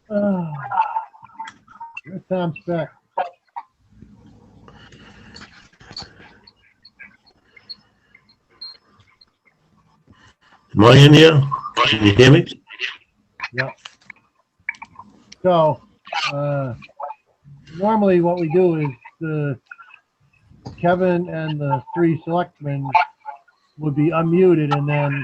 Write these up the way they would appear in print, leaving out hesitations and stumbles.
Here's Tom Speck. Am I in here? Can you hear me? Yep. So, normally what we do is Kevin and the three selectmen would be unmuted, and then,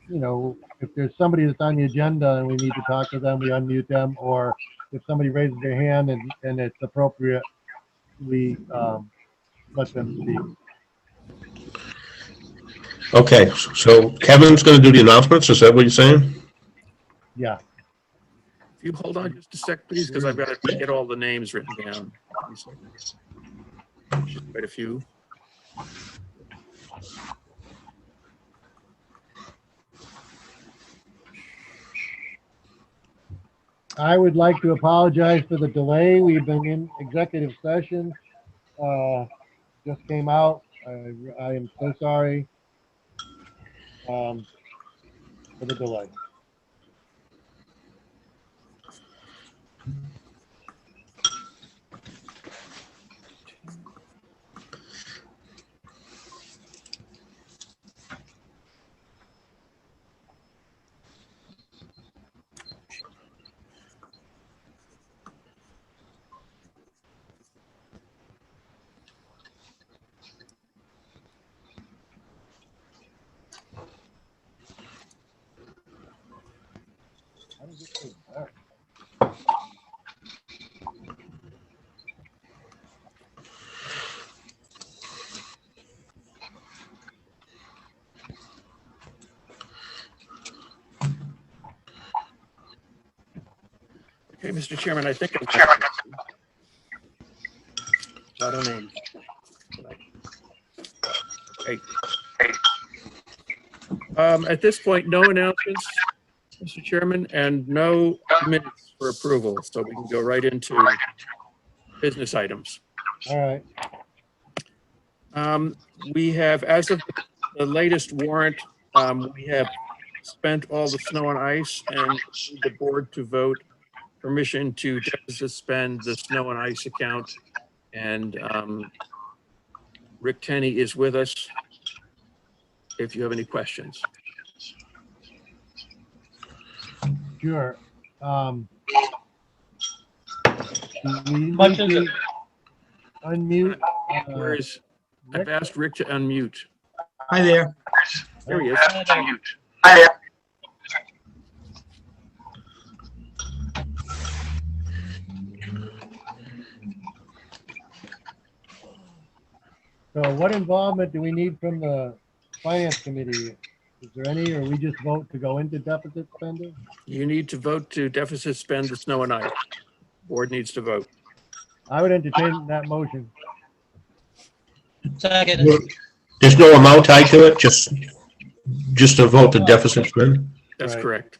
you know, if there's somebody that's on the agenda and we need to talk to them, we unmute them, or if somebody raises their hand and it's appropriate, we let them speak. Okay, so Kevin's going to do the announcements. Is that what you're saying? Yeah. If you hold on just a sec, please, because I've got to get all the names written down. Just quite a few. I would like to apologize for the delay. We've been in executive session. Just came out. I am so sorry for the delay. Okay, Mr. Chairman, I think I don't know. Okay. At this point, no announcements, Mr. Chairman, and no minutes for approval, so we can go right into business items. All right. We have, as of the latest warrant, we have spent all the snow and ice, and need the board to vote permission to suspend the snow and ice account. And Rick Tenney is with us if you have any questions. Sure. Much is it? Unmute. Where is, I've asked Rick to unmute. Hi there. There he is. Hi there. So what involvement do we need from the finance committee? Is there any, or we just vote to go into deficit spending? You need to vote to deficit spend the snow and ice. Board needs to vote. I would entertain that motion. Second. There's no amount tied to it, just a vote to deficit spend? That's Right. correct.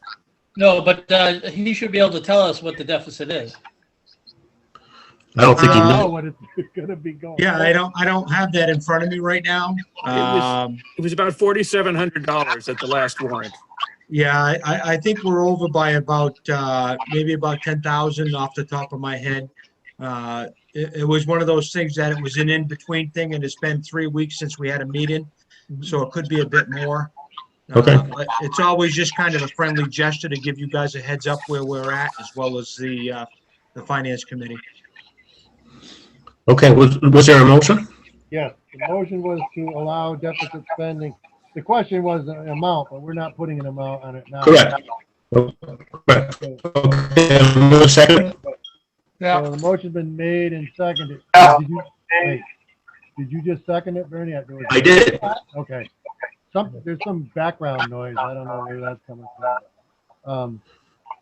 No, but he should be able to tell us what the deficit is. I don't think he I don't know knows. what it's gonna be going. Yeah, I don't have that in front of me right now. It was about $4,700 at the last warrant. Yeah, I think we're over by about, maybe about 10,000 off the top of my head. It was one of those things that it was an in-between thing, and it's been 3 weeks since we had a meeting, so it could be a bit more. Okay. But it's always just kind of a friendly gesture to give you guys a heads up where we're at, as well as the finance committee. Okay, was there a motion? Yes, the motion was to allow deficit spending. The question was the amount, but we're not putting an amount on it now. Correct. Correct. Okay, a second? Yeah. So the motion's been made and seconded. Did you just second it, Bernie? I did. Okay. There's some background noise. I don't know where that's coming from.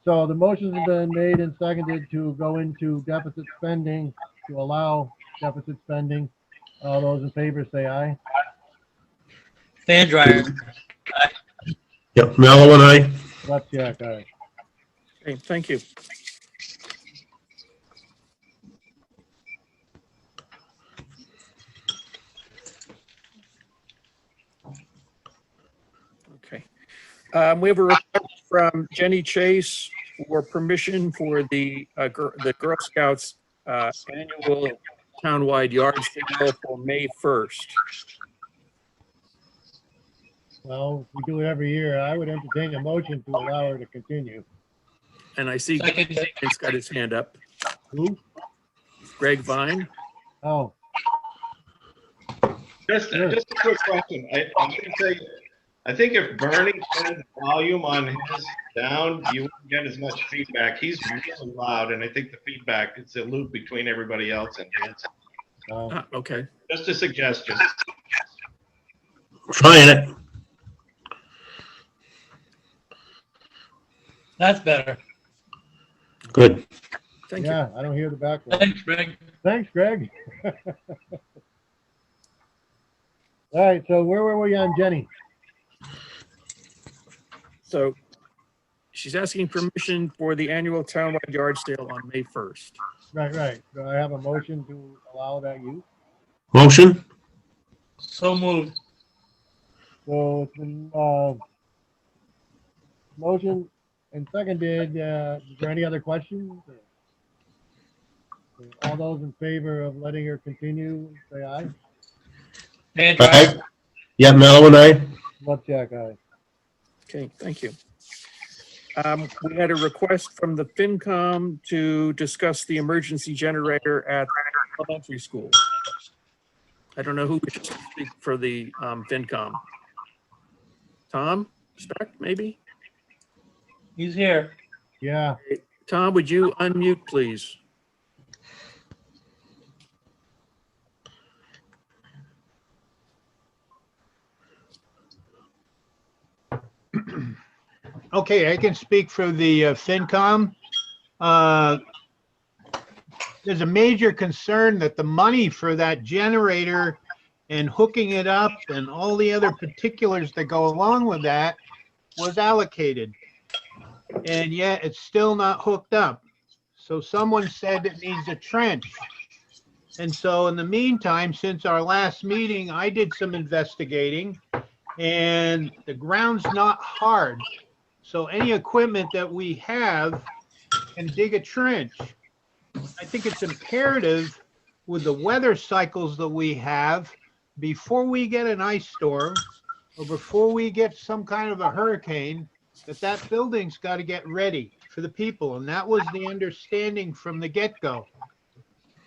So the motion's been made and seconded to go into deficit spending, to allow deficit spending. All those in favor say aye. Fan dryer. Yep, Mello and I. Left check, aye. Okay, thank you. Okay. We have a report from Jenny Chase for permission for the Girl Scouts annual townwide yard sale for May 1st. Well, we do it every year. I would entertain a motion to allow her to continue. And I see Second. Greg's got his hand up. Who? Greg Vine. Oh, Just a quick question. I'm gonna say, I think if Bernie turned the volume on his down, you wouldn't get as much feedback. He's really loud, and I think the feedback is a loop between everybody else and his. Okay. Just a suggestion. Trying it. That's better. Good. Thank you. yeah, I don't hear the background. Thanks, Greg. Thanks, Greg. All right, so where were we on Jenny? So she's asking permission for the annual townwide yard sale on May 1st. Right. Do I have a motion to allow that use? Motion? So moved. So it's been, motion and seconded. Is there any other questions? All those in favor of letting her continue, say aye. And Aye. Yeah, Mellow and I. Jack, aye. Okay, thank you. We had a request from the FinCom to discuss the emergency generator at elementary school. I don't know who should speak for the FinCom. Tom Speck, maybe? he's here. Yeah, Tom, would you unmute, please? Okay, I can speak for the FinCom. There's a major concern that the money for that generator and hooking it up and all the other particulars that go along with that was allocated. And yet it's still not hooked up. So someone said it needs a trench. And so in the meantime, since our last meeting, I did some investigating and the ground's not hard. So any equipment that we have can dig a trench. I think it's imperative with the weather cycles that we have, before we get an ice storm or before we get some kind of a hurricane, that building's got to get ready for the people. And that was the understanding from the get-go.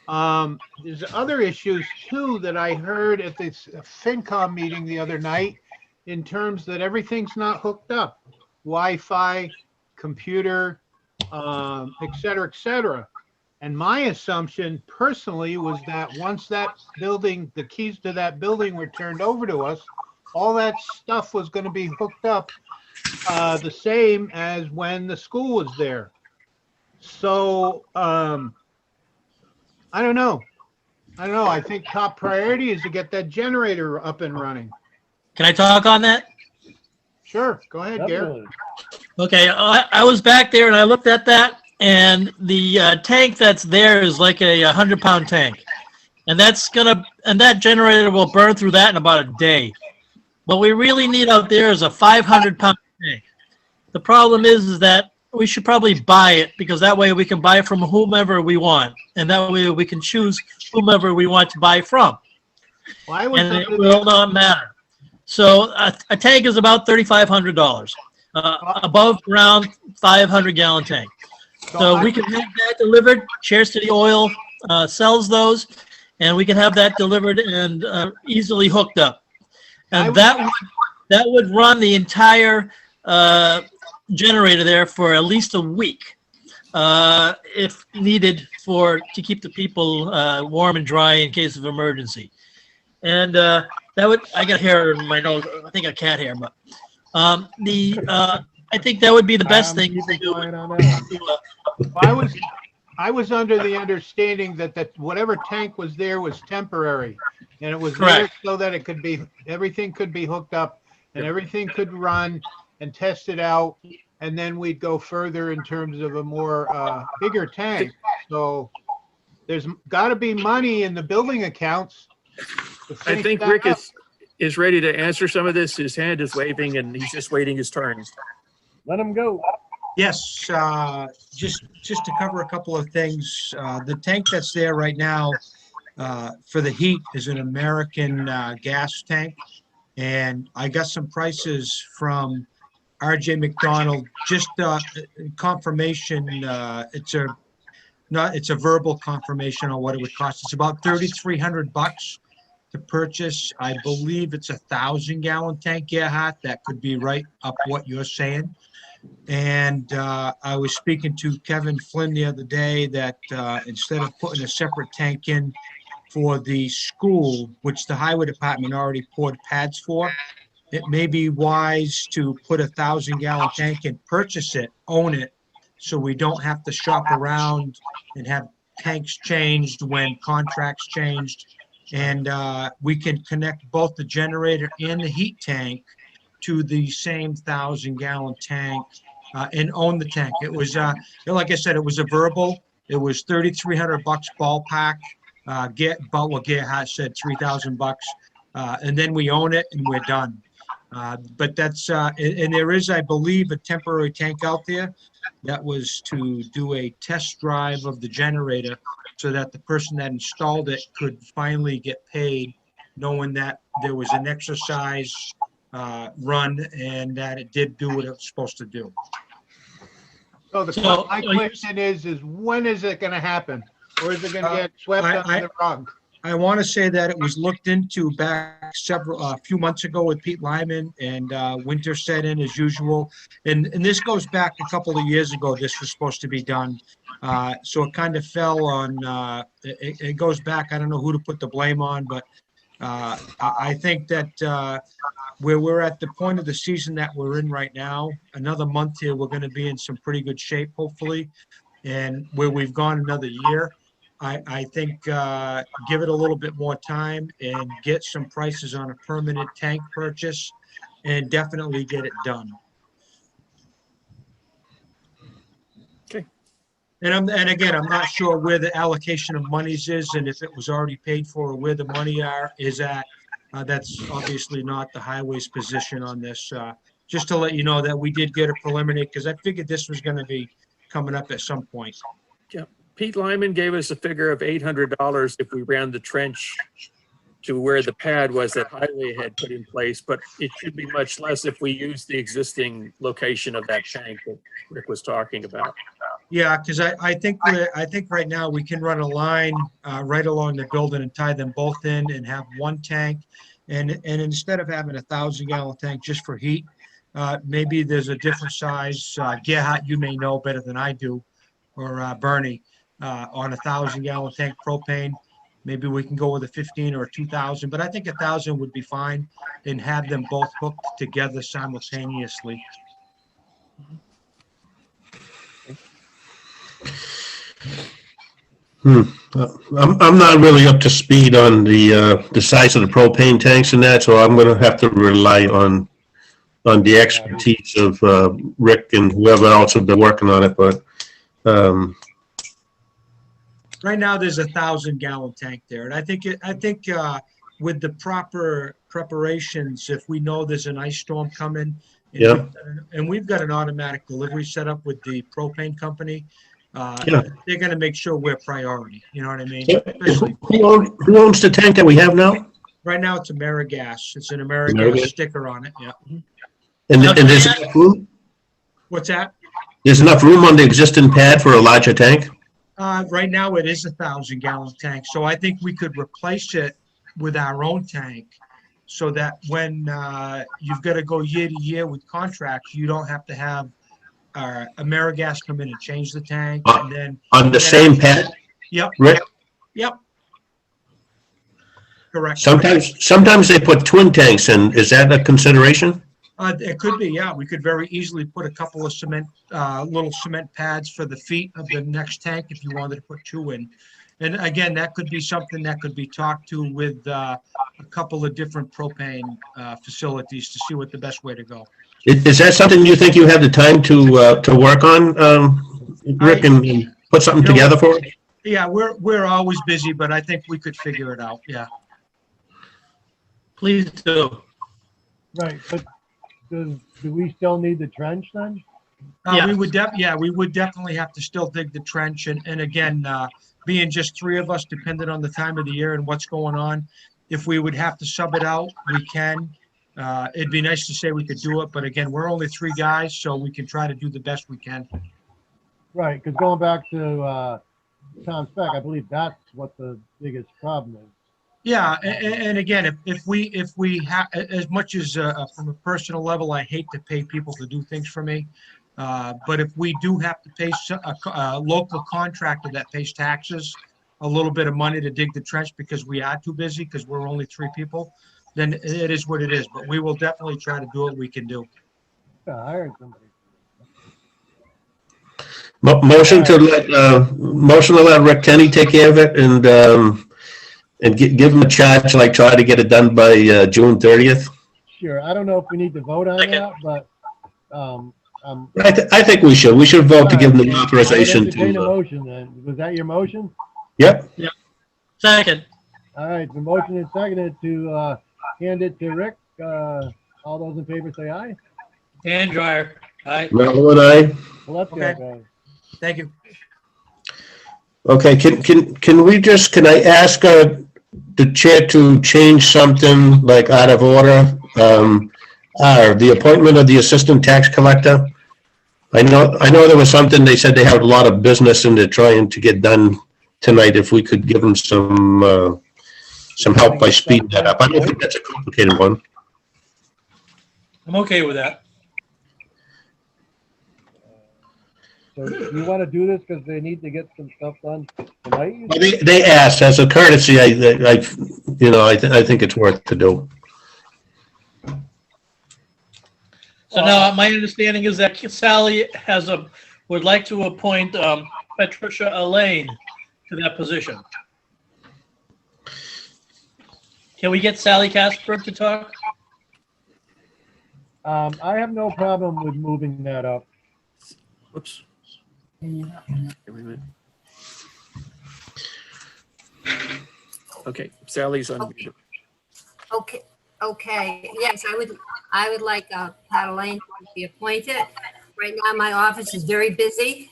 There's other issues too that I heard at this FinCom meeting the other night in terms that everything's not hooked up. Wi-Fi, computer, et cetera, et cetera. And my assumption personally was that once that building, the keys to that building were turned over to us, all that stuff was going to be hooked up the same as when the school was there. So I don't know. I think top priority is to get that generator up and running. Can I talk on that? Sure, go ahead, Gary. definitely. Okay, I was back there and I looked at that, and the tank that's there is like a 100-pound tank, and that generator will burn through that in about a day. What we really need out there is a 500-pound tank. The problem is that we should probably buy it, because that way we can buy from whomever we want, and that way we can choose whomever we want to buy from, Well, I was and it under will the, not matter. So a tank is about $3,500. Above ground 500-gallon tank. So we can have that delivered. Cheers to the Oil sells those, and we can have that delivered and easily hooked up. And that would run the entire generator there for at least a week, if needed, to keep the people warm and dry in case of emergency. And that would, I got hair in my nose. I think a cat hair, but I think that would be the best thing to do. I was under the understanding that whatever tank was there was temporary, and it was there Correct. so that it could be, everything could be hooked up and everything could run and test it out, and then we'd go further in terms of a more bigger tank. So there's got to be money in the building accounts to I finish think that Rick up. is ready to answer some of this. His hand is waving and he's just waiting his turn. Let him go. Yes, just to cover a couple of things. The tank that's there right now for the heat is an American gas tank. And I got some prices from RJ McDonald, just confirmation. It's a verbal confirmation on what it would cost. It's about $3,300 to purchase. I believe it's 1,000-gallon tank, Gerhard. That could be right up what you're saying. And I was speaking to Kevin Flynn the other day that instead of putting a separate tank in for the school, which the highway department already poured pads for, it may be wise to put 1,000-gallon tank and purchase it, own it, so we don't have to shop around and have tanks changed when contracts changed. And we can connect both the generator and the heat tank to the same 1,000-gallon tank and own the tank. It was, like I said, it was a verbal. It was $3,300 ballpark. About what Gerhard said, $3,000, and then we own it and we're done. But that's and there is, I believe, a temporary tank out there that was to do a test drive of the generator so that the person that installed it could finally get paid, knowing that there was an exercise run and that it did do what it was supposed to do. So my question is when is it gonna happen? Or is it gonna get swept under the rug? I want to say that it was looked into back a few months ago with Pete Lyman, and winter set in as usual. And this goes back a couple of years ago. This was supposed to be done. So it kind of fell on, it goes back. I don't know who to put the blame on, but I think that where we're at the point of the season that we're in right now, another month here, we're going to be in some pretty good shape, hopefully. And where we've gone another year, I think give it a little bit more time and get some prices on a permanent tank purchase and definitely get it done. Okay. And again, I'm not sure where the allocation of monies is and if it was already paid for or where the money is at. That's obviously not the highway's position on this. Just to let you know that we did get a preliminary, because I figured this was going to be coming up at some point. Yeah, Pete Lyman gave us a figure of $800 if we ran the trench to where the pad was that highway had put in place, but it should be much less if we use the existing location of that tank that Rick was talking about. Yeah, because I think right now we can run a line right along the building and tie them both in and have one tank. And instead of having 1,000-gallon tank just for heat, maybe there's a different size. Gerhard, you may know better than I do, or Bernie, on 1,000-gallon tank propane. Maybe we can go with a 15 or a 2,000, but I think 1,000 would be fine and have them both hooked together simultaneously. I'm not really up to speed on the size of the propane tanks and that, so I'm going to have to rely on the expertise of Rick and whoever else have been working on it. But right now, there's 1,000-gallon tank there, and I think with the proper preparations, if we know there's an ice storm coming, and we've got an automatic delivery set up with the propane company. They're going to make sure we're priority. You know what I mean? Who owns the tank that we have now? Right now, it's AmeriGas. It's an AmeriGas sticker on it. Yeah. And there's enough room? What's that? There's enough room on the existing pad for a larger tank? Right now, it is 1,000-gallon tank. So I think we could replace it with our own tank, so that when you've got to go year to year with contracts, you don't have to have AmeriGas come in and change the tank. And then on the same pad? Yep. Rick? Yep. Correct. Sometimes they put twin tanks in. Is that a consideration? It could be, yeah. We could very easily put a couple of little cement pads for the feet of the next tank if you wanted to put two in. And again, that could be something that could be talked to with a couple of different propane facilities to see what the best way to go. Is that something you think you have the time to work on, Rick, and put something together for us? Yeah, we're always busy, but I think we could figure it out. Yeah. Please do. Right, but do we still need the trench then? We would we would definitely have to still dig the trench and again, being just three of us, depending on the time of the year and what's going on, if we would have to sub it out, we can. It'd be nice to say we could do it, but again, we're only three guys, so we can try to do the best we can. Right, because going back to Tom Speck, I believe that's what the biggest problem is. Yeah, and again, if we have, as much as from a personal level, I hate to pay people to do things for me. But if we do have to pay a local contractor that pays taxes, a little bit of money to dig the trench because we are too busy, because we're only three people, then it is what it is. But we will definitely try to do what we can do. Yeah, I heard somebody. Motion to let Rick Kenny take care of it and give him a charge, like try to get it done by June 30th. Sure, I don't know if we need to vote on that, but I think we should. We should vote to give him the authorization entertain a to. motion then. Was that your motion? Yep. Second. All right, the motion is seconded to hand it to Rick. All those in favor say aye. Dan Dryer. Aye. Mello and I. Well, that's Okay. okay. Thank you. Okay, can I ask the chair to change something like out of order? The appointment of the assistant tax collector. I know there was something, they said they had a lot of business and they're trying to get done tonight. If we could give them some help by speeding that up. I don't think that's a complicated one. I'm okay with that. So you want to do this because they need to get some stuff done tonight? They asked as a courtesy. I think it's worth to do. So now my understanding is that Sally would like to appoint Patricia Elaine to that position. Can we get Sally Casper to talk? I have no problem with moving that up. Whoops. Wait a minute. Okay, Sally's unmuted. Okay, yes, I would like Pat Elaine to be appointed. Right now, my office is very busy,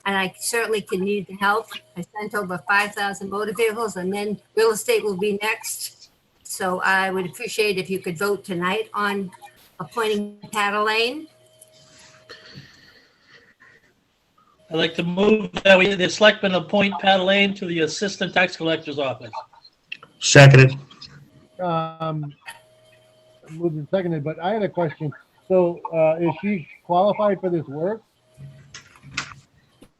and I certainly can use the help. I sent over 5,000 motor vehicles, and then real estate will be next. So I would appreciate if you could vote tonight on appointing Pat Elaine. I'd like to move that the selectmen appoint Pat Elaine to the assistant tax collector's office. Seconded. Moved and seconded, but I had a question. So is she qualified for this work?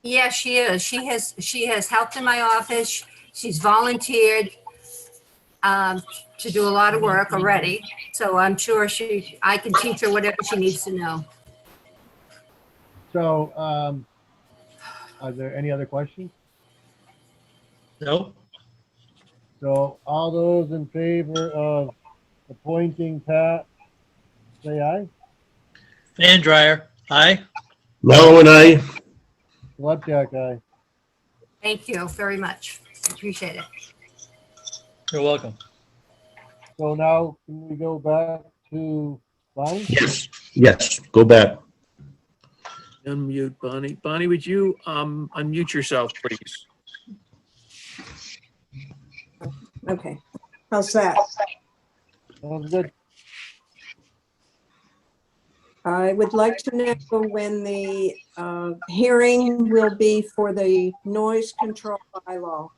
Yes, she is. She has helped in my office. She's volunteered to do a lot of work already. So I'm sure I can teach her whatever she needs to know. So are there any other questions? No? So all those in favor of appointing Pat, say aye. Dan Dryer. Aye. Mello and I. Slapjack, aye. Thank you very much. Appreciate it. You're welcome. So now can we go back to Bonnie? Yes. Go back. Unmute Bonnie. Bonnie, would you unmute yourself, please? Okay, how's that? Sounds good. I would like to know when the hearing will be for the noise control bylaw.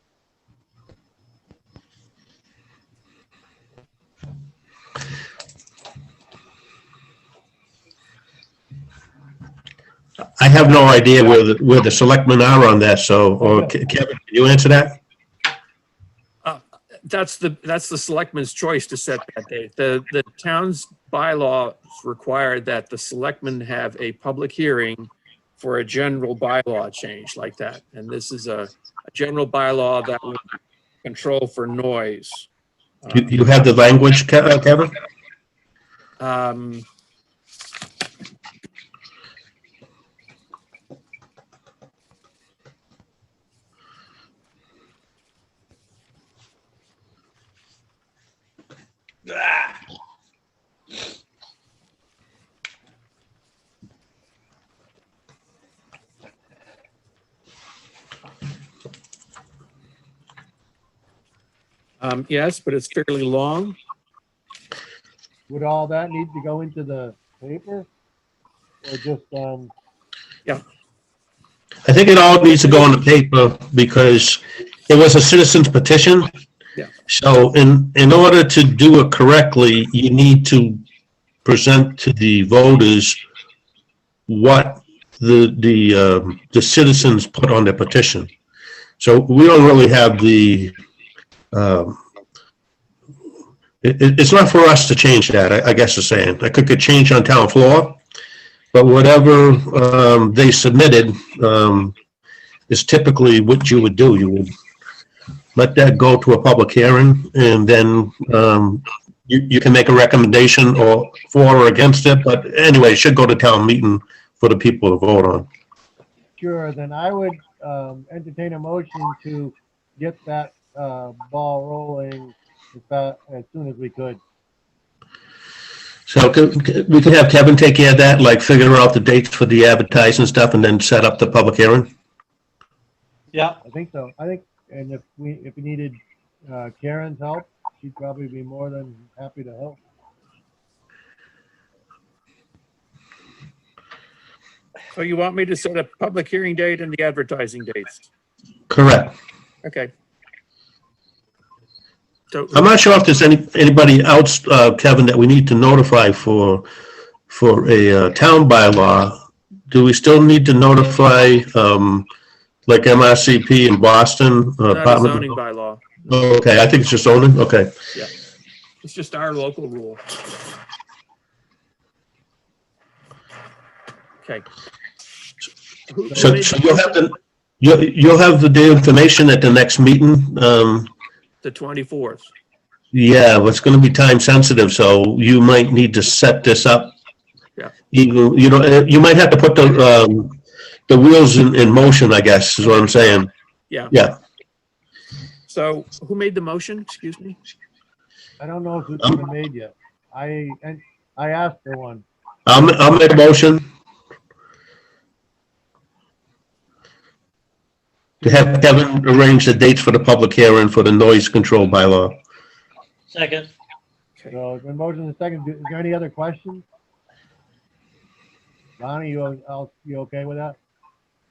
I have no idea where the selectmen are on that. So, Kevin, can you answer that? That's the selectman's choice to set that date. The town's bylaws require that the selectmen have a public hearing for a general bylaw change like that. And this is a general bylaw that will control for noise. You have the language, Kevin? Yes, but it's fairly long. Would all that need to go into the paper? Or just, I think it all needs to go on the paper because it was a citizen's petition. Yeah. So in order to do it correctly, you need to present to the voters what the citizens put on their petition. So we don't really have the, it's not for us to change that, I guess you're saying. That could get changed on town floor, but whatever they submitted is typically what you would do. You would let that go to a public hearing, and then you can make a recommendation or for or against it, but anyway, it should go to town meeting for the people to vote on. sure, then I would entertain a motion to get that ball rolling as soon as we could. So we can have Kevin take care of that, like figure out the dates for the advertising stuff and then set up the public hearing? Yeah. I think so. I think, and if we needed Karen's help, she'd probably be more than happy to help. So you want me to set a public hearing date and the advertising dates? Correct. Okay. So I'm not sure if there's anybody else, Kevin, that we need to notify for a town bylaw. Do we still need to notify, like MRCP in Boston? not a zoning bylaw. Okay, I think it's just zoning, okay. Yeah. It's just our local rule. Okay. Who So made the you'll have motion? you'll have the information at the next meeting. The 24th. Yeah, but it's going to be time sensitive, so you might need to set this up. Yeah. You know, you might have to put the wheels in motion, I guess, is what I'm saying. Yeah. Yeah. So who made the motion? Excuse me. I don't know if it's been made yet. I asked for one. I'll make a motion to have Kevin arrange the dates for the public hearing for the noise control bylaw. Second. So it's been motion and second. Is there any other questions? Ronnie, you okay with that?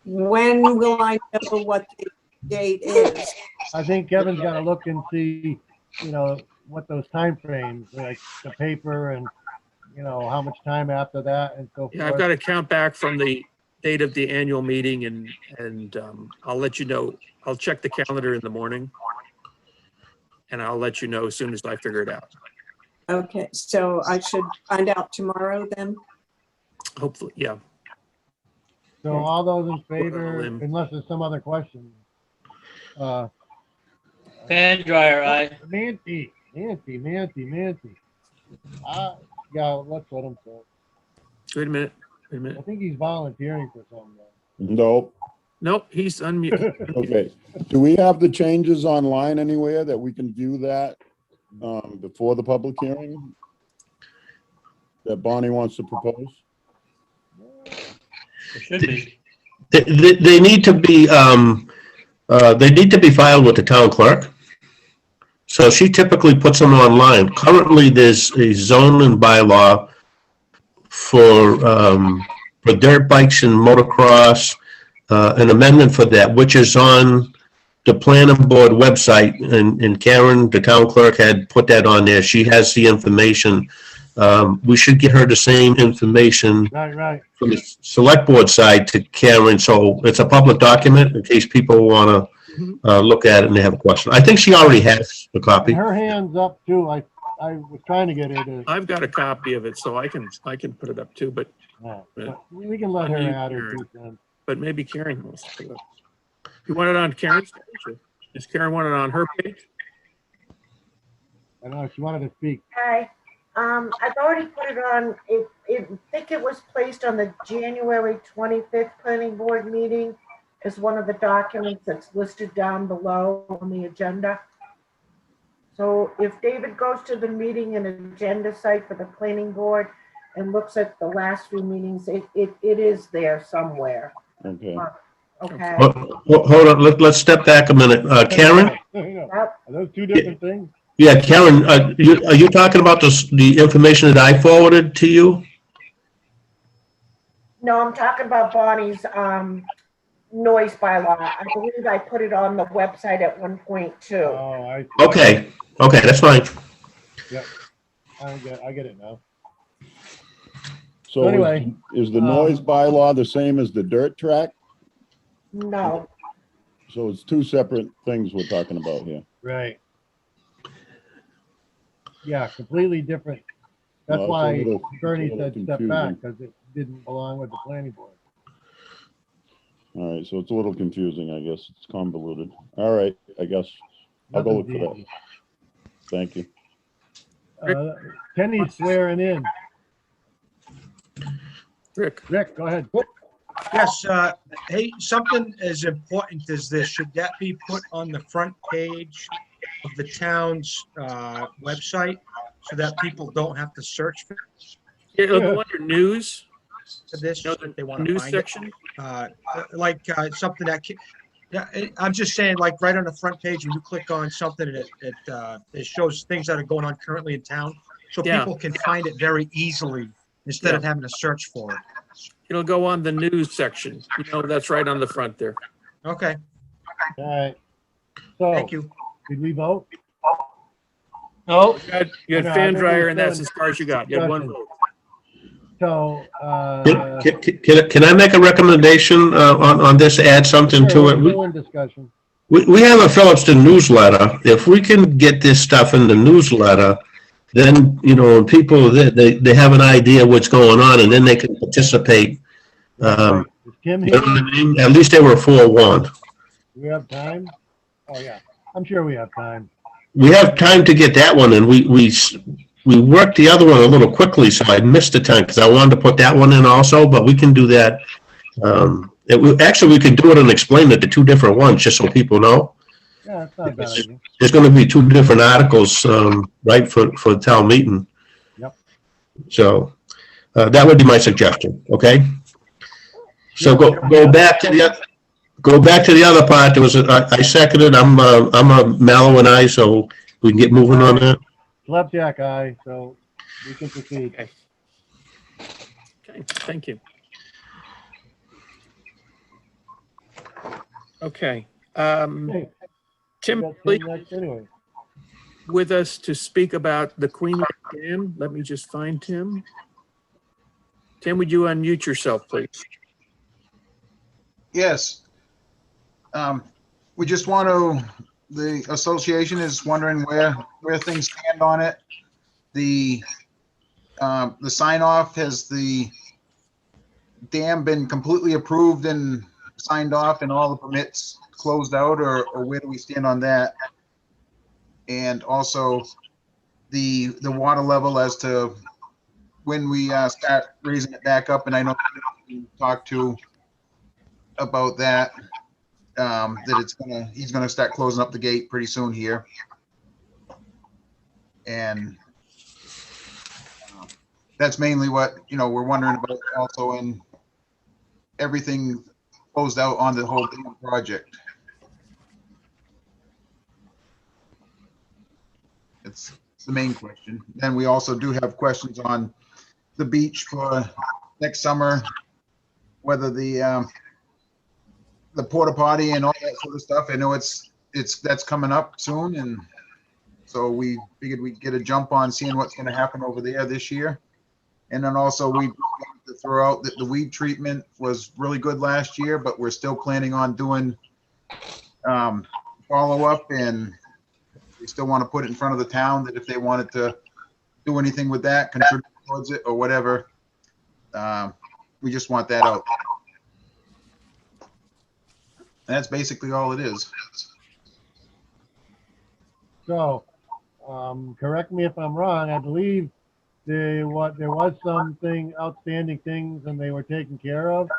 When will I know what the date is? I think Kevin's got to look and see, you know, what those timeframes, like the paper and, you know, how much time after that and so forth. Yeah, I've got to count back from the date of the annual meeting and I'll let you know. I'll check the calendar in the morning and I'll let you know as soon as I figure it out. Okay, so I should find out tomorrow then? Hopefully, yeah. So all those in favor, limb. unless there's some other question. Fan dryer, aye. Nancy. Yeah, let's let him talk. Wait a minute. I think he's volunteering for something. Nope. Nope, he's unmuted. Okay. Do we have the changes online anywhere that we can view that before the public hearing that Bonnie wants to propose? It should be. They need to be filed with the town clerk. So she typically puts them online. Currently, there's a zoning bylaw for dirt bikes and motocross, an amendment for that, which is on the planning board website. And Karen, the town clerk, had put that on there. She has the information. We should get her the same information Right. from the select board side to Karen. So it's a public document in case people want to look at it and they have a question. I think she already has a copy. And her hand's up too. I was trying to get her to, I've got a copy of it, so I can put it up too, but but we can let her add her 2 cents. maybe Karen wants to put it up. You want it on Karen's page? Or does Karen want it on her page? I don't know, she wanted to speak. Hi, I've already put it on, I think it was placed on the January 25th planning board meeting as one of the documents that's listed down below on the agenda. So if David goes to the meeting and agenda site for the planning board and looks at the last few meetings, it is there somewhere. Okay. Okay. Hold on, let's step back a minute. Karen? Yep. Are those two different things? Yeah, Karen, are you talking about the information that I forwarded to you? No, I'm talking about Bonnie's noise bylaw. I believe I put it on the website at one point too. Oh, I see. Okay, that's fine. I get it now. So Anyway, is the noise bylaw the same as the dirt track? No, So it's two separate things we're talking about here. Right. Yeah, completely different. That's No, it's a why little- Bernie it's a little said step back, confusing. because it didn't belong with the planning board. All right, so it's a little confusing, I guess. It's convoluted. All right, I guess I'll go Nothing's with that. easy. Thank you. Kenny's swearing in. Rick, Go ahead. Yes, hey, something as important as this, should that be put on the front page of the town's website so that people don't have to search for it'll go under news, this you know, if they want the to news find it? section. Something that, yeah, I'm just saying, like, right on the front page, when you click on something, it shows things that are going on currently in town, so Yeah. people can find it very easily instead of having to search for it. It'll go on the news section. You know, that's right on the front there. Okay, All right. So, thank you. did we vote? No, You had No, I fan think dryer, we're and that's still as far as you got. You had one vote. So, Can I make a recommendation on this, add something to sure, it? we're still in discussion. We have a Phillipston newsletter. If we can get this stuff in the newsletter, then, you know, people, they have an idea what's going on, and then they can participate. Is Kim You know here? what I mean? At least they were forewarned. Do we have time? Oh, yeah. I'm sure we have time. We have time to get that one, and we worked the other one a little quickly, so I missed the time, because I wanted to put that one in also, but we can do that. Actually, we can do it and explain it, the two different ones, just so people know. Yeah, that's not a bad idea. There's going to be two different articles, right, for the town meeting. Yep. So that would be my suggestion, okay? So Yeah. go back to the other part. There was I seconded. I'm a Mallow and I, so we can get moving on that. Slapjack eye, so we can proceed. Okay, thank you. Okay. Hey, Tim, we got please, Tim next anyway. with us to speak about the Queen Lake Dam. Let me just find Tim. Tim, would you unmute yourself, please? Yes. We just want to, the association is wondering where things stand on it. The sign off, has the dam been completely approved and signed off and all the permits closed out, or where do we stand on that? And also the water level as to when we start raising it back up. And I know we talked to about that, that he's gonna start closing up the gate pretty soon here. And that's mainly what, we're wondering about, also in everything closed out on the whole dam project. It's the main question. Then we also do have questions on the beach for next summer, whether the porta potty and all that sort of stuff. I know that's coming up soon, and so we figured we'd get a jump on seeing what's going to happen over there this year. And then also we wanted to throw out that the weed treatment was really good last year, but we're still planning on doing follow-up, and we still want to put it in front of the town that if they wanted to do anything with that, contribute towards it or whatever, we just want that out. And that's basically all it is. So, correct me if I'm wrong, I believe there was something, outstanding things, and they were taken care of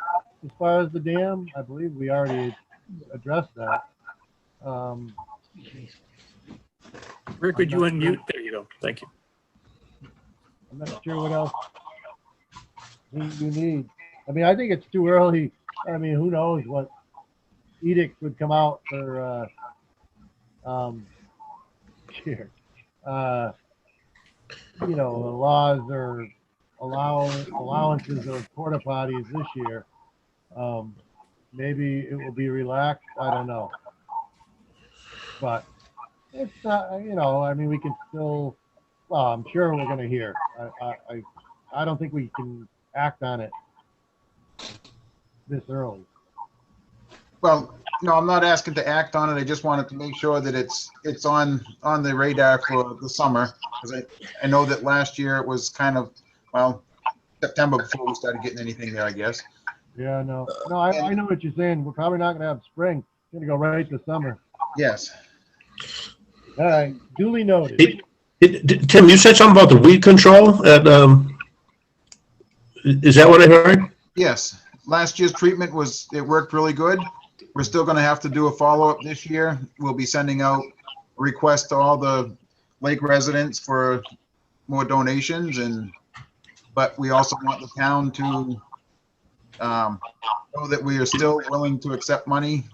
as far as the dam. I believe we already addressed that. Rick, would you unmute? There you go. Thank you. I'm not sure what else you need. I mean, I think it's too early. I mean, who knows what edicts would come out for, here, you know, laws or allowances of porta potties this year. Maybe it will be relaxed. I don't know. But it's not, you know, I mean, we can still, well, I'm sure we're going to hear. I don't think we can act on it this early. Well, no, I'm not asking to act on it. I just wanted to make sure that it's on the radar for the summer. Because I know that last year it was kind of, well, September before we started getting anything there, I guess. Yeah, no, I know what you're saying. We're probably not going to have spring. It's going to go right to summer. Yes. All right, duly noted. Tim, you said something about the weed control at, is that what I heard? Yes. Last year's treatment it worked really good. We're still going to have to do a follow-up this year. We'll be sending out requests to all the lake residents for more donations, but we also want the town to know that we are still willing to accept money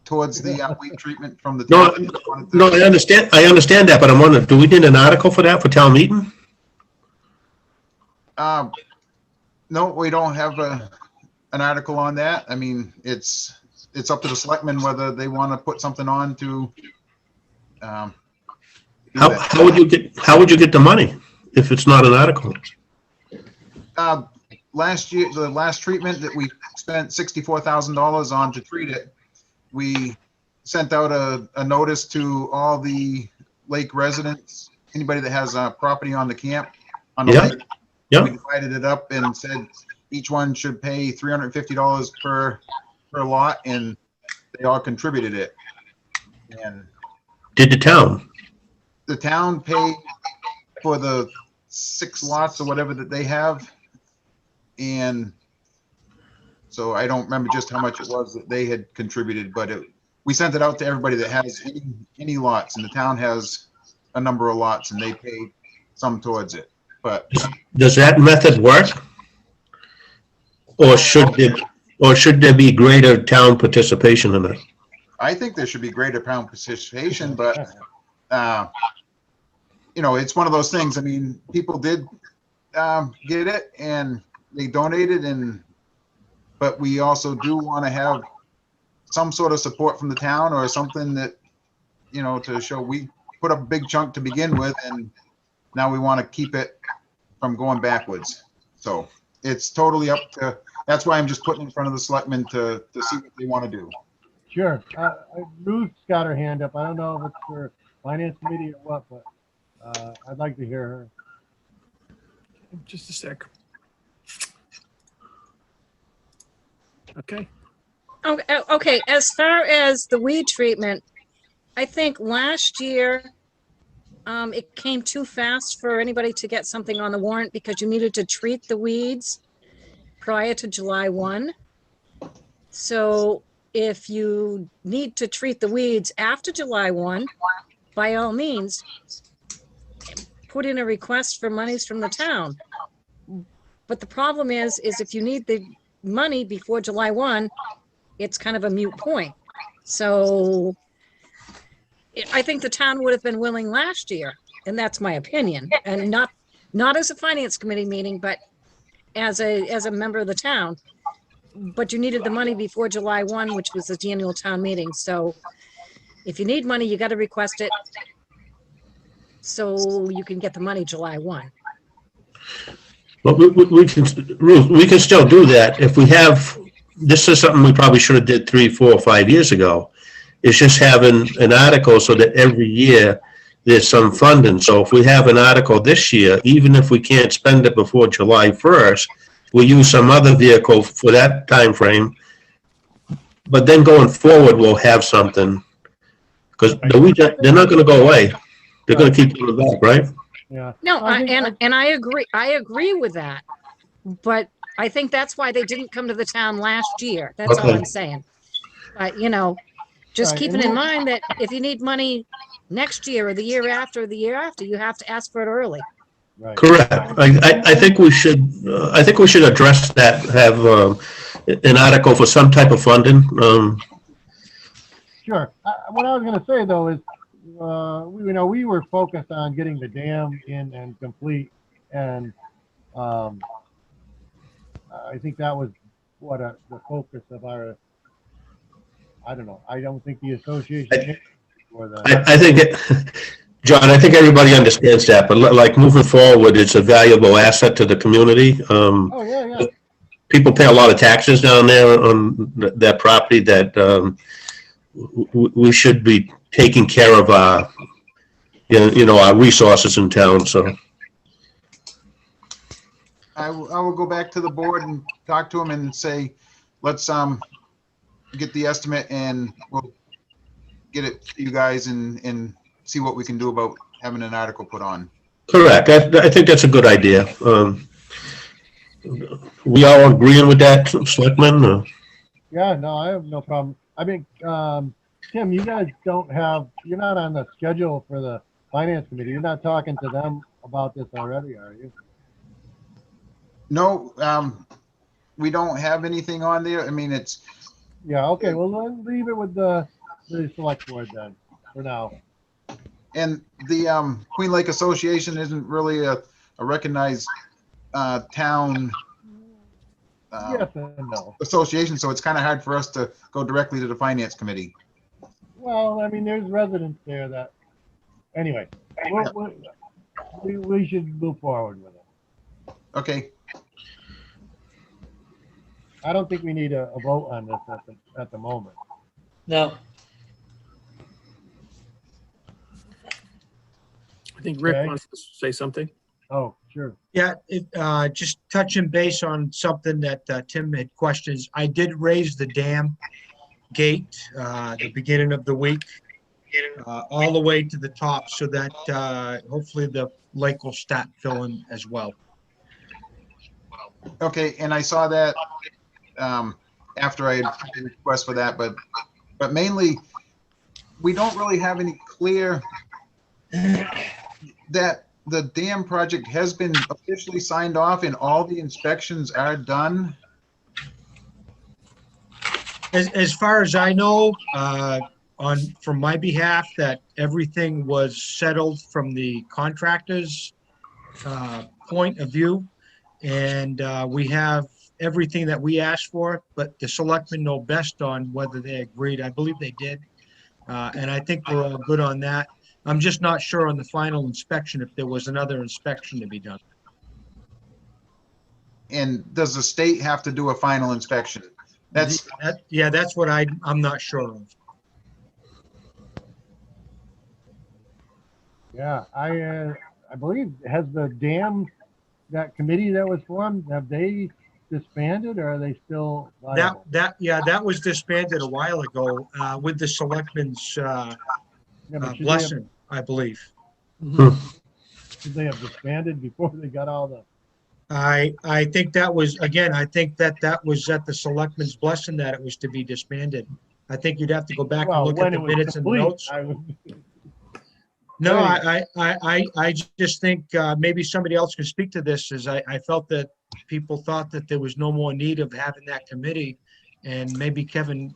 towards the weed treatment from the town. No, I understand that, but I'm wondering, do we need an article for that for town meeting? No, we don't have an article on that. I mean, it's up to the selectmen whether they want to put something on to. How would you get the money if it's not an article? Last year, the last treatment that we spent $64,000 on to treat it, we sent out a notice to all the lake residents, anybody that has property on the camp, on the lake. Yeah. We divided it up and said each one should pay $350 per lot, and they all contributed it. And did the town? The town paid for the 6 lots or whatever that they have. And so I don't remember just how much it was that they had contributed, but we sent it out to everybody that has any lots, and the town has a number of lots, and they paid some towards it. But does that method work? Or should there be greater town participation in it? I think there should be greater town participation, but you know, it's one of those things. I mean, people did get it and they donated, but we also do want to have some sort of support from the town or something that, you know, to show we put up a big chunk to begin with, and now we want to keep it from going backwards. So it's totally up to, that's why I'm just putting in front of the selectmen to see what they want to do. Sure. Ruth's got her hand up. I don't know if it's for finance committee or what, but I'd like to hear her. Just a sec. Okay. Okay, as far as the weed treatment, I think last year it came too fast for anybody to get something on the warrant because you needed to treat the weeds prior to July 1. So if you need to treat the weeds after July 1, by all means, put in a request for monies from the town. But the problem is if you need the money before July 1, it's kind of a moot point. So I think the town would have been willing last year, and that's my opinion, and not as a finance committee meeting, but as a member of the town. But you needed the money before July 1, which was the annual town meeting. So if you need money, you got to request it so you can get the money July 1. But we can still do that if we have. This is something we probably should have did 3, 4, 5 years ago. It's just having an article so that every year there's some funding. So if we have an article this year, even if we can't spend it before July 1st, we'll use some other vehicle for that time frame. But then going forward, we'll have something, because they're not going to go away. They're going to keep coming back, right? Yeah. No, and I agree. I agree with that. But I think that's why they didn't come to the town last year. That's all I'm saying. But, you know, just keeping in mind that if you need money next year or the year after, you have to ask for it early. Right. Correct. I think we should. I think we should address that. Have an article for some type of funding. Sure. What I was gonna say though is, we were focused on getting the dam in and complete, and I think that was the focus of our. I don't know. I don't think the association or the. I think, John, I think everybody understands that, but like moving forward, it's a valuable asset to the community. Oh yeah, yeah. People pay a lot of taxes down there on that property that we should be taking care of our, our resources in town, so. I will go back to the board and talk to them and say, let's get the estimate and we'll get it to you guys and see what we can do about having an article put on. Correct. I think that's a good idea. We all agreeing with that, Selectmen? Yeah, no, I have no problem. I mean, Tim, you're not on the schedule for the finance committee. You're not talking to them about this already, are you? No, we don't have anything on there. I mean, it's, Yeah, okay, well, then leave it with the select board then, for now. and the Queen Lake Association isn't really a recognized town Yes and no. association, so it's kind of hard for us to go directly to the finance committee. Well, I mean, there's residents there that, anyway, we should move forward with it. Okay, I don't think we need a vote on this at the moment. No. I think Rick Okay. wants to say something. Oh, sure. Yeah, just touching base on something that Tim had questions. I did raise the dam gate the beginning of the week, all the way to the top so that hopefully the lake will start filling as well. okay, and I saw that after I had a request for that, but mainly, we don't really have any clear that the dam project has been officially signed off and all the inspections are done. As far as I know, from my behalf, that everything was settled from the contractor's point of view. And we have everything that we asked for, but the selectmen know best on whether they agreed. I believe they did. And I think we're all good on that. I'm just not sure on the final inspection if there was another inspection to be done. And does the state have to do a final inspection? That's, That's what I'm not sure of. Yeah, I believe, has the dam, that committee that was formed, have they disbanded or are they still viable? That was disbanded a while ago with the selectmen's Yeah, but should blessing, I believe. should they have disbanded before they got all the? I think that was, again, I think that was at the selectmen's blessing that it was to be disbanded. I think you'd have to go back and Well, look at when the it was minutes and the complete, notes. I was. No, Anyway. I just think maybe somebody else can speak to this, as I felt that people thought that there was no more need of having that committee. And maybe Kevin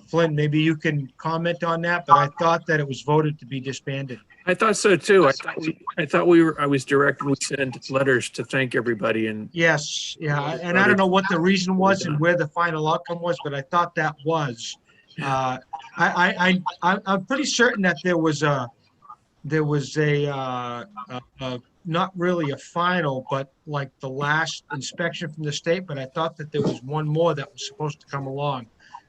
Flynn, maybe you can comment on that, but I thought that it was voted to be disbanded. I thought so too. I was directed, we sent letters to thank everybody and Yes, yeah, and I don't know what the reason was and where the final outcome was, but I thought that was. I'm pretty certain that there was a not really a final, but like the last inspection from the state, but I thought that there was one more that was supposed to come along.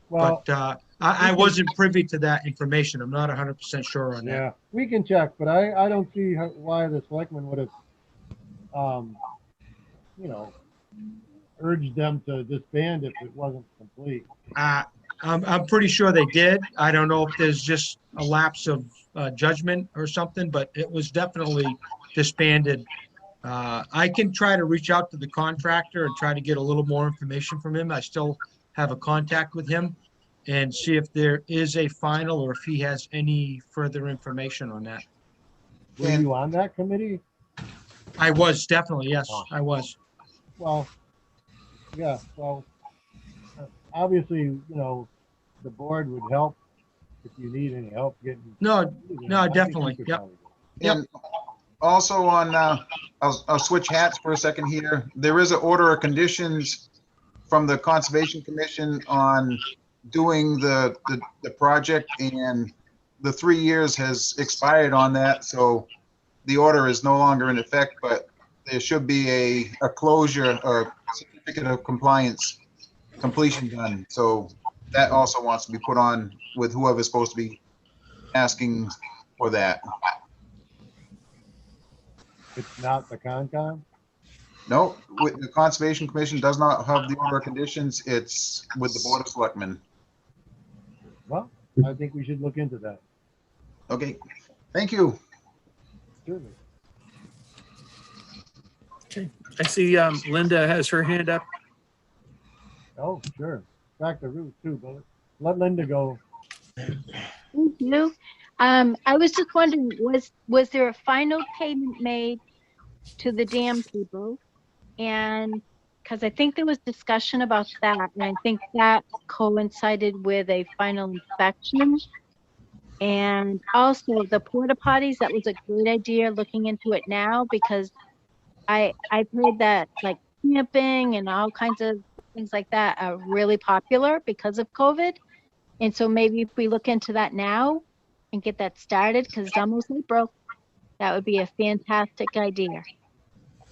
Well, But I wasn't privy to that information. I'm not 100% sure on that. yeah, we can check, but I don't see why the selectmen would have, urged them to disband if it wasn't complete. I'm pretty sure they did. I don't know if there's just a lapse of judgment or something, but it was definitely disbanded. I can try to reach out to the contractor and try to get a little more information from him. I still have a contact with him and see if there is a final or if he has any further information on that. Were you on that committee? I was definitely, yes, I was. Well, yeah, well, obviously, the board would help if you need any help getting. No, no, I think definitely. you could Yep. probably do it. And also on, I'll switch hats for a second here. There is an order of conditions from the Conservation Commission on doing the project, and the 3 years has expired on that, so the order is no longer in effect, but there should be a closure or certificate of compliance completion done. So that also wants to be put on with whoever's supposed to be asking for that. It's not the Concom? No, with the Conservation Commission does not have the order of conditions. It's with the Board of Selectmen. Well, I think we should look into that. Okay, thank you. Certainly. Okay, I see Linda has her hand up. Oh, sure. Back to Ruth too, but let Linda go. Thank you. I was just wondering, was there a final payment made to the dam people? And because I think there was discussion about that, and I think that coincided with a final inspection. And also the porta potties, that was a great idea looking into it now, because I've heard that like camping and all kinds of things like that are really popular because of COVID. And so maybe if we look into that now and get that started, because it's almost April, that would be a fantastic idea.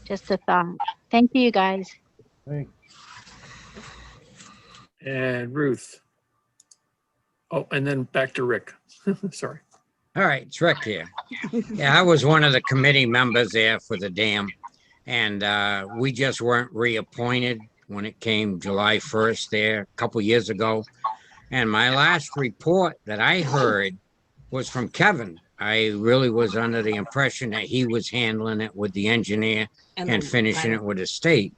Just a thought. Thank you, guys. Thanks. And Ruth. Oh, and then back to Rick. Sorry. All right, it's Rick here. Yeah, I was one of the committee members there for the dam, and we just weren't reappointed when it came July 1st there a couple years ago. And my last report that I heard was from Kevin. I really was under the impression that he was handling it with the engineer and finishing it with the state.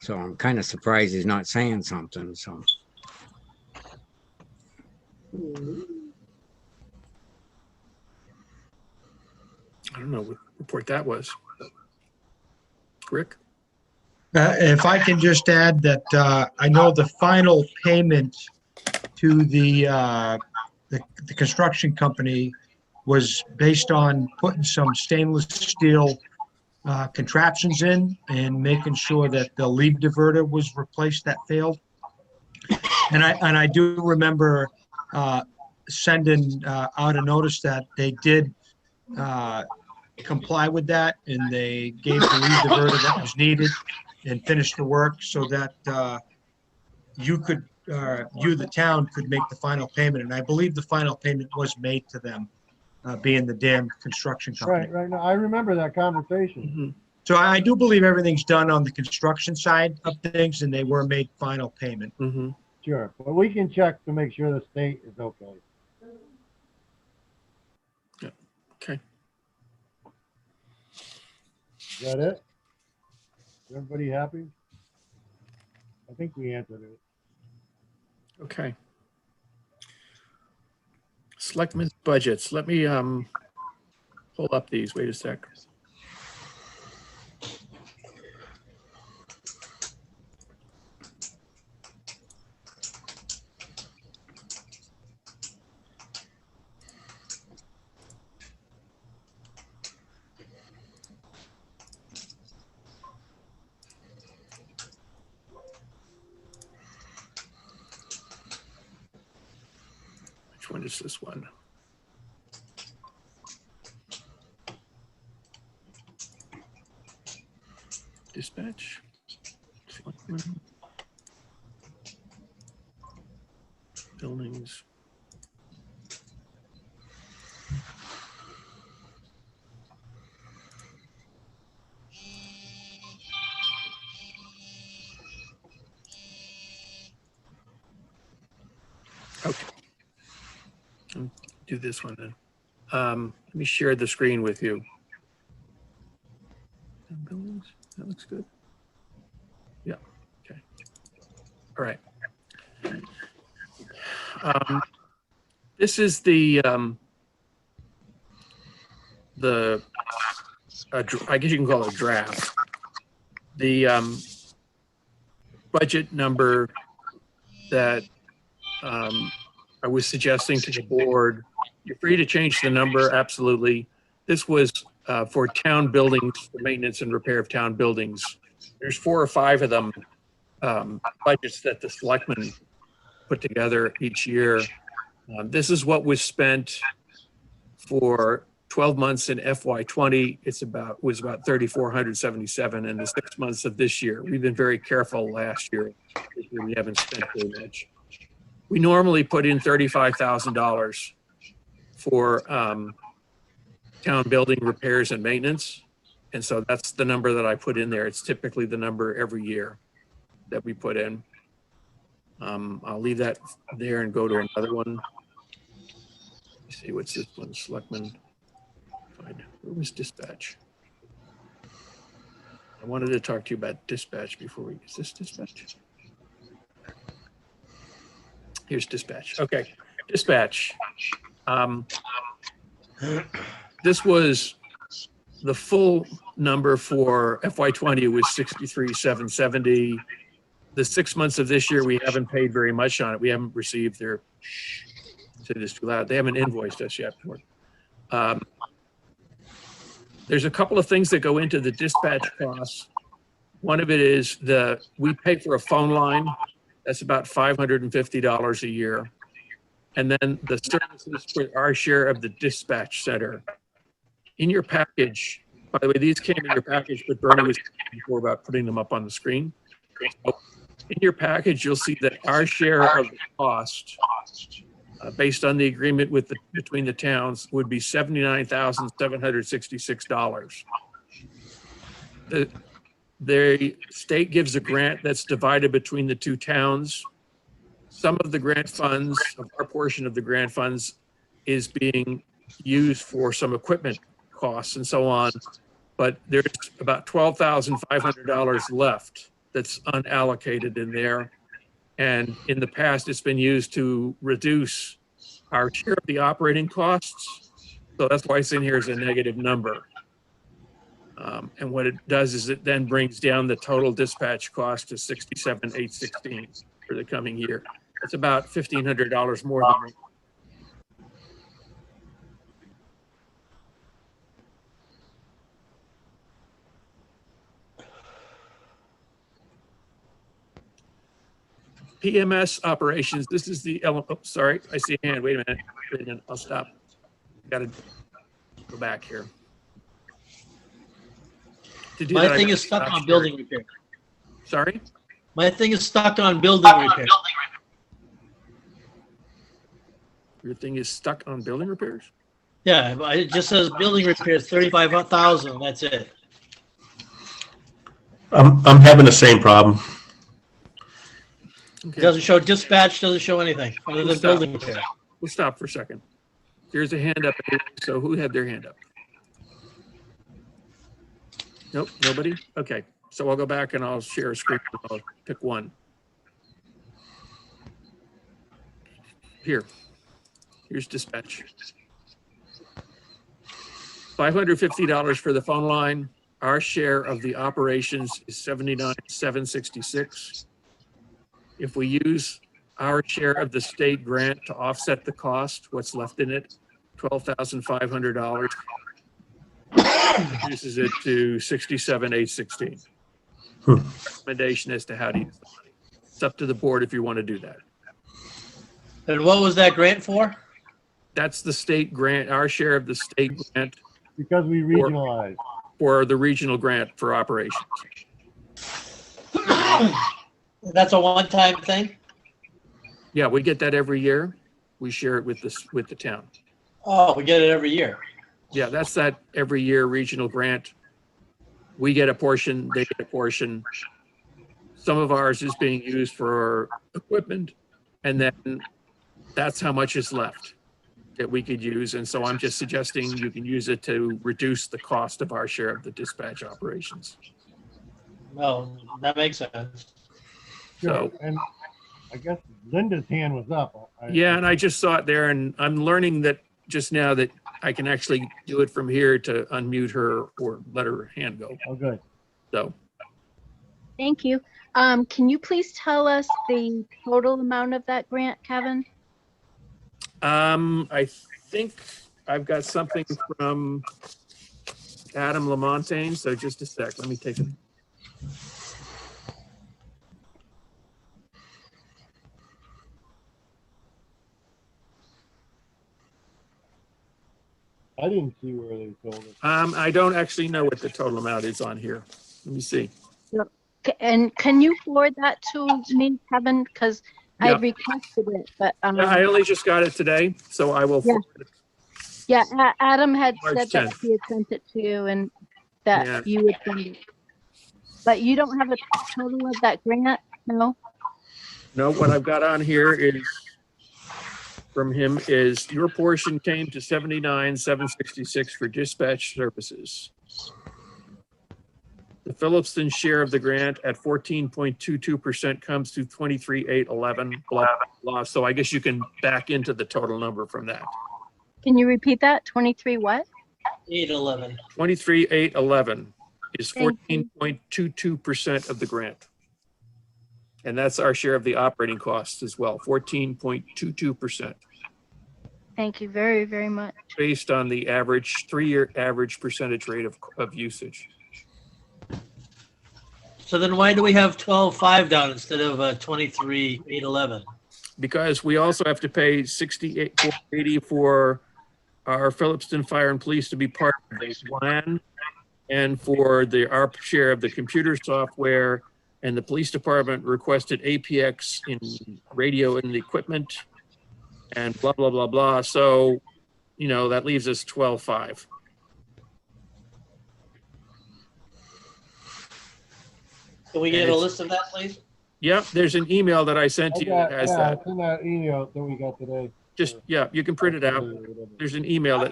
So I'm kind of surprised he's not saying something, so. I don't know what report that was. Rick? If I can just add that I know the final payment to the construction company was based on putting some stainless steel contraptions in and making sure that the lead diverter was replaced that failed. And I do remember sending out a notice that they did comply with that, and they gave the lead diverter that was needed and finished the work so that you, the town, could make the final payment. And I believe the final payment was made to them, being the dam construction company. Right. No, I remember that conversation. Mm-hmm. So I do believe everything's done on the construction side of things, and they were made final payment. Mm-hmm. Sure, but we can check to make sure the state is okay. Yeah. Okay. Is that it? Is everybody happy? I think we answered it. Okay. Selectmen's budgets. Let me pull up these. Wait a sec. Which one is this one? Dispatch. Selectmen. Buildings. Okay. Do this one then. Let me share the screen with you. Buildings, that looks good. Yeah, okay. All right. This is I guess you can call it a draft. The budget number that I was suggesting to the board, you're free to change the number, absolutely. This was for town buildings, for maintenance and repair of town buildings. There's 4 or 5 of them, budgets that the selectmen put together each year. This is what was spent for 12 months in FY20. Was about 3,477 in the 6 months of this year. We've been very careful last year. We haven't spent very much. We normally put in $35,000 for town building repairs and maintenance. And so that's the number that I put in there. It's typically the number every year that we put in. I'll leave that there and go to another one. Let's see, what's this one? Selectmen. Where was dispatch? I wanted to talk to you about dispatch before we, is this dispatch? Here's dispatch. Okay, dispatch. This was the full number for FY20 was 63,770. The 6 months of this year, we haven't paid very much on it. We haven't received their, say this too loud, they haven't invoiced us yet for it. There's a couple of things that go into the dispatch costs. One of it is we pay for a phone line. That's about $550 a year. And then the services for our share of the dispatch center. In your package, by the way, these came in your package, but Bernie was before about putting them up on the screen. So in your package, you'll see that our share of the cost, based on the agreement between the towns, would be $79,766. The state gives a grant that's divided between the 2 towns. Some of the grant funds, our portion of the grant funds, is being used for some equipment costs and so on. But there's about $12,500 left that's unallocated in there. And in the past, it's been used to reduce our share of the operating costs. So that's why it's in here as a negative number. And what it does is it then brings down the total dispatch cost to $67,816 for the coming year. It's about $1,500 more than PMS operations. This is the element. Oh, sorry, I see a hand. Wait a minute. I'll stop. Got to go back here. My thing is stuck on building repair. Sorry? My thing is stuck on building repair. Your thing is stuck on building repairs? Yeah, it just says building repairs, 35,000. That's it. I'm having the same problem. Okay. Doesn't show dispatch, doesn't show anything other than building repair. We'll stop for a second. There's a hand up here. So who had their hand up? Nope, nobody? Okay, so I'll go back and I'll share a screen. I'll pick one. Here's dispatch. $550 for the phone line. Our share of the operations is $79,766. If we use our share of the state grant to offset the cost, what's left in it, $12,500. Reduces it to $67,816. Recommendation as to how to use the money. It's up to the board if you want to do that. And what was that grant for? That's the state grant, our share of the state grant. Because we regionalize. For the regional grant for operations. That's a one-time thing? Yeah, we get that every year. We share it with the town. Oh, we get it every year. Yeah, that's that every year regional grant. We get a portion, they get a portion. Some of ours is being used for equipment, and then that's how much is left that we could use. And so I'm just suggesting you can use it to reduce the cost of our share of the dispatch operations. Well, that makes sense. So, and I guess Linda's hand was up. Yeah, and I just saw it there, and I'm learning that just now that I can actually do it from here to unmute her or let her hand go. Oh, good. So. Thank you. Can you please tell us the total amount of that grant, Kevin? I think I've got something from Adam Lamontagne, so just a sec, let me take it. I didn't see where they told us. I don't actually know what the total amount is on here. Let me see. And can you forward that to me, Kevin? Because I Yeah. requested it, but I only just got it today, so I will. Yeah. forward it. yeah, Adam had March said that 10th. he had sent it to you and that Yeah. you would send it. But you don't have a total of that grant? No? No, what I've got on here is from him is your portion came to 79,766 for dispatch services. The Phillipston share of the grant at 14.22% comes to 23,811, blah, blah. So I guess you can back into the total number from that. Can you repeat that? 23 what? 811. 23,811 is Thank you. 14.22% of the grant. And that's our share of the operating costs as well, 14.22%, Thank you very, very much. based on the average, 3-year average percentage rate of usage. So then why do we have 12.5 down instead of 23,811? Because we also have to pay $68,480 for our Phillipston Fire and Police to be part of the plan, and for our share of the computer software, and the police department requested APX in radio and the equipment, and blah, blah, blah, blah. So, you know, that leaves us 12.5. Can we get a list of that, please? Yep, there's an email that I sent to you that has Yeah, that. it's in that email that we got today. Just, yeah, you can print it out. There's an email that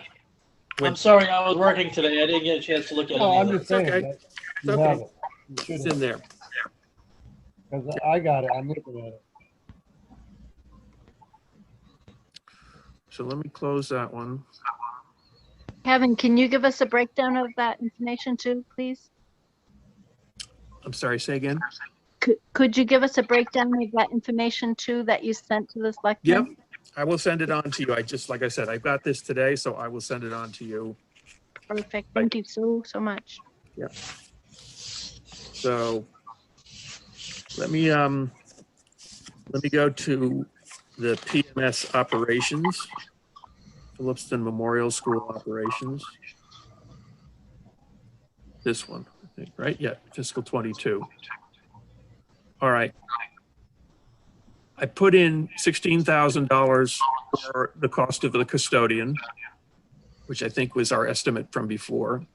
I'm sorry, I was working today. I didn't get a chance to look at it. No, I'm either. just saying. okay. that It's You okay. have it. You should It's have in there. Because I got it. I'm looking at it. So let me close that one. Kevin, can you give us a breakdown of that information too, please? I'm sorry, say again? Could you give us a breakdown of that information too that you sent to the Yep, selectmen? I will send it on to you. Like I said, I've got this today, so I will send it on to you. Perfect. Thank you so much. Yeah. So let me go to the PMS operations, Phillipston Memorial School operations. This one, I think, right? Yeah, fiscal 22. All right. I put in $16,000 for the cost of the custodian, which I think was our estimate from before.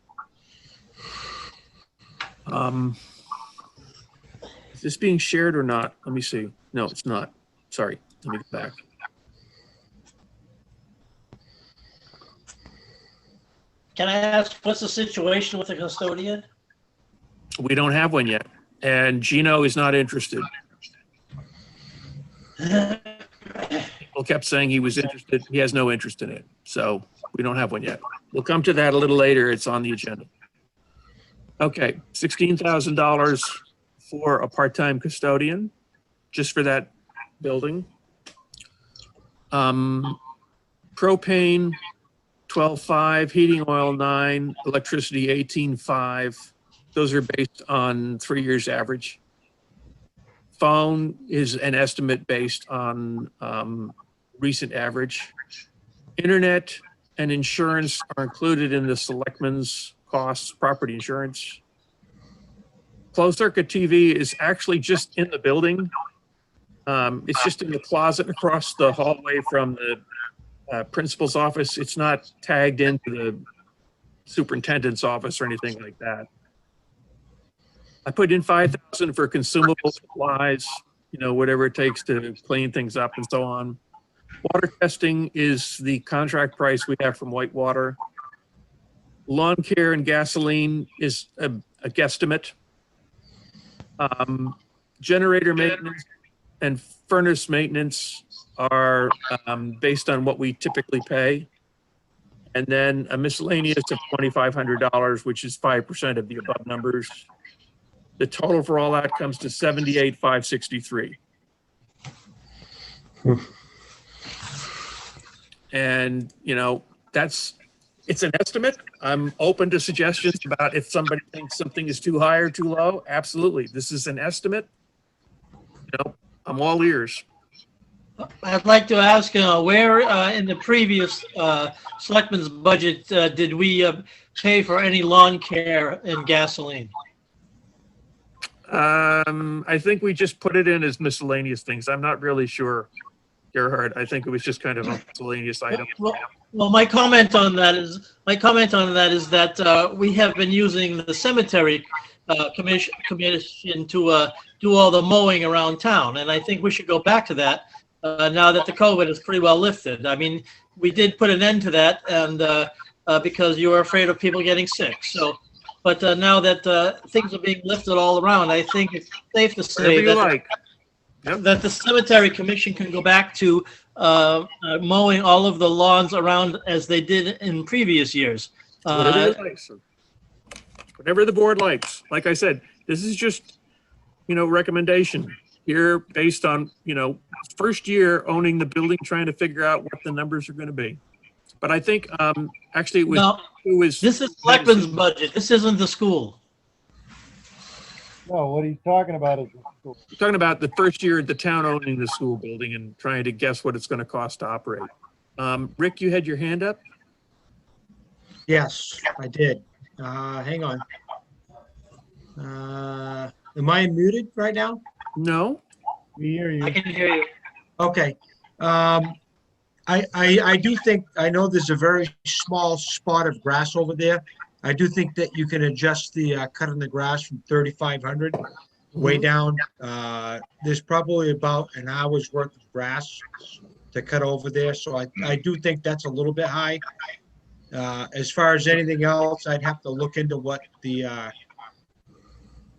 Is this being shared or not? Let me see. No, it's not. Sorry, let me go back. Can I ask, what's the situation with the custodian? We don't have one yet, and Gino is not interested. People kept saying he was interested. He has no interest in it, so we don't have one yet. We'll come to that a little later. It's on the agenda. Okay, $16,000 for a part-time custodian, just for that building. Propane, 12.5, heating oil 9, electricity 18.5. Those are based on 3 years average. Phone is an estimate based on recent average. Internet and insurance are included in the selectmen's costs, property insurance. Closed circuit TV is actually just in the building. It's just in the closet across the hallway from the principal's office. It's not tagged into the superintendent's office or anything like that. I put in $5,000 for consumable supplies, you know, whatever it takes to clean things up and so on. Water testing is the contract price we have from Whitewater. Lawn care and gasoline is a guesstimate. Generator maintenance and furnace maintenance are based on what we typically pay. And then a miscellaneous of $2,500, which is 5% of the above numbers. The total for all that comes to $78,563. And, it's an estimate. I'm open to suggestions about if somebody thinks something is too high or too low. Absolutely. This is an estimate. I'm all ears. I'd like to ask, where in the previous selectmen's budget did we pay for any lawn care and gasoline? I think we just put it in as miscellaneous things. I'm not really sure, Gerhard. I think it was just kind of a miscellaneous item. Well, my comment on that is that we have been using the cemetery commission to do all the mowing around town, and I think we should go back to that now that the COVID is pretty well lifted. I mean, we did put an end to that, and because you were afraid of people getting sick. So, but now that things are being lifted all around, I think it's safe to say that the cemetery commission can go back to mowing all of the lawns around as they did in previous years. Whatever they like, sir. Whatever the board likes. Like I said, this is just, recommendation here based on, first year owning the building, trying to figure out what the numbers are going to be. But I think, actually, this is selectmen's budget. This isn't the school. No, what he's talking about is the school. We're talking about the first year the town owning the school building and trying to guess what it's going to cost to operate. Rick, you had your hand up? Yes, I did. Hang on. Am I muted right now? No. We hear you. I can hear you. Okay. I do think, I know there's a very small spot of grass over there. I do think that you can adjust the cutting the grass from 3,500 way down. There's probably about an hour's worth of grass to cut over there. So I do think that's a little bit high. As far as anything else, I'd have to look into what the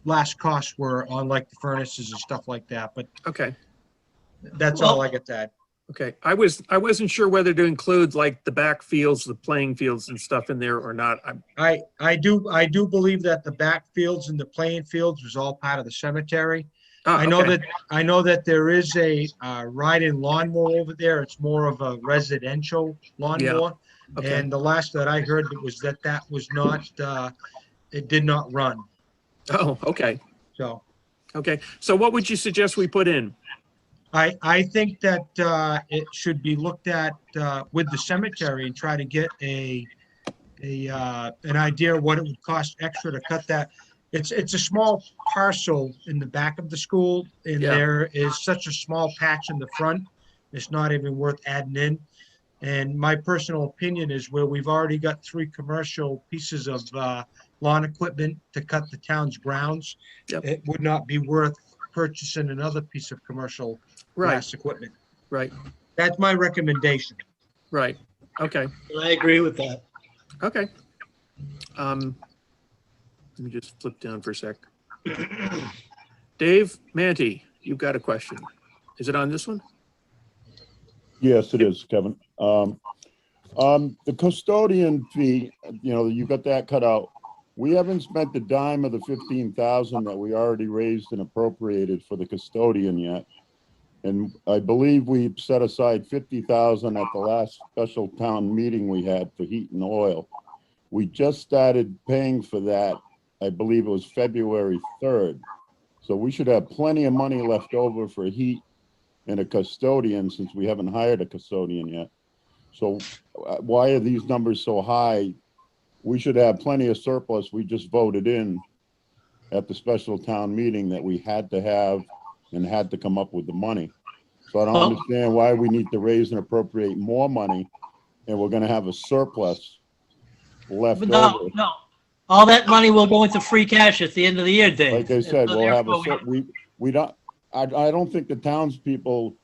last costs were on like the furnaces and stuff like that. But okay, that's all I got to add. Okay, I wasn't sure whether to include like the back fields, the playing fields and stuff in there or not. I do believe that the back fields and the playing fields was all part of the cemetery. I know that there is a ride-in lawnmower over there. It's more of a residential lawnmower. Yeah. Okay. And the last that I heard was that was not, it did not run. Oh, okay. So. Okay, so what would you suggest we put in? I think that it should be looked at with the cemetery and try to get an idea of what it would cost extra to cut that. It's a small parcel in the back of the school, and there is such a small patch in the front. It's not even worth adding in. And my personal opinion is where we've already got 3 commercial pieces of lawn equipment to cut the town's grounds, it would not be worth purchasing another piece of commercial grass equipment. Right. That's my recommendation. Right. Okay. I agree with that. Okay. Let me just flip down for a sec. Dave Manty, you've got a question. Is it on this one? Yes, it is, Kevin. The custodian fee, you got that cut out. We haven't spent the dime of the 15,000 that we already raised and appropriated for the custodian yet. And I believe we set aside 50,000 at the last special town meeting we had for heat and oil. We just started paying for that. I believe it was February 3rd. So we should have plenty of money left over for heat and a custodian since we haven't hired a custodian yet. So why are these numbers so high? We should have plenty of surplus. We just voted in at the special town meeting that we had to have and had to come up with the money. So I don't understand why we need to raise and appropriate more money and we're going to have a surplus left over. No. All that money will go into free cash at the end of the year, Dave. Like I said, we'll have we don't, I don't think the townspeople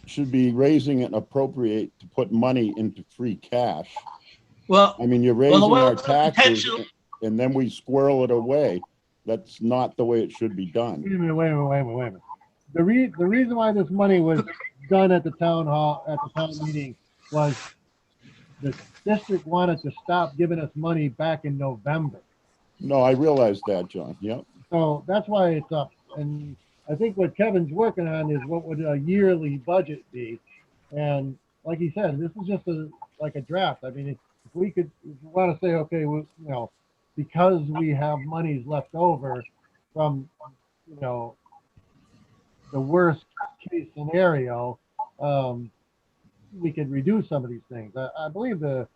should be raising and appropriate to put money into free cash. Well, I mean, you're raising our taxes and then we squirrel it away. That's not the way it should be done. Wait a minute. The reason why this money was done at the town hall, at the town meeting, was the district wanted to stop giving us money back in November. No, I realize that, John. Yep. So that's why it's up. And I think what Kevin's working on is what would a yearly budget be. And like he said, this is just like a draft. I mean, if we could, if you want to say, okay, we, because we have monies left over from, the worst case scenario, we could reduce some of these things. I believe the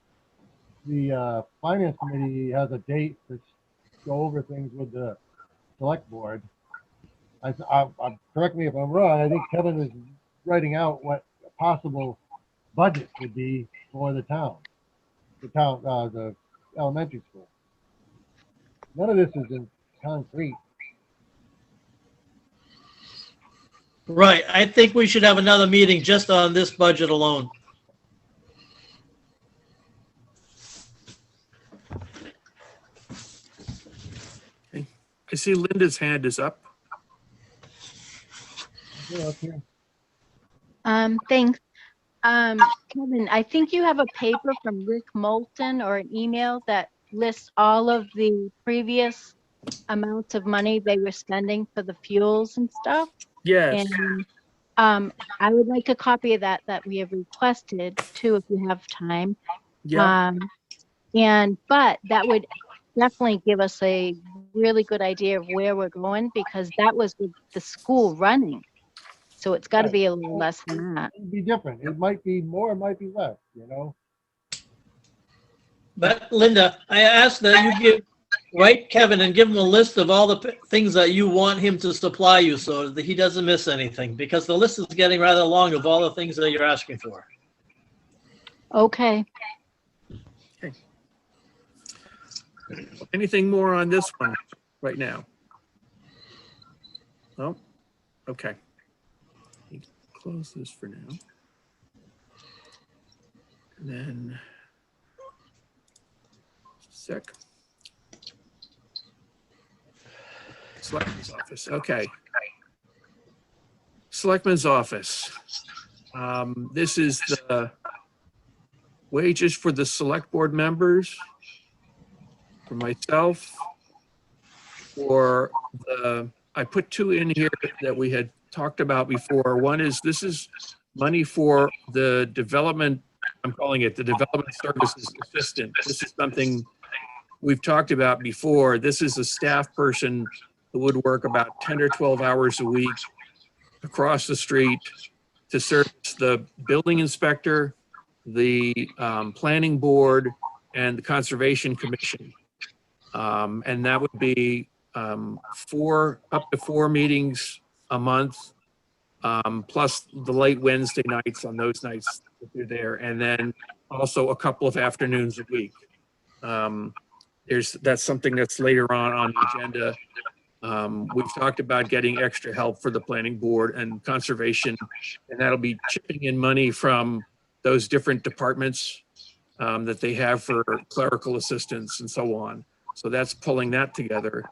finance committee has a date to go over things with the select board. Correct me if I'm wrong. I think Kevin is writing out what a possible budget would be for the elementary school. None of this is in concrete. Right. I think we should have another meeting just on this budget alone. I see Linda's hand is up. Yeah, okay. Thanks. Kevin, I think you have a paper from Rick Moulton or an email that lists all of the previous amounts of money they were spending for the fuels and stuff. Yes. And I would like a copy of that we have requested too, if you have time. Yeah. But that would definitely give us a really good idea of where we're going, because that was with the school running. So it's got to be a little less than that. It'd be different. It might be more, it might be less, But Linda, I asked that you write Kevin and give him a list of all the things that you want him to supply you so that he doesn't miss anything, because the list is getting rather long of all the things that you're asking for. Okay. Anything more on this one right now? No? Okay. Close this for now. And then sec. Selectman's office. Okay. Selectman's office. This is the wages for the select board members, for myself, for the, I put two in here that we had talked about before. One is, this is money for the development, I'm calling it the development services assistant. This is something we've talked about before. This is a staff person who would work about 10 or 12 hours a week across the street to service the building inspector, the planning board, and the conservation commission. And that would be up to four meetings a month, plus the late Wednesday nights on those nights that they're there, and then also a couple of afternoons a week. That's something that's later on the agenda. We've talked about getting extra help for the planning board and conservation, and that'll be chipping in money from those different departments that they have for clerical assistance and so on. So that's pulling that together.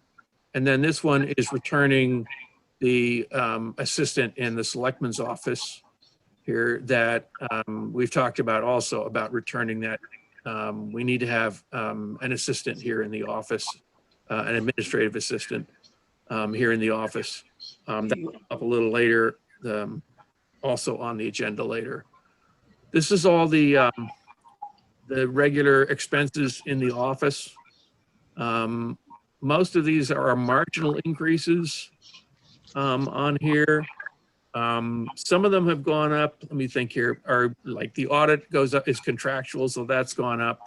And then this one is returning the assistant in the selectman's office here that we've talked about also about returning that. We need to have an assistant here in the office, an administrative assistant here in the office. That'll come up a little later, also on the agenda later. This is all the regular expenses in the office. Most of these are marginal increases on here. Some of them have gone up. Let me think here. Are like the audit goes up, is contractual, so that's gone up.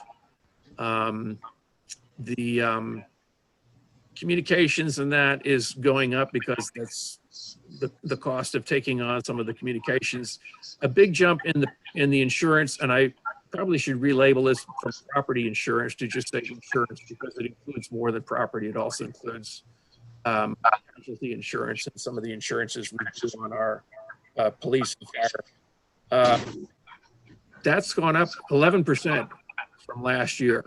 The communications and that is going up because that's the cost of taking on some of the communications. A big jump in the insurance, and I probably should relabel this from property insurance to just say insurance, because it includes more than property. It also includes casualty insurance and some of the insurances we do on our police and fire. That's gone up 11% from last year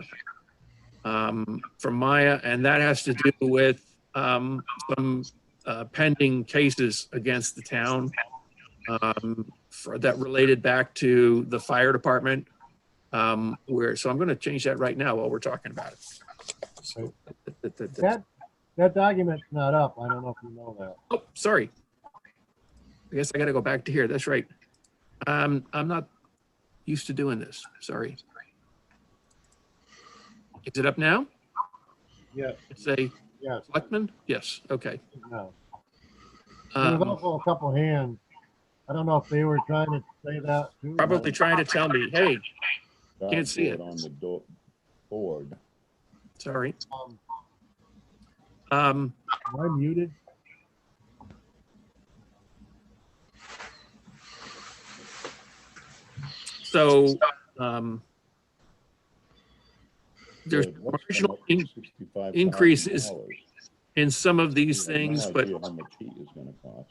from Maya, and that has to do with some pending cases against the town that related back to the fire department. So I'm going to change that right now while we're talking about it. That document's not up. I don't know if you know that. Oh, sorry. I guess I got to go back to here. That's right. I'm not. used to doing this. Sorry. Is it up now? Yes, Say yes, Selectmen? Yes, okay. no. There was also a couple hands. I don't know if they were trying to say that too. Probably trying to tell me, hey, can't see it. On the board. Sorry. Am I muted? So, there's It looks marginal like $65,000. increases in some of these I have no things, but idea how much heat is gonna cost.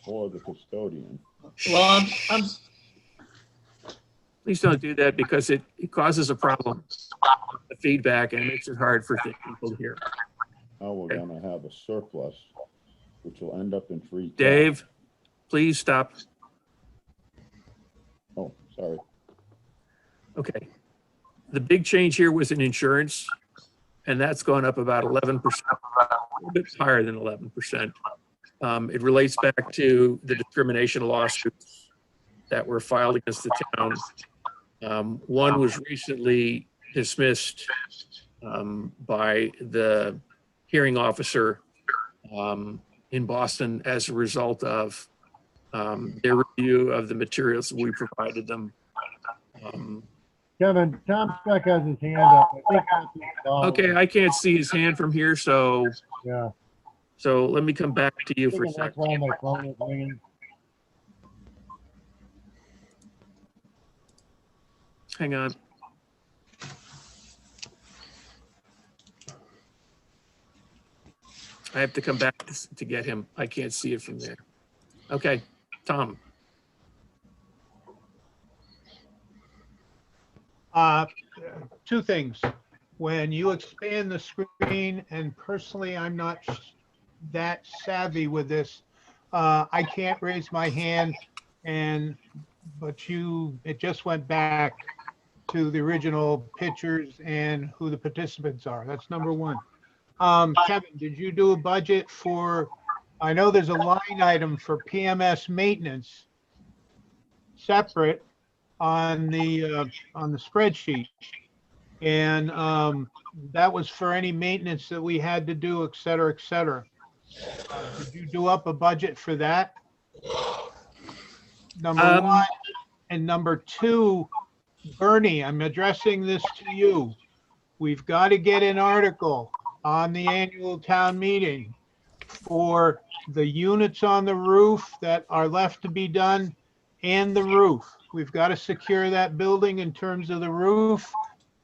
Or the custodian. Well, I'm please don't do that because it causes a problem. The feedback and it makes it hard for people to hear. Now we're gonna have a surplus, which will end up in free cash. Dave, please stop. Oh, sorry. Okay. The big change here was in insurance, and that's gone up about 11%, a bit higher than 11%. It relates back to the discrimination lawsuits that were filed against the town. One was recently dismissed by the hearing officer in Boston as a result of their review of the materials that we provided them. Kevin, Tom Speck has his hand up. I think that's his dog. Okay, I can't see his hand from here, so Yeah. so let me come back to you for a Thinking that's second. why my phone is ringing. Hang on. I have to come back to get him. I can't see it from there. Okay, Tom. Two things. When you expand the screen, and personally, I'm not that savvy with this, I can't raise my hand, but it just went back to the original pictures and who the participants are. That's number one. Kevin, did you do a budget for, I know there's a line item for PMS maintenance separate on the spreadsheet. And that was for any maintenance that we had to do, et cetera, et cetera. Did you do up a budget for that? Number one. And number two, Bernie, I'm addressing this to you. We've got to get an article on the annual town meeting for the units on the roof that are left to be done and the roof. We've got to secure that building in terms of the roof.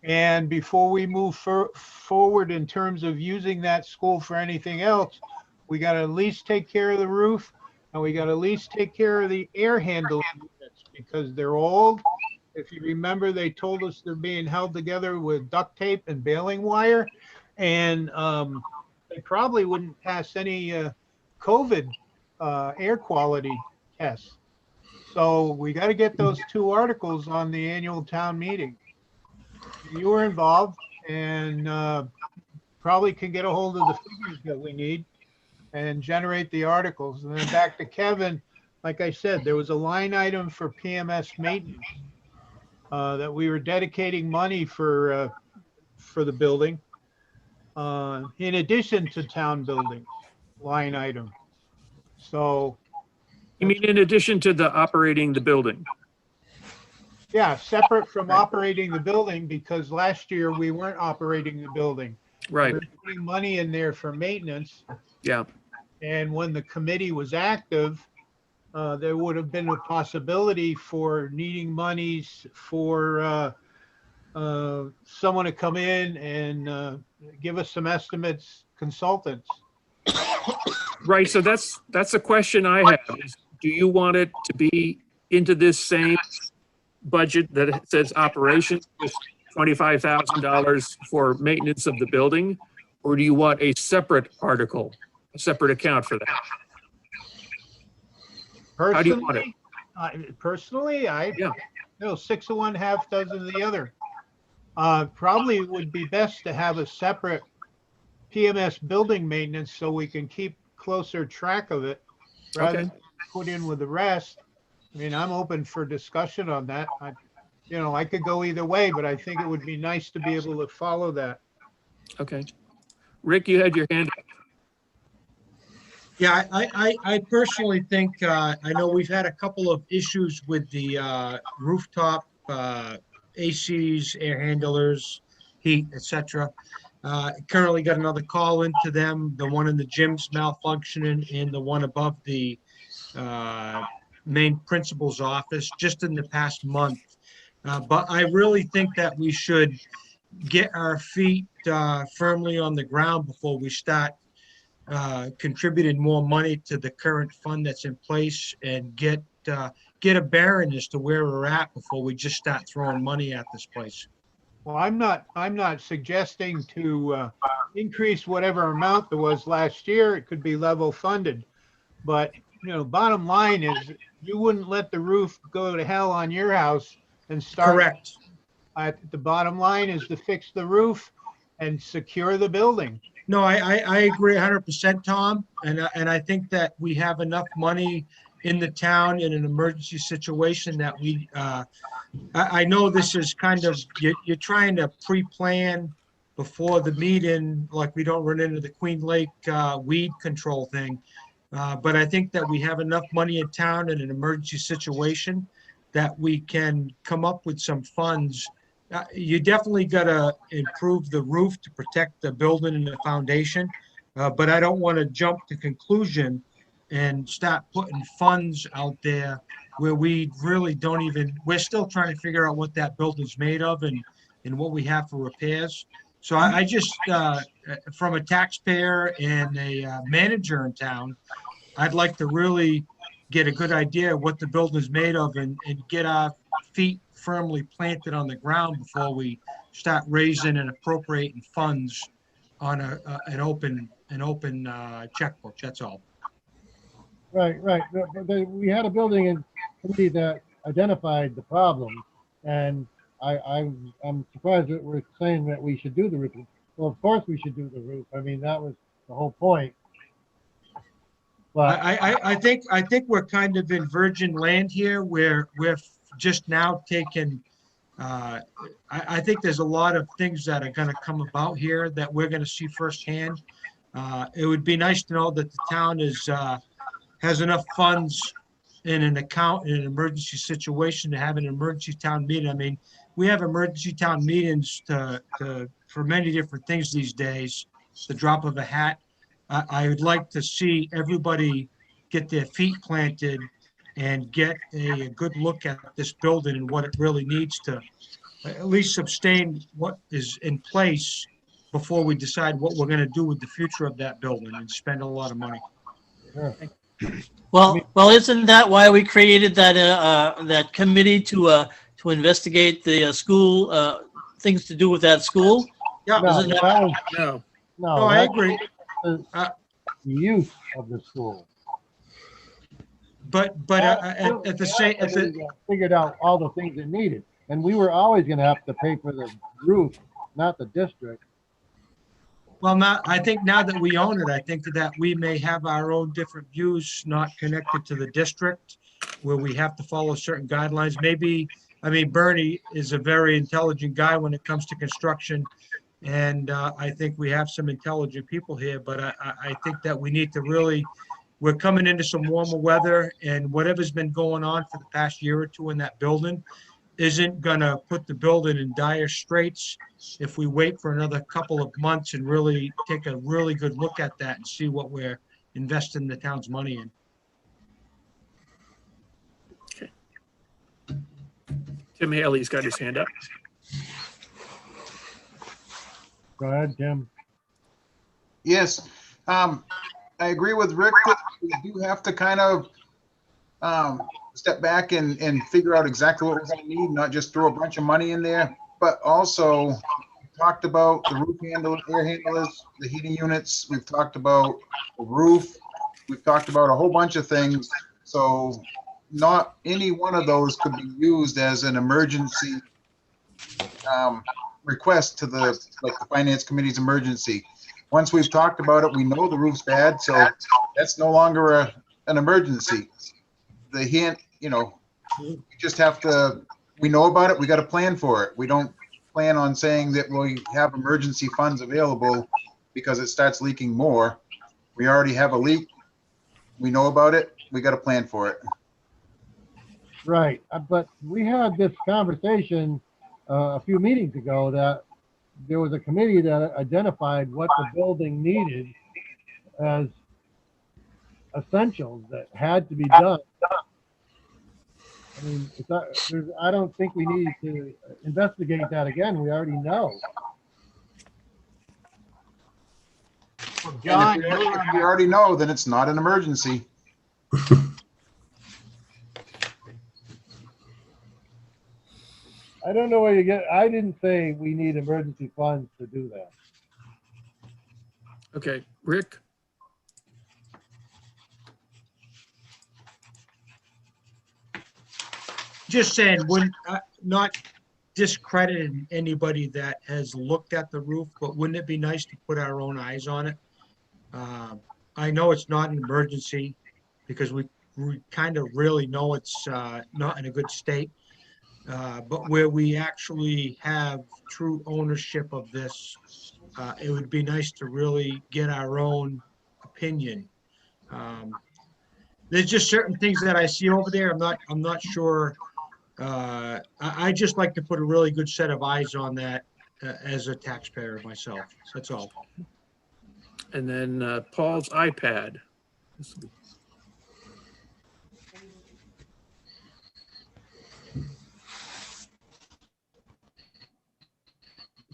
And before we move forward in terms of using that school for anything else, we got to at least take care of the roof, and we got to at least take care of the air handling units because they're old. If you remember, they told us they're being held together with duct tape and baling wire, and they probably wouldn't pass any COVID air quality tests. So we got to get those two articles on the annual town meeting. You were involved and probably can get a hold of the figures that we need and generate the articles. And then back to Kevin, like I said, there was a line item for PMS maintenance that we were dedicating money for the building, in addition to town building line item. So. You mean in addition to the operating the building? Yeah, separate from operating the building, because last year we weren't operating the building. Right. We were putting money in there for maintenance. Yeah. And when the committee was active, there would have been a possibility for needing monies for someone to come in and give us some estimates, consultants. Right. So that's a question I have. Is, do you want it to be into this same budget that says operations with $25,000 for maintenance of the building, or do you want a separate article, a separate account for that? Personally, how do you want it? No, 6 of one, half dozen of the other. Probably would be best to have a separate PMS building maintenance so we can keep closer track of it rather than put in with the rest. I mean, I'm open for discussion on that. I could go either way, but I think it would be nice to be able to follow that. Okay. Rick, you had your hand up. Yeah, I personally think, I know we've had a couple of issues with the rooftop ACs, air handlers, heat, etc. Currently got another call into them, the one in the gym's malfunctioning and the one above the main principal's office just in the past month. But I really think that we should get our feet firmly on the ground before we start contributing more money to the current fund that's in place and get a bearing as to where we're at before we just start throwing money at this place. Well, I'm not suggesting to increase whatever amount there was last year. It could be level funded. But, bottom line is you wouldn't let the roof go to hell on your house and start. Correct. The bottom line is to fix the roof and secure the building. No, I agree 100%, Tom. And I think that we have enough money in the town in an emergency situation that we, I know this is kind of, you're trying to pre-plan before the meeting, like we don't run into the Queen Lake weed control thing. But I think that we have enough money in town in an emergency situation that we can come up with some funds. You definitely got to improve the roof to protect the building and the foundation. But I don't want to jump to conclusion and start putting funds out there where we really don't even, we're still trying to figure out what that building's made of and what we have for repairs. So I just, from a taxpayer and a manager in town, I'd like to really get a good idea of what the building's made of and get our feet firmly planted on the ground before we start raising and appropriating funds on an open checkbook. That's all. Right. We had a building committee that identified the problem, and I'm surprised that we're saying that we should do the roof. Well, of course we should do the roof. I mean, that was the whole point. But I think we're kind of in virgin land here where we're just now taking, I think there's a lot of things that are going to come about here that we're going to see firsthand. It would be nice to know that the town has enough funds in an account in an emergency situation to have an emergency town meeting. I mean, we have emergency town meetings for many different things these days. It's the drop of a hat. I would like to see everybody get their feet planted and get a good look at this building and what it really needs to at least sustain what is in place before we decide what we're going to do with the future of that building and spend a lot of money. sure. Well, isn't that why we created that committee to investigate the school things to do with that school? Yeah, No, Isn't that- that was, No. no, I that's agree. the use of the school. But at the same, We figured out all the things it needed, and we were always going to have to pay for the roof, not the district. well, I think now that we own it, I think that we may have our own different views, not connected to the district, where we have to follow certain guidelines. Maybe, I mean, Bernie is a very intelligent guy when it comes to construction. And I think we have some intelligent people here, but I think that we need to really, we're coming into some warmer weather, and whatever's been going on for the past year or two in that building isn't gonna put the building in dire straits if we wait for another couple of months and really take a really good look at that and see what we're investing the town's money in. Tim Haley's got his hand up. Go ahead, Tim. Yes, I agree with Rick that we do have to kind of step back and figure out exactly what we're going to need, not just throw a bunch of money in there. But also, we talked about the roof air handlers, the heating units. We've talked about the roof. We've talked about a whole bunch of things. So not any one of those could be used as an emergency request to the finance committee's emergency. Once we've talked about it, we know the roof's bad, so that's no longer an emergency. The We just have to, we know about it, we got to plan for it. We don't plan on saying that we have emergency funds available because it starts leaking more. We already have a leak. We know about it. We got to plan for it. Right, but we had this conversation a few meetings ago that there was a committee that identified what the building needed as essentials that had to be done. I mean, it's not, I don't think we need to investigate that again. We already know. Well, And John, if we already know, then it's not an emergency. I don't know where you get, I didn't say we need emergency funds to do that. Okay, Rick? Just saying, when, not discrediting anybody that has looked at the roof, but wouldn't it be nice to put our own eyes on it? I know it's not an emergency because we kind of really know it's not in a good state. But where we actually have true ownership of this, it would be nice to really get our own opinion. There's just certain things that I see over there. I'm not sure. I just like to put a really good set of eyes on that as a taxpayer myself. That's all. And then Paul's iPad.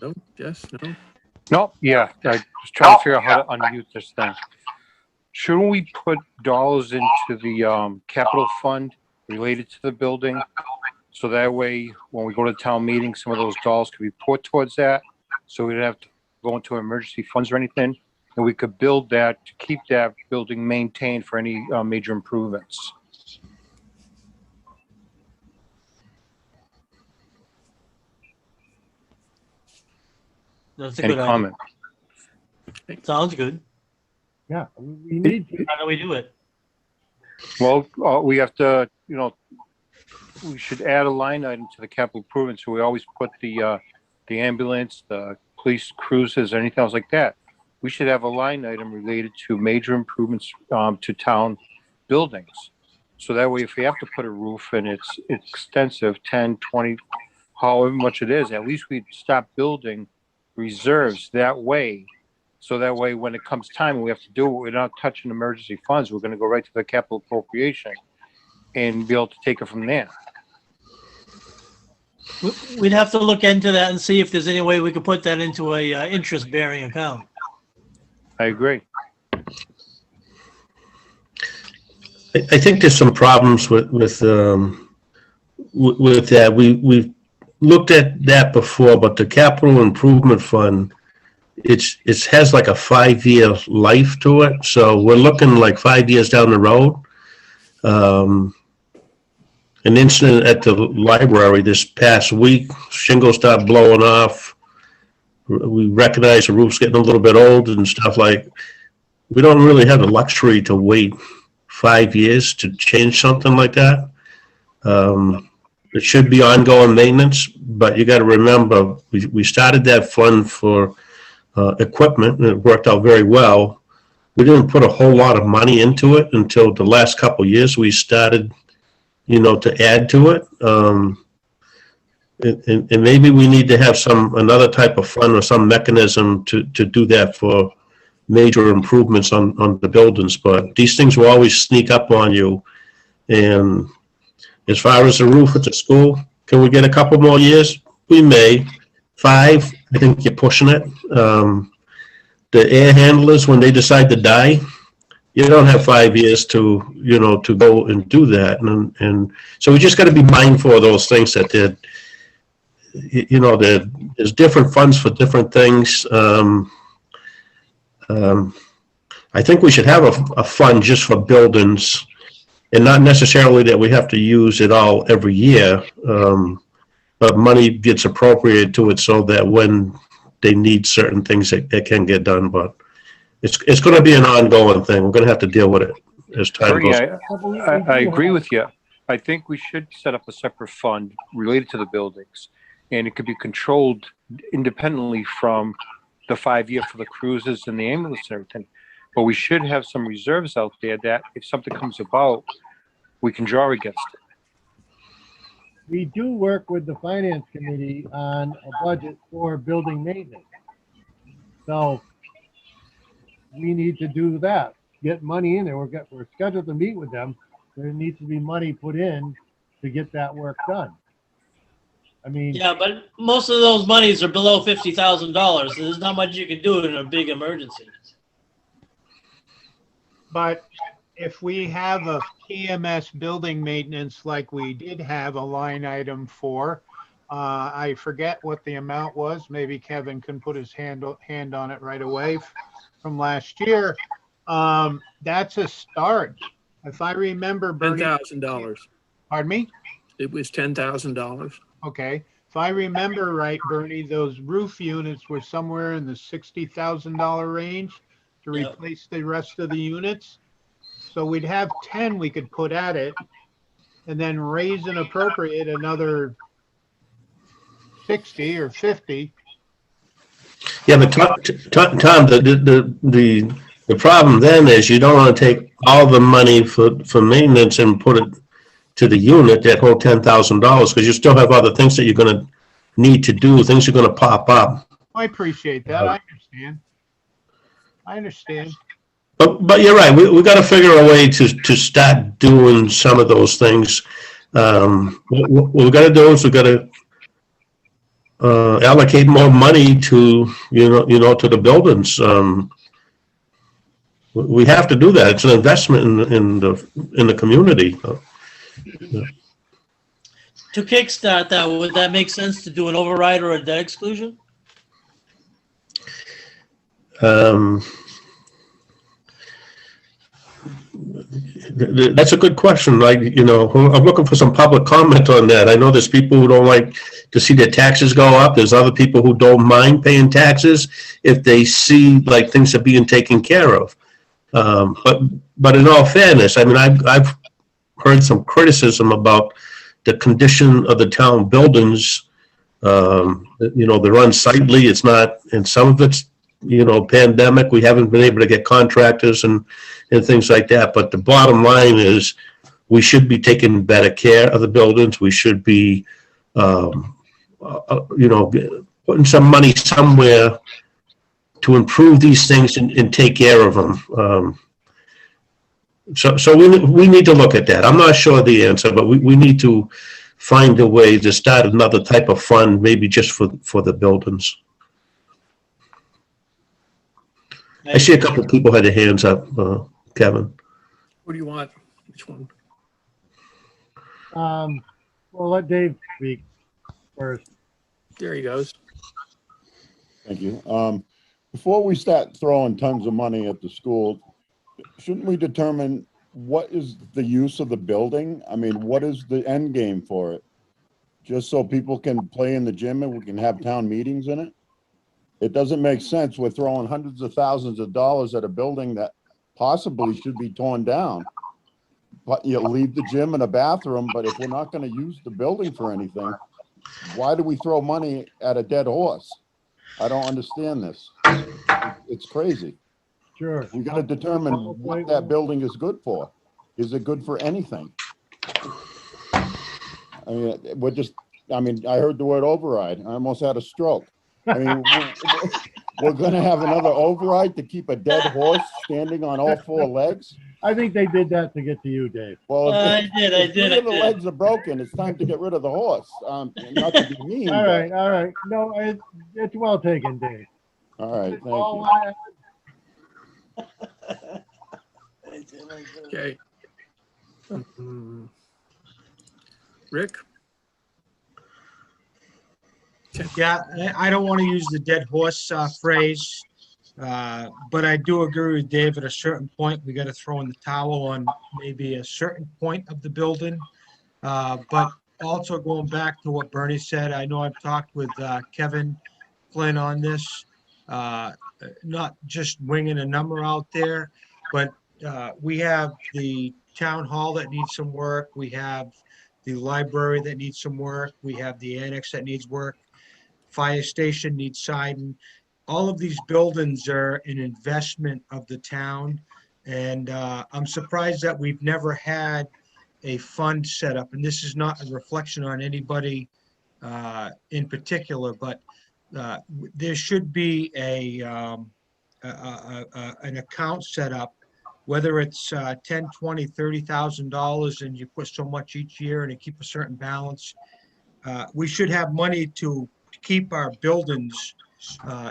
No, yes, no? Nope, yeah, I was trying to figure out how to unmute this thing. Shouldn't we put dollars into the capital fund related to the building? So that way, when we go to town meeting, some of those dollars could be put towards that. So we don't have to go into emergency funds or anything. And we could build that to keep that building maintained for any major improvements. That's a Any good comment? idea. Sounds good. Yeah, we need to. How do we do it? Well, we have to, we should add a line item to the capital improvement. So we always put the ambulance, the police cruises, anything else like that. We should have a line item related to major improvements to town buildings. So that way, if we have to put a roof and it's extensive, 10, 20, however much it is, at least we'd stop building reserves that way. So that way, when it comes time and we have to do it, we're not touching emergency funds. We're going to go right to the capital appropriation and be able to take it from there. We'd have to look into that and see if there's any way we could put that into a interest-bearing account. I agree. I think there's some problems with that. We've looked at that before, but the capital improvement fund, it has like a 5-year life to it. So we're looking like 5 years down the road. An incident at the library this past week, shingles start blowing off. We recognize the roof's getting a little bit old and stuff like. We don't really have the luxury to wait 5 years to change something like that. It should be ongoing maintenance, but you got to remember, we started that fund for equipment, and it worked out very well. We didn't put a whole lot of money into it until the last couple of years. We started, to add to it. And maybe we need to have another type of fund or some mechanism to do that for major improvements on the buildings. But these things will always sneak up on you. And as far as the roof at the school, can we get a couple more years? We may. 5, I think you're pushing it. The air handlers, when they decide to die, you don't have 5 years to go and do that. And so we just got to be mindful of those things that there's different funds for different things. I think we should have a fund just for buildings, and not necessarily that we have to use it all every year, but money gets appropriated to it so that when they need certain things, it can get done. But it's going to be an ongoing thing. We're going to have to deal with it as time goes. I agree with you. I think we should set up a separate fund related to the buildings, and it could be controlled independently from the 5-year for the cruises and the ambulance and everything. But we should have some reserves out there that if something comes about, we can draw against it. We do work with the finance committee on a budget for building maintenance. So we need to do that, get money in there. We're scheduled to meet with them. There needs to be money put in to get that work done. I mean, Yeah, but most of those monies are below $50,000. So there's not much you can do in a big emergency. But if we have a PMS building maintenance like we did have a line item for, I forget what the amount was. Maybe Kevin can put his hand on it right away from last year. That's a start. If I remember, Bernie. $10,000. Pardon me? It was $10,000. Okay. If I remember right, Bernie, those roof units were somewhere in the $60,000 range to replace the rest of the units. So we'd have 10 we could put at it and then raise and appropriate another 60 or 50. Yeah, but Tom, the problem then is you don't want to take all the money for maintenance and put it to the unit, that whole $10,000, because you still have other things that you're going to need to do, things are going to pop up. I appreciate that. I understand. But you're right. We got to figure a way to start doing some of those things. What we got to do is we got to allocate more money to to the buildings. We have to do that. It's an investment in the community. To kickstart that, would that make sense to do an override or a debt exclusion? That's a good question. I'm looking for some public comment on that. I know there's people who don't like to see their taxes go up. There's other people who don't mind paying taxes if they see like things are being taken care of. But in all fairness, I mean, I've heard some criticism about the condition of the town buildings. They're unsightly. It's not, and some of it's pandemic. We haven't been able to get contractors and things like that. But the bottom line is we should be taking better care of the buildings. We should be, putting some money somewhere to improve these things and take care of them. So we need to look at that. I'm not sure the answer, but we need to find a way to start another type of fund, maybe just for the buildings. I see a couple of people had their hands up, Kevin. What do you want? Which one? Well, let Dave speak first. There he goes. Thank you. Before we start throwing tons of money at the school, shouldn't we determine what is the use of the building? I mean, what is the end game for it? Just so people can play in the gym and we can have town meetings in it? It doesn't make sense. We're throwing hundreds of thousands of dollars at a building that possibly should be torn down. But you leave the gym and a bathroom, but if we're not going to use the building for anything, why do we throw money at a dead horse? I don't understand this. It's crazy. Sure. We got to determine what that building is good for. Is it good for anything? I mean, I heard the word override. I almost had a stroke. I mean, we're going to have another override to keep a dead horse standing on all four legs? I think they did that to get to you, Dave. Well, I did. the legs are broken. It's time to get rid of the horse. Not to be mean. All right. No, it's well taken, Dave. All right, thank you. Okay. Rick? Yeah, I don't want to use the dead horse phrase, but I do agree with Dave. At a certain point, we got to throw in the towel on maybe a certain point of the building. But also going back to what Bernie said, I know I've talked with Kevin Flynn on this, not just winging a number out there, but we have the town hall that needs some work. We have the library that needs some work. We have the annex that needs work. Fire station needs siding. All of these buildings are an investment of the town. And I'm surprised that we've never had a fund set up. And this is not a reflection on anybody in particular, but there should be an account set up, whether it's 10, 20, $30,000 and you put so much each year and you keep a certain balance. We should have money to keep our buildings.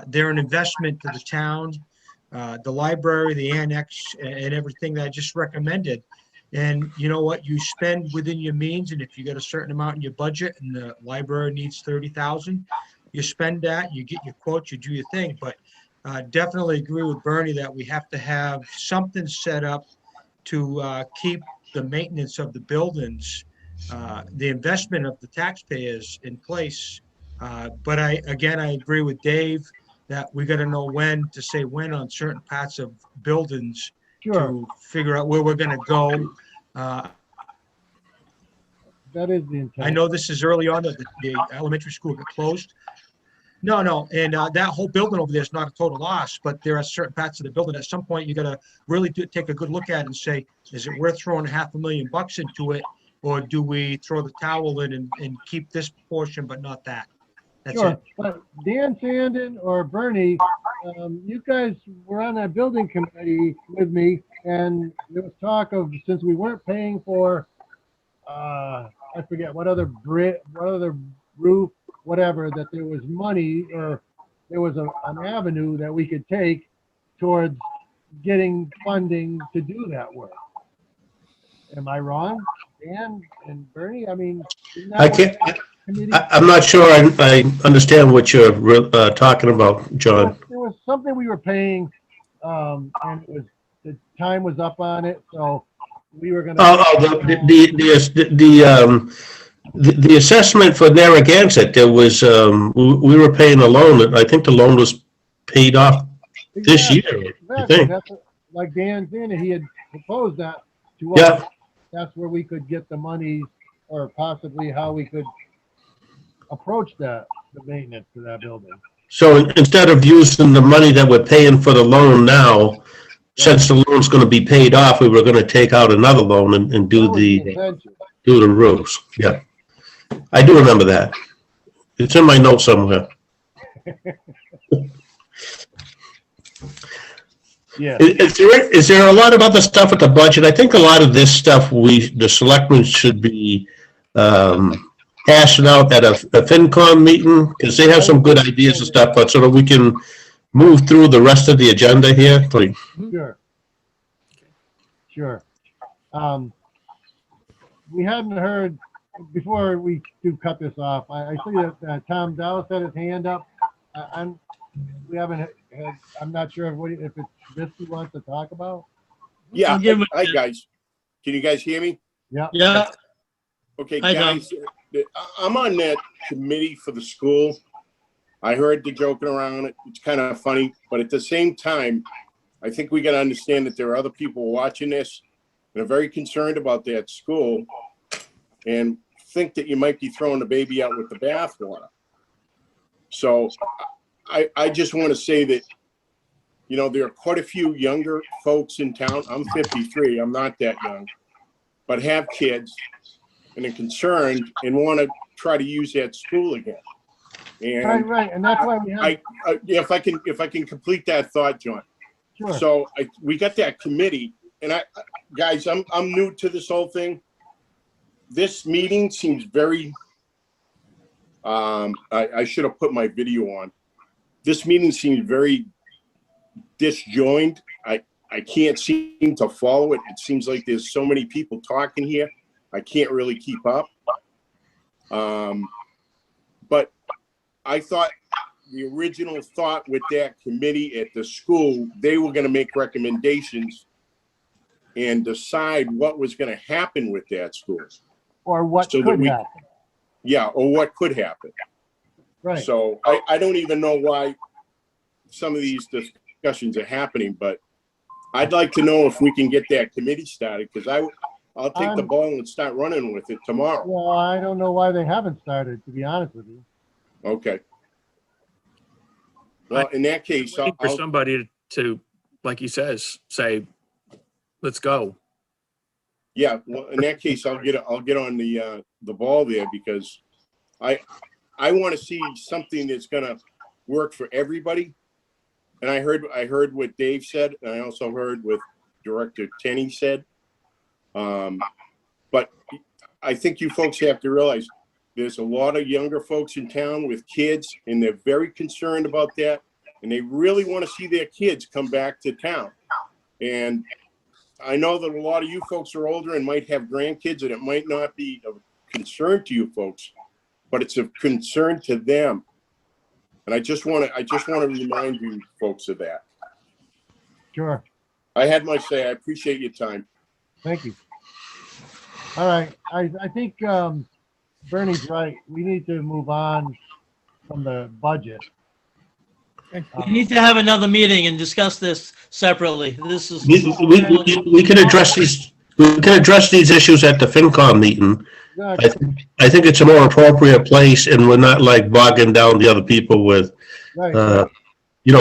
They're an investment to the town, the library, the annex, and everything that I just recommended. And you know what? You spend within your means, and if you got a certain amount in your budget and the library needs 30,000, you spend that, you get your quotes, you do your thing. But definitely agree with Bernie that we have to have something set up to keep the maintenance of the buildings, the investment of the taxpayers in place. But I agree with Dave that we got to know when to say when on certain parts of buildings to figure out where we're going to go. That is the intent. I know this is early on that the elementary school got closed. No, and that whole building over there is not a total loss, but there are certain parts of the building at some point you got to really take a good look at and say, is it worth throwing $500,000 into it, or do we throw the towel in and keep this portion but not that? That's Sure, it. but Dan Sandin or Bernie, you guys were on that building committee with me, and there was talk of, since we weren't paying for, I forget what other roof, whatever, that there was money, or there was an avenue that we could take towards getting funding to do that work. Am I wrong, Dan and Bernie? I mean, isn't that I what can't, that committee- I'm not sure I understand what you're talking about, John. There was something we were paying, and it was, the time was up on it, so we were gonna. The assessment for Narragansett, there was, we were paying a loan, I think the loan was paid off this year, I Exactly. think. That's what- like Dan Zana, he had proposed that to Yeah. us. That's where we could get the money, or possibly how we could approach that, the maintenance to that building. So instead of using the money that we're paying for the loan now, since the loan's gonna be paid off, we were gonna take out another loan and do That was the the intention. roofs. Yeah. I do remember that. It's in my notes somewhere. Yeah. Is there a lot of other stuff with the budget? I think a lot of this stuff the selectmen should be hashing out at a FinCom meeting, because they have some good ideas and stuff, but so that we can move through the rest of the agenda here. Sure. We hadn't heard, before we do cut this off, I see that Tom Dallas had his hand up. We haven't had, I'm not sure if it's this he wants to talk about. Yeah. Hi, guys. Can you guys hear me? Yeah. Yeah. Okay, Hi, guys, I'm on that committee for the school. I heard the joking around. It's kind of funny, but at the same time, I think we got to understand that there are other people watching this and are very concerned about that school and think that you might be throwing the baby out with the bathwater. So I just want to say that, you know, there are quite a few younger folks in town. I'm 53. I'm not that young, but have kids and are concerned and want to try to use that school again. And Right, and that's why we have. if I can complete that thought, John. Sure. So we got that committee, and guys, I'm new to this whole thing. This meeting seems very. I should have put my video on. This meeting seems very disjointed. I can't seem to follow it. It seems like there's so many people talking here. I can't really keep up. But I thought the original thought with that committee at the school, they were going to make recommendations and decide what was going to happen with that school. Or what could happen. Yeah, or what could happen. Right. So I don't even know why some of these discussions are happening, but I'd like to know if we can get that committee started, because I'll take the ball and start running with it tomorrow. Well, I don't know why they haven't started, to be honest with you. Okay. Well, in that case, Waiting for somebody to, like he says, say, let's go. yeah, well, in that case, I'll get on the ball there, because I want to see something that's gonna work for everybody. And I heard what Dave said, and I also heard what Director Tenney said. But I think you folks have to realize there's a lot of younger folks in town with kids, and they're very concerned about that. And they really want to see their kids come back to town. And I know that a lot of you folks are older and might have grandkids, and it might not be of concern to you folks, but it's of concern to them. And I just want to remind you folks of that. Sure. I had my say. I appreciate your time. Thank you. All right. I think Bernie's right. We need to move on from the budget. We need to have another meeting and discuss this separately. This is. We can address these, issues at the FinCom meeting. I think it's a more appropriate place, and we're not like bogging down the other people with, Right.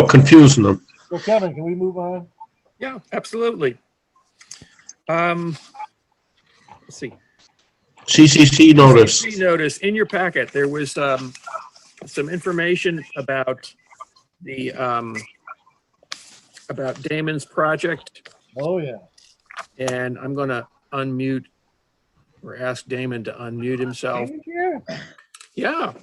confusing them. So Kevin, can we move on? Yeah, absolutely. Let's see. CCC notice. CCC notice in your packet. There was some information about the about Damon's project. Oh yeah. And I'm going to unmute or ask Damon to unmute himself. Yeah.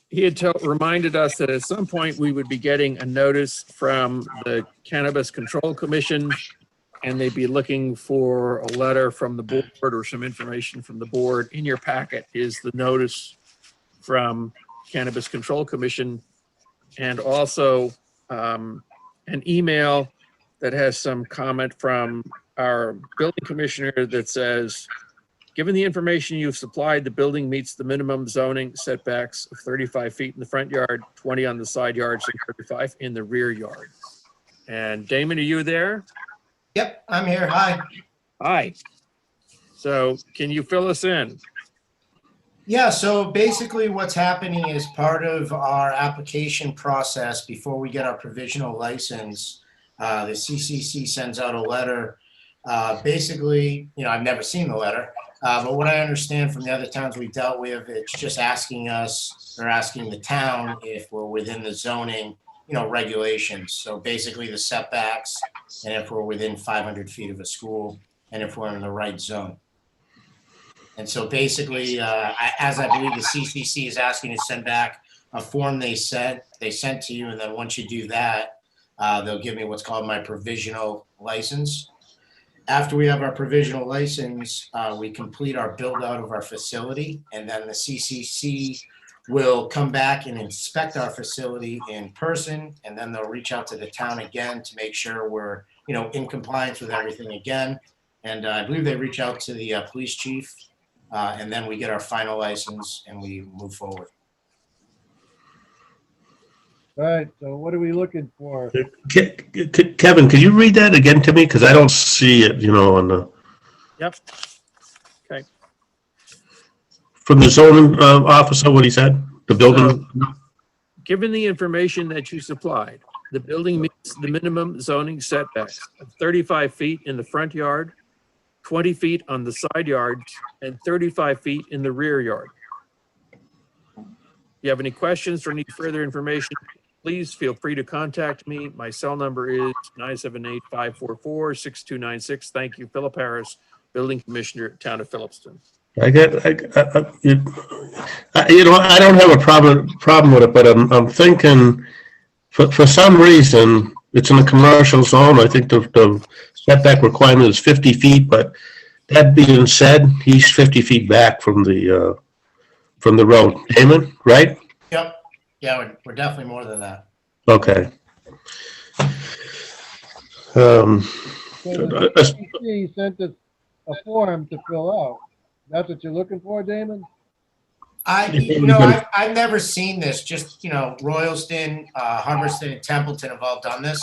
He had reminded us that at some point we would be getting a notice from the Cannabis Control Commission, and they'd be looking for a letter from the board or some information from the board. In your packet is the notice from Cannabis Control Commission, and also an email that has some comment from our building commissioner that says, given the information you've supplied, the building meets the minimum zoning setbacks of 35 feet in the front yard, 20 on the side yards, and 35 in the rear yard. And Damon, are you there? Yep, I'm here. Hi. Hi. So can you fill us in? Yeah, so basically what's happening is part of our application process before we get our provisional license, the CCC sends out a letter. Basically, I've never seen the letter, but what I understand from the other towns we've dealt with, it's just asking us, or asking the town if we're within the zoning, regulations. So basically the setbacks, and if we're within 500 feet of a school, and if we're in the right zone. And so basically, as I believe the CCC is asking to send back a form they sent to you, and then once you do that, they'll give me what's called my provisional license. After we have our provisional license, we complete our build out of our facility, and then the CCC will come back and inspect our facility in person, and then they'll reach out to the town again to make sure we're, in compliance with everything again. And I believe they reach out to the police chief, and then we get our final license and we move forward. All right, so what are we looking for? Kevin, could you read that again to me? Because I don't see it, on the. Yep. Okay. From the zoning officer, what he said, the building. So, given the information that you supplied, the building meets the minimum zoning setbacks of 35 feet in the front yard, 20 feet on the side yards, and 35 feet in the rear yard. If you have any questions or need further information, please feel free to contact me. My cell number is 978-544-6296. Thank you, Philip Harris, Building Commissioner, Town of Phillipston. I don't have a problem with it, but I'm thinking for some reason it's in a commercial zone. I think the setback requirement is 50 feet, but that being said, he's 50 feet back from the road. Damon, right? Yep. Yeah, we're definitely more than that. Okay. So the CCC sent us a form to fill out. That's what you're looking for, Damon? I've never seen this. Just, Royalston, Hubbardston, and Templeton have all done this.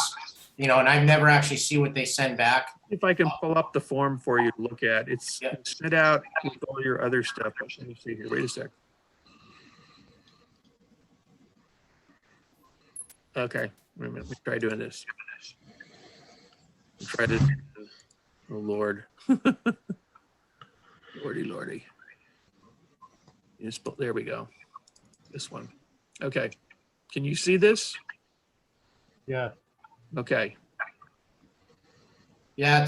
and I've never actually see what they send back. If I can pull up the form for you to look at, it's sent out with all your other stuff. Let me see here, wait a sec. Okay, wait a minute, let me try doing this. Try to, oh Lord. Lordy, lordy. There we go. This one. Okay, can you see this? Yeah. Okay. Yeah,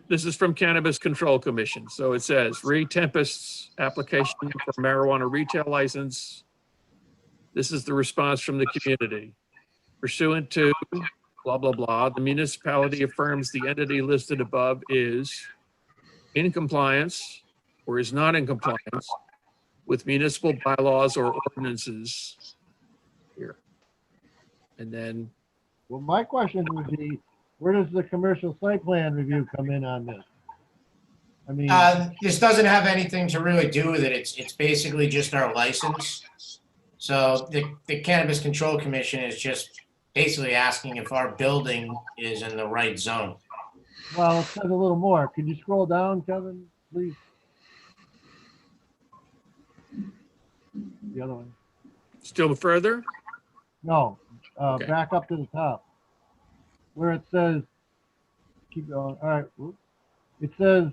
This is from Cannabis Control Commission. So it says, Ray Tempest's application for marijuana retail license. This is the response from the community. Pursuant to blah, blah, blah, the municipality affirms the entity listed above is in compliance or is not in compliance with municipal bylaws or ordinances here. And then. Well, my question would be, where does the commercial site plan review come in on this? I mean, this doesn't have anything to really do with it. It's basically just our license. So the Cannabis Control Commission is just basically asking if our building is in the right zone. well, it says a little more. Could you scroll down, Kevin, please? The other one. Still further? No, Okay. back up to the top. Where it says, keep going, all right. Whoops. It says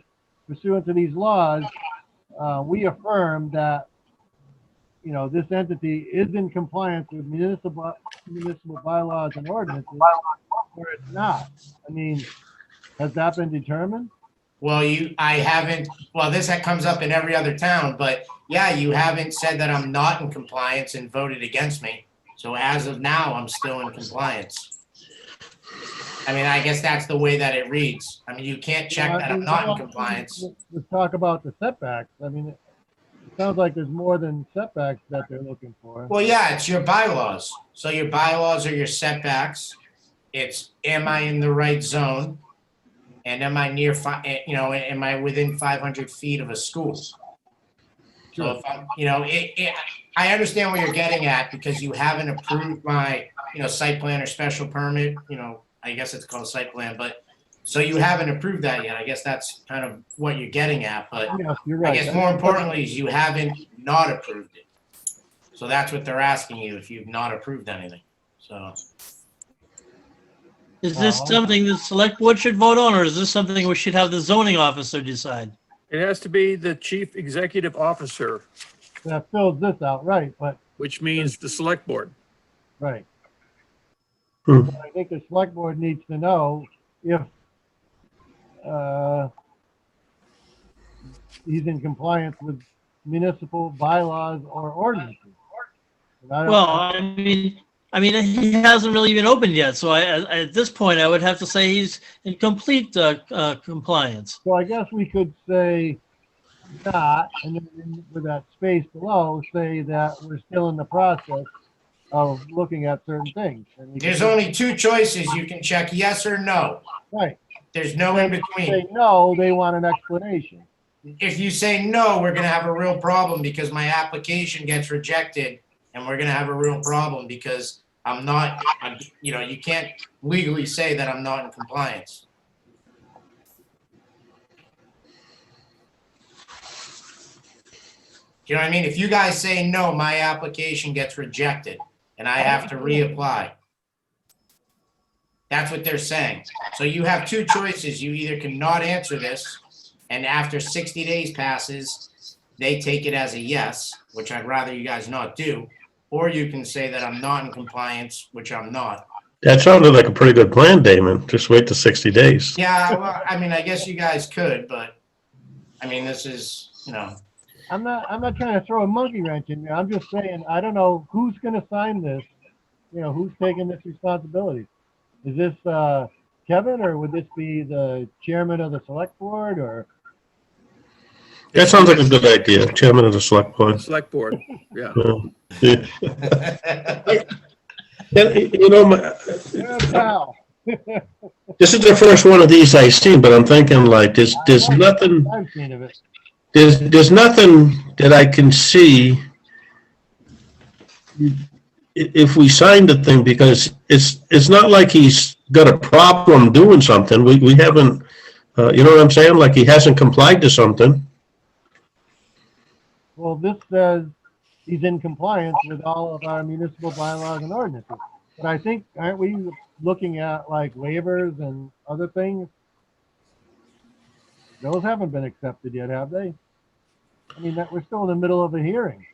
pursuant to these laws, we affirm that, this entity is in compliance with municipal bylaws and ordinances, or it's not. I mean, has that been determined? Well, that comes up in every other town, but yeah, you haven't said that I'm not in compliance and voted against me. So as of now, I'm still in compliance. I mean, I guess that's the way that it reads. I mean, you can't check that I'm not in compliance. Let's talk about the setbacks. I mean, it sounds like there's more than setbacks that they're looking for. Well, yeah, it's your bylaws. So your bylaws are your setbacks. It's, am I in the right zone? And am I am I within 500 feet of a school? So if I'm, I understand what you're getting at because you haven't approved my, site plan or special permit, I guess it's called site plan, but so you haven't approved that yet. I guess that's kind of what you're getting at, but Yes, you're right. I guess more importantly is you haven't not approved it. So that's what they're asking you, if you've not approved anything, so. Is this something the select board should vote on, or is this something we should have the zoning officer decide? It has to be the chief executive officer. That fills this out, right, but. Which means the select board. Right. Hmm. But I think the select board needs to know if he's in compliance with municipal bylaws or ordinances. Well, I mean, he hasn't really even opened yet, so at this point, I would have to say he's in complete compliance. So I guess we could say not, and then with that space below, say that we're still in the process of looking at certain things. There's only two choices. You can check yes or no. Right. There's no in between. Say no, they want an explanation. If you say no, we're gonna have a real problem because my application gets rejected, and we're gonna have a real problem because you can't legally say that I'm not in compliance. Do you know what I mean? If you guys say no, my application gets rejected and I have to reapply. That's what they're saying. So you have two choices. You either cannot answer this, and after 60 days passes, they take it as a yes, which I'd rather you guys not do, or you can say that I'm not in compliance, which I'm not. That sounded like a pretty good plan, Damon. Just wait the 60 days. Yeah, well, I mean, I guess you guys could, but I mean, this is, I'm not trying to throw a monkey wrench in there. I'm just saying, I don't know who's going to sign this. Who's taking this responsibility? Is this Kevin, or would this be the chairman of the select board, or? That sounds like a good idea, chairman of the select board. Select board, yeah. Yeah. This is the first one of these I've seen, but I'm thinking like there's nothing. I've seen of it. There's nothing that I can see if we signed the thing, because it's not like he's got a problem doing something. We haven't, you know what I'm saying? Like he hasn't complied to something. Well, this says he's in compliance with all of our municipal bylaws and ordinances. But I think, aren't we looking at like waivers and other things? Those haven't been accepted yet, have they? I mean, we're still in the middle of a hearing.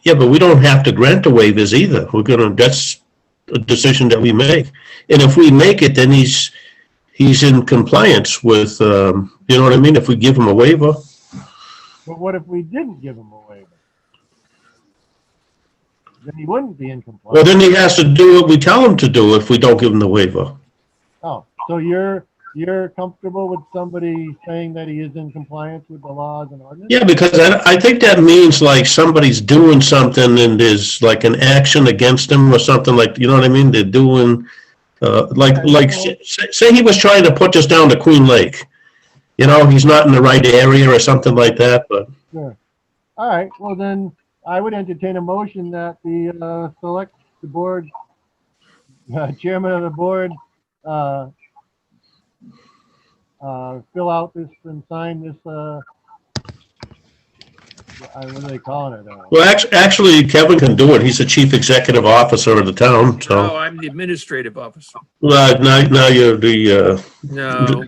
Yeah, but we don't have to grant the waivers either. That's a decision that we make. And if we make it, then he's in compliance with, you know what I mean? If we give him a waiver. But what if we didn't give him a waiver? Then he wouldn't be in compliance. Well, then he has to do what we tell him to do if we don't give him the waiver. Oh, so you're comfortable with somebody saying that he is in compliance with the laws and ordinances? Yeah, because I think that means like somebody's doing something and there's like an action against him or something, like, you know what I mean? They're doing, say he was trying to put this down to Queen Lake. You know, he's not in the right area or something like that, but. Sure. All right, well then, I would entertain a motion that the board, chairman of the board, fill out this and sign this, what are they calling it? Well, actually, Kevin can do it. He's the chief executive officer of the town, No, so. I'm the administrative officer. Well, now you're the, No.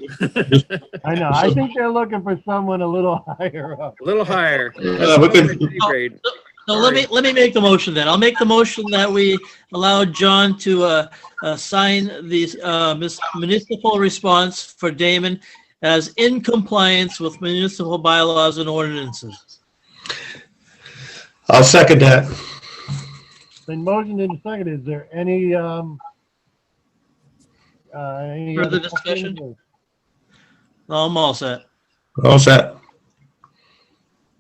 I know, I think they're looking for someone a little higher up. A little higher. we could- So let me make the motion then. I'll make the motion that we allow John to sign the municipal response for Damon as in compliance with municipal bylaws and ordinances. I'll second that. Then motion in second, is there any Further other discussion? questions? No, I'm all set. All set.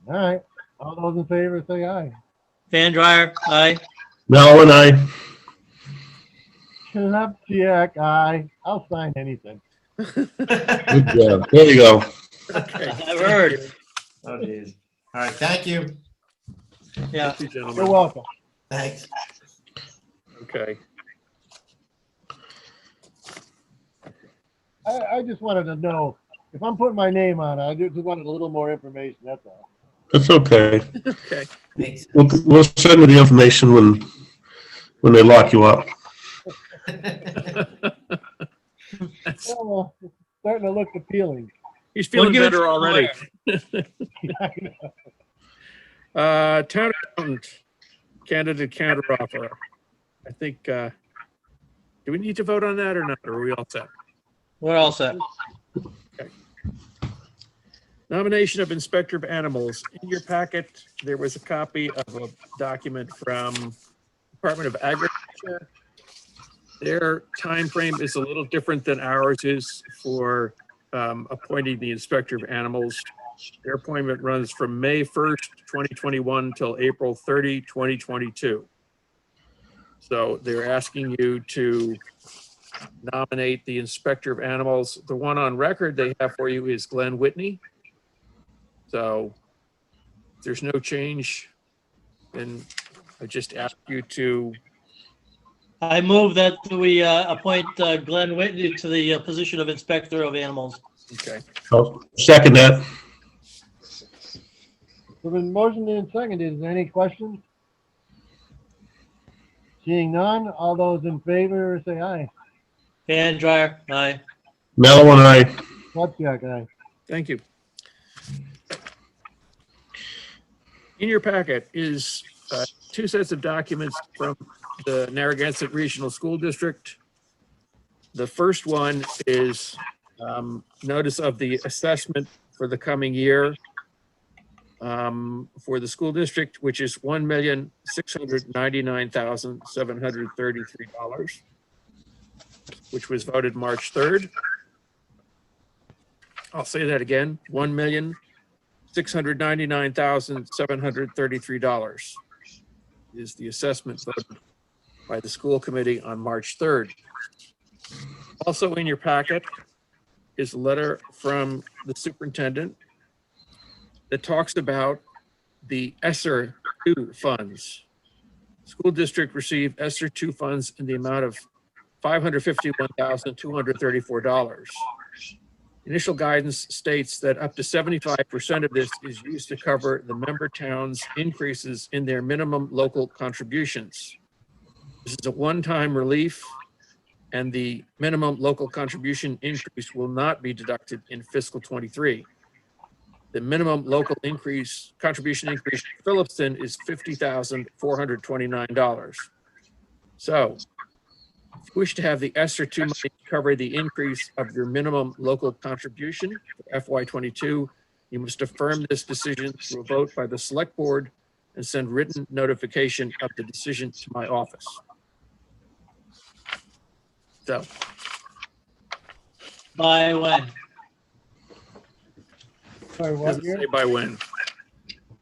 All right, all those in favor say aye. Van Dryer, aye. Mel and I. Slapjack, aye. I'll sign anything. Good job. There you go. Okay. I've heard. Oh, geez. All right, thank you. Yeah. Thank you, gentlemen. You're welcome. Thanks. Okay. I just wanted to know, if I'm putting my name on it, I just wanted a little more information, that's all. That's okay. Okay. We'll send you the information when they lock you up. Oh, it's starting to look appealing. He's feeling give it better to already. I know. Town accountant, candidate counteroffer. I think, do we need to vote on that or not? Or are we all set? We're all set. Okay. Nomination of Inspector of Animals. In your packet, there was a copy of a document from Department of Agriculture. Their time frame is a little different than ours is for appointing the Inspector of Animals. Their appointment runs from May 1st, 2021 till April 30, 2022. So they're asking you to nominate the Inspector of Animals. The one on record they have for you is Glenn Whitney. So if there's no change, then I just ask you to, I move that we appoint Glenn Whitney to the position of Inspector of Animals. okay. I'll second that. So the motion in second, is there any questions? Seeing none, all those in favor say aye. Van Dryer, aye. Mel and I. Slapjack, aye. Thank you. In your packet is two sets of documents from the Narragansett Regional School District. The first one is notice of the assessment for the coming year for the school district, which is $1,699,733, which was voted March 3rd. I'll say that again, $1,699,733 is the assessment voted by the school committee on March 3rd. Also in your packet is a letter from the superintendent that talks about the ESSER 2 funds. School district received ESSER 2 funds in the amount of $551,234. Initial guidance states that up to 75% of this is used to cover the member towns' increases in their minimum local contributions. This is a one-time relief, and the minimum local contribution increase will not be deducted in fiscal ―23. The minimum local contribution increase for Phillipston is $50,429. So if you wish to have the ESSER 2 money cover the increase of your minimum local contribution for FY22, you must affirm this decision through a vote by the select board and send written notification of the decision to my office. So. By when? Sorry, what Doesn't year? say by when.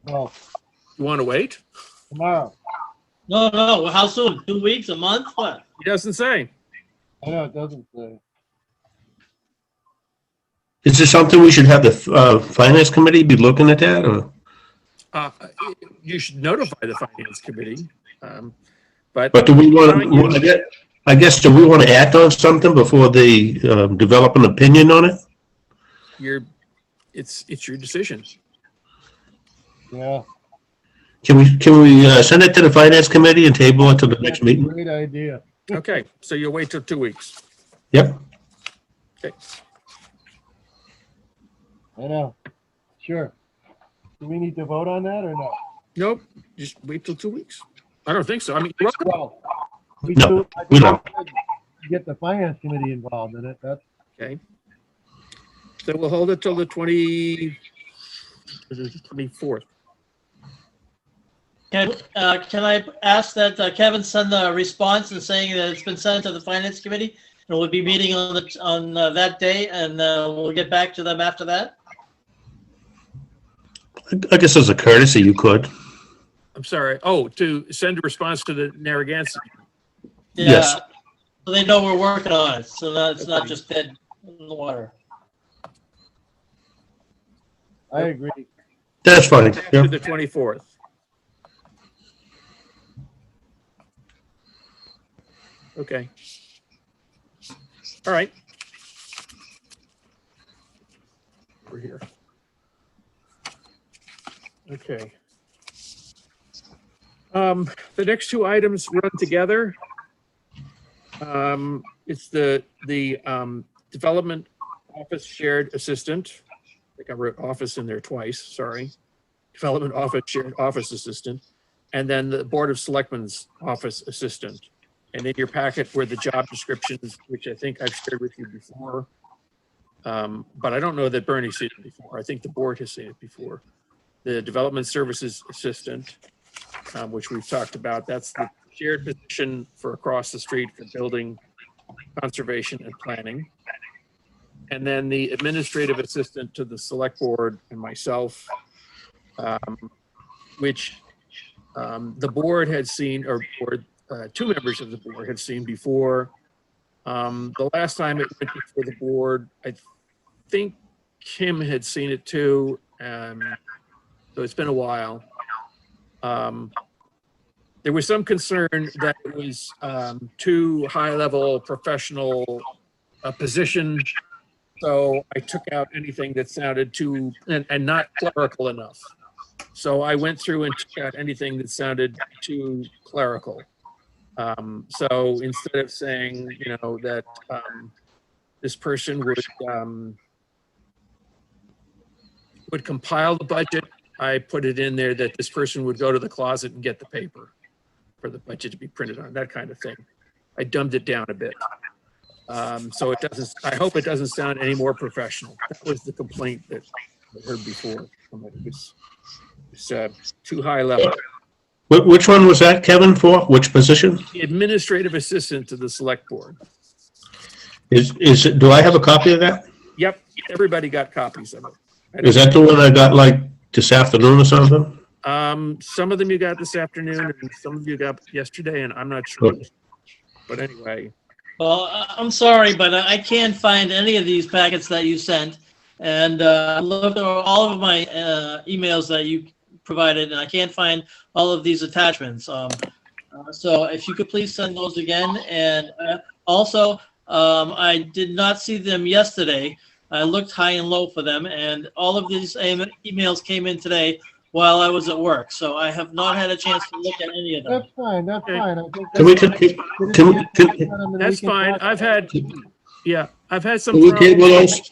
Oh, You want to wait? tomorrow. No, no, how soon? 2 weeks, a month, what? He doesn't say. I know, it doesn't say. Is this something we should have the finance committee be looking at that, or? You should notify the finance committee. But But do we want to, I guess, do we want to act on something before they develop an opinion on it? It's your decision. Yeah. Can we send it to the finance committee and table it to the next meeting? Great idea. Okay, so you'll wait till 2 weeks. Yep. Okay. I know. Sure. Do we need to vote on that or not? Nope, just wait till 2 weeks. I don't think so. I mean, you're welcome. Well, No, we don't. Get the finance committee involved in it. That's Okay. So we'll hold it till the 24th. Can I ask that Kevin send a response and saying that it's been sent to the finance committee and we'll be meeting on that day, and we'll get back to them after that? I guess as a courtesy, you could. I'm sorry. Oh, to send a response to the Narragansett. Yeah, Yes. so they know we're working on it, so that it's not just dead in the water. I agree. That's fine. After Yep. the 24th. Okay. All right. We're here. Okay. The next two items run together. It's the development office shared assistant. I think I wrote office in there twice, sorry. Development office shared office assistant. And then the Board of Selectmen's office assistant. And in your packet were the job descriptions, which I think I've shared with you before. But I don't know that Bernie's seen it before. I think the board has seen it before. The Development Services Assistant, which we've talked about, that's the shared position for across the street for building, conservation, and planning. And then the Administrative Assistant to the Select Board and myself, which the board had seen, or two members of the board had seen before. The last time it went before the board, I think Kim had seen it too. So it's been a while. There was some concern that it was too high-level professional position. So I took out anything that sounded too, and not clerical enough. So I went through and took out anything that sounded too clerical. So instead of saying, you know, that this person would compile the budget, I put it in there that this person would go to the closet and get the paper for the budget to be printed on, that kind of thing. I dumbed it down a bit. So it doesn't, I hope it doesn't sound any more professional. That was the complaint that I heard before. It's too high level. Which one was that, Kevin, for? Which position? The Administrative Assistant to the Select Board. Do I have a copy of that? Yep, everybody got copies of it. Is that the one I got like this afternoon or something? Some of them you got this afternoon and some of you got yesterday, and I'm not sure. Okay. But anyway. Well, I'm sorry, but I can't find any of these packets that you sent. And I looked at all of my emails that you provided, and I can't find all of these attachments. So if you could please send those again. And Also, I did not see them yesterday. I looked high and low for them, and all of these emails came in today while I was at work. So I have not had a chance to look at any of them. That's fine, that's fine. I think Can we, That's fine. I've had some can we table problems.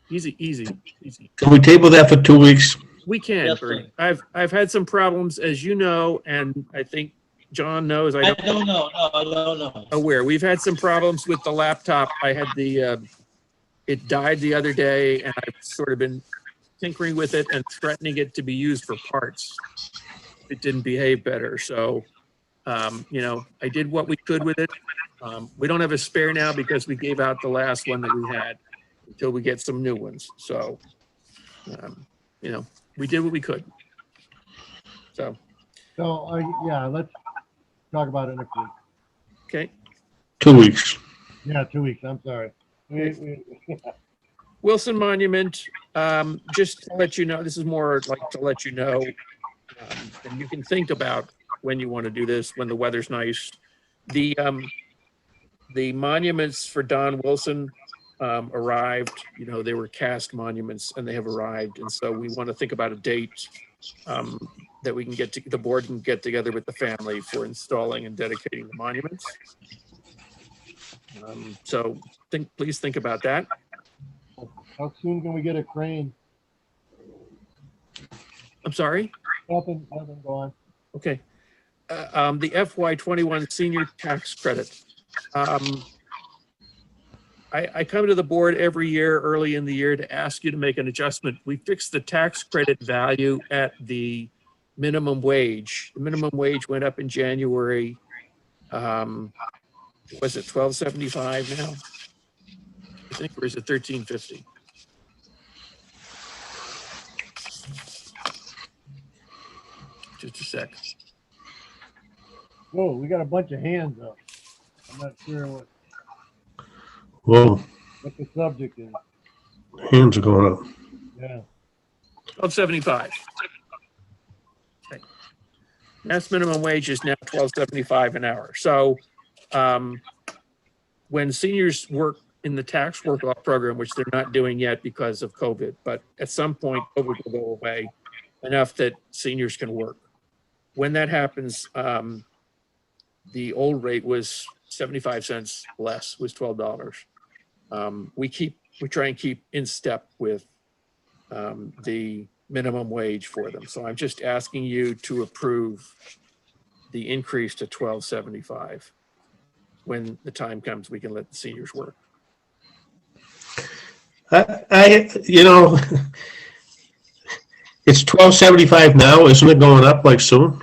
those? Easy. Can we table that for 2 weeks? We can, Yes, Bernie. I've had some problems, as you know, and I think John knows. I don't know. No, I don't know. Aware. We've had some problems with the laptop. I had it died the other day, and I've sort of been tinkering with it and threatening it to be used for parts. It didn't behave better, so I did what we could with it. We don't have a spare now because we gave out the last one that we had until we get some new ones. So, we did what we could. So yeah, let's talk about it next week. Okay. 2 weeks. Yeah, 2 weeks. I'm sorry. Wilson Monument, just to let you know, this is more like to let you know, and you can think about when you want to do this, when the weather's nice. The monuments for Don Wilson arrived. They were cast monuments, and they have arrived. And so we want to think about a date that we can the board can get together with the family for installing and dedicating the monuments. So please think about that. How soon can we get a crane? I'm sorry? Nothing, go on. Okay. The FY21 senior tax credit. I come to the board every year, early in the year, to ask you to make an adjustment. We fixed the tax credit value at the minimum wage. The minimum wage went up in January. Was it $12.75 now? I think, or is it $13.50? Just a sec. Whoa, we got a bunch of hands up. I'm not sure Whoa, what the subject is. hands are going up. Yeah. $12.75. Okay. Mass minimum wage is now $12.75 an hour. So when seniors work in the tax work-off program, which they're not doing yet because of COVID, but at some point COVID will go away enough that seniors can work. When that happens, the old rate was 75 cents less, was $12. We try and keep in step with the minimum wage for them. So I'm just asking you to approve the increase to $12.75. When the time comes, we can let the seniors work. It's $12.75 now, isn't it going up like soon?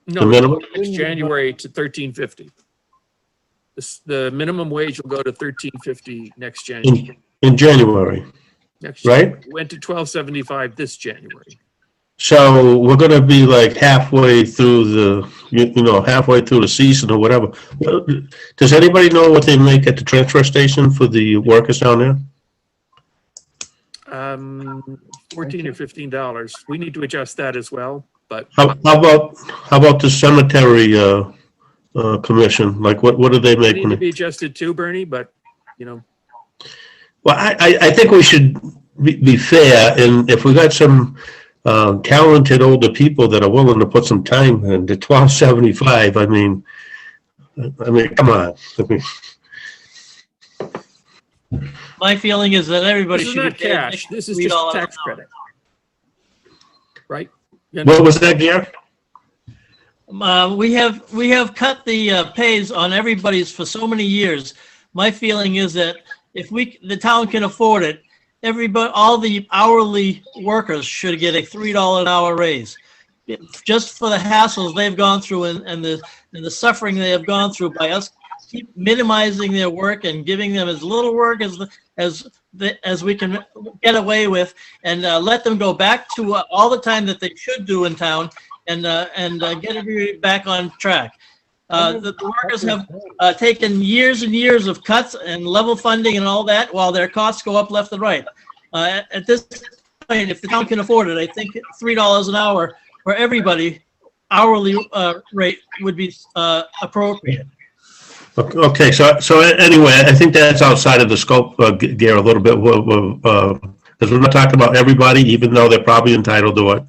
No, The minimum? it's January to $13.50. The minimum wage will go to $13.50 next January. In January, Next right? January. Went to $12.75 this January. So we're gonna be like halfway through halfway through the season or whatever. Does anybody know what they make at the transfer station for the workers down there? $14 or $15. We need to adjust that as well, but How about the cemetery commission? Like what do they they make? need to be adjusted too, Bernie, but Well, I think we should be fair, and if we got some talented older people that are willing to put some time into $12.75, I mean, come on. My feeling is that everybody this is should not be paid cash. This is just $3 tax an hour. credit. Right? What was that, Gary? We have cut the pays on everybody's for so many years. My feeling is that if the town can afford it, all the hourly workers should get a $3 an hour raise, just for the hassles they've gone through and the suffering they have gone through by us keep minimizing their work and giving them as little work as we can get away with, and let them go back to all the time that they should do in town, and get everybody back on track. The workers have taken years and years of cuts and level funding and all that, while their costs go up left and right. At this point, if the town can afford it, I think $3 an hour for everybody hourly rate would be appropriate. Okay, so anyway, I think that's outside of the scope, Gary, a little bit, because we're not talking about everybody, even though they're probably entitled to it.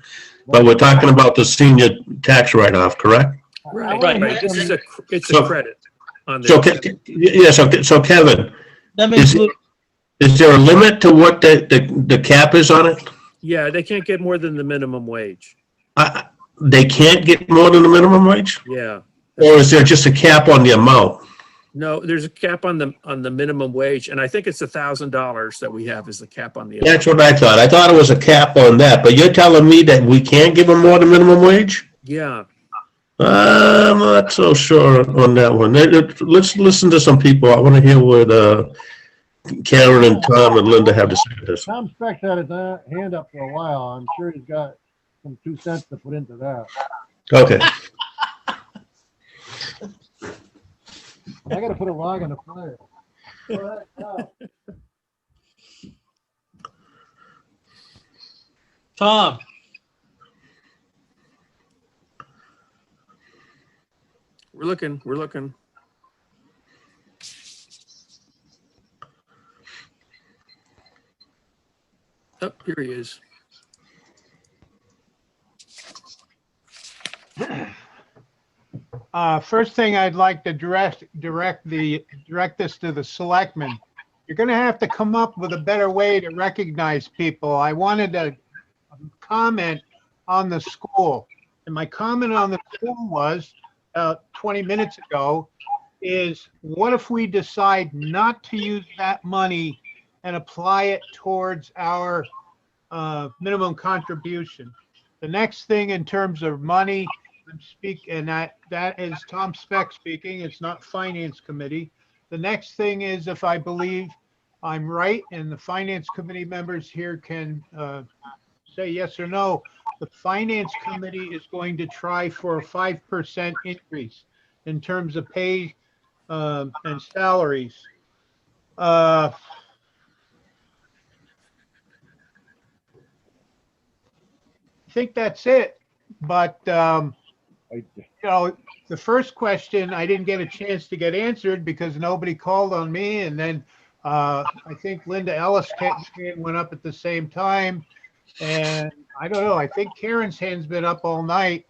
But we're talking about the senior tax write-off, correct? Right, Right. right. This is it's a So- credit on So, their. yeah, so Kevin, That is, includes, is there a limit to what the cap is on it? Yeah, they can't get more than the minimum wage. They can't get more than the minimum wage? Yeah. Or is there just a cap on the amount? No, there's a cap on the minimum wage, and I think it's $1,000 that we have as the cap on the. That's what I thought. I thought it was a cap on that, but you're telling me that we can't give them more than minimum wage? Yeah. I'm not so sure on that one. Let's listen to some people. I want to hear what Karen and Tom and Linda have to say to this. Tom Speck's had his hand up for a while. I'm sure he's got some 2 cents to put into that. Okay. I gotta put a log on the fire. Go ahead, Tom. Tom, We're looking. Oh, here he is. First thing I'd like to direct this to the selectmen. You're gonna have to come up with a better way to recognize people. I wanted to comment on the school. And my comment on the school was, 20 minutes ago, is what if we decide not to use that money and apply it towards our minimum contribution? The next thing in terms of money, and that is Tom Speck speaking, it's not Finance Committee. The next thing is, if I believe I'm right, and the Finance Committee members here can say yes or no, the Finance Committee is going to try for a 5% increase in terms of pay and salaries. I think that's it, but the first question I didn't get a chance to get answered because nobody called on me, and then I think Linda Ellis' hand went up at the same time, and I don't know, I think Karen's hand's been up all night,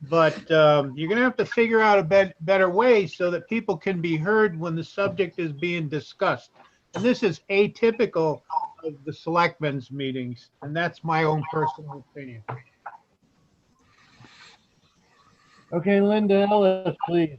but you're gonna have to figure out a better way so that people can be heard when the subject is being discussed. And this is atypical of the selectmen's meetings, and that's my own personal opinion. Okay, Linda Ellis, please.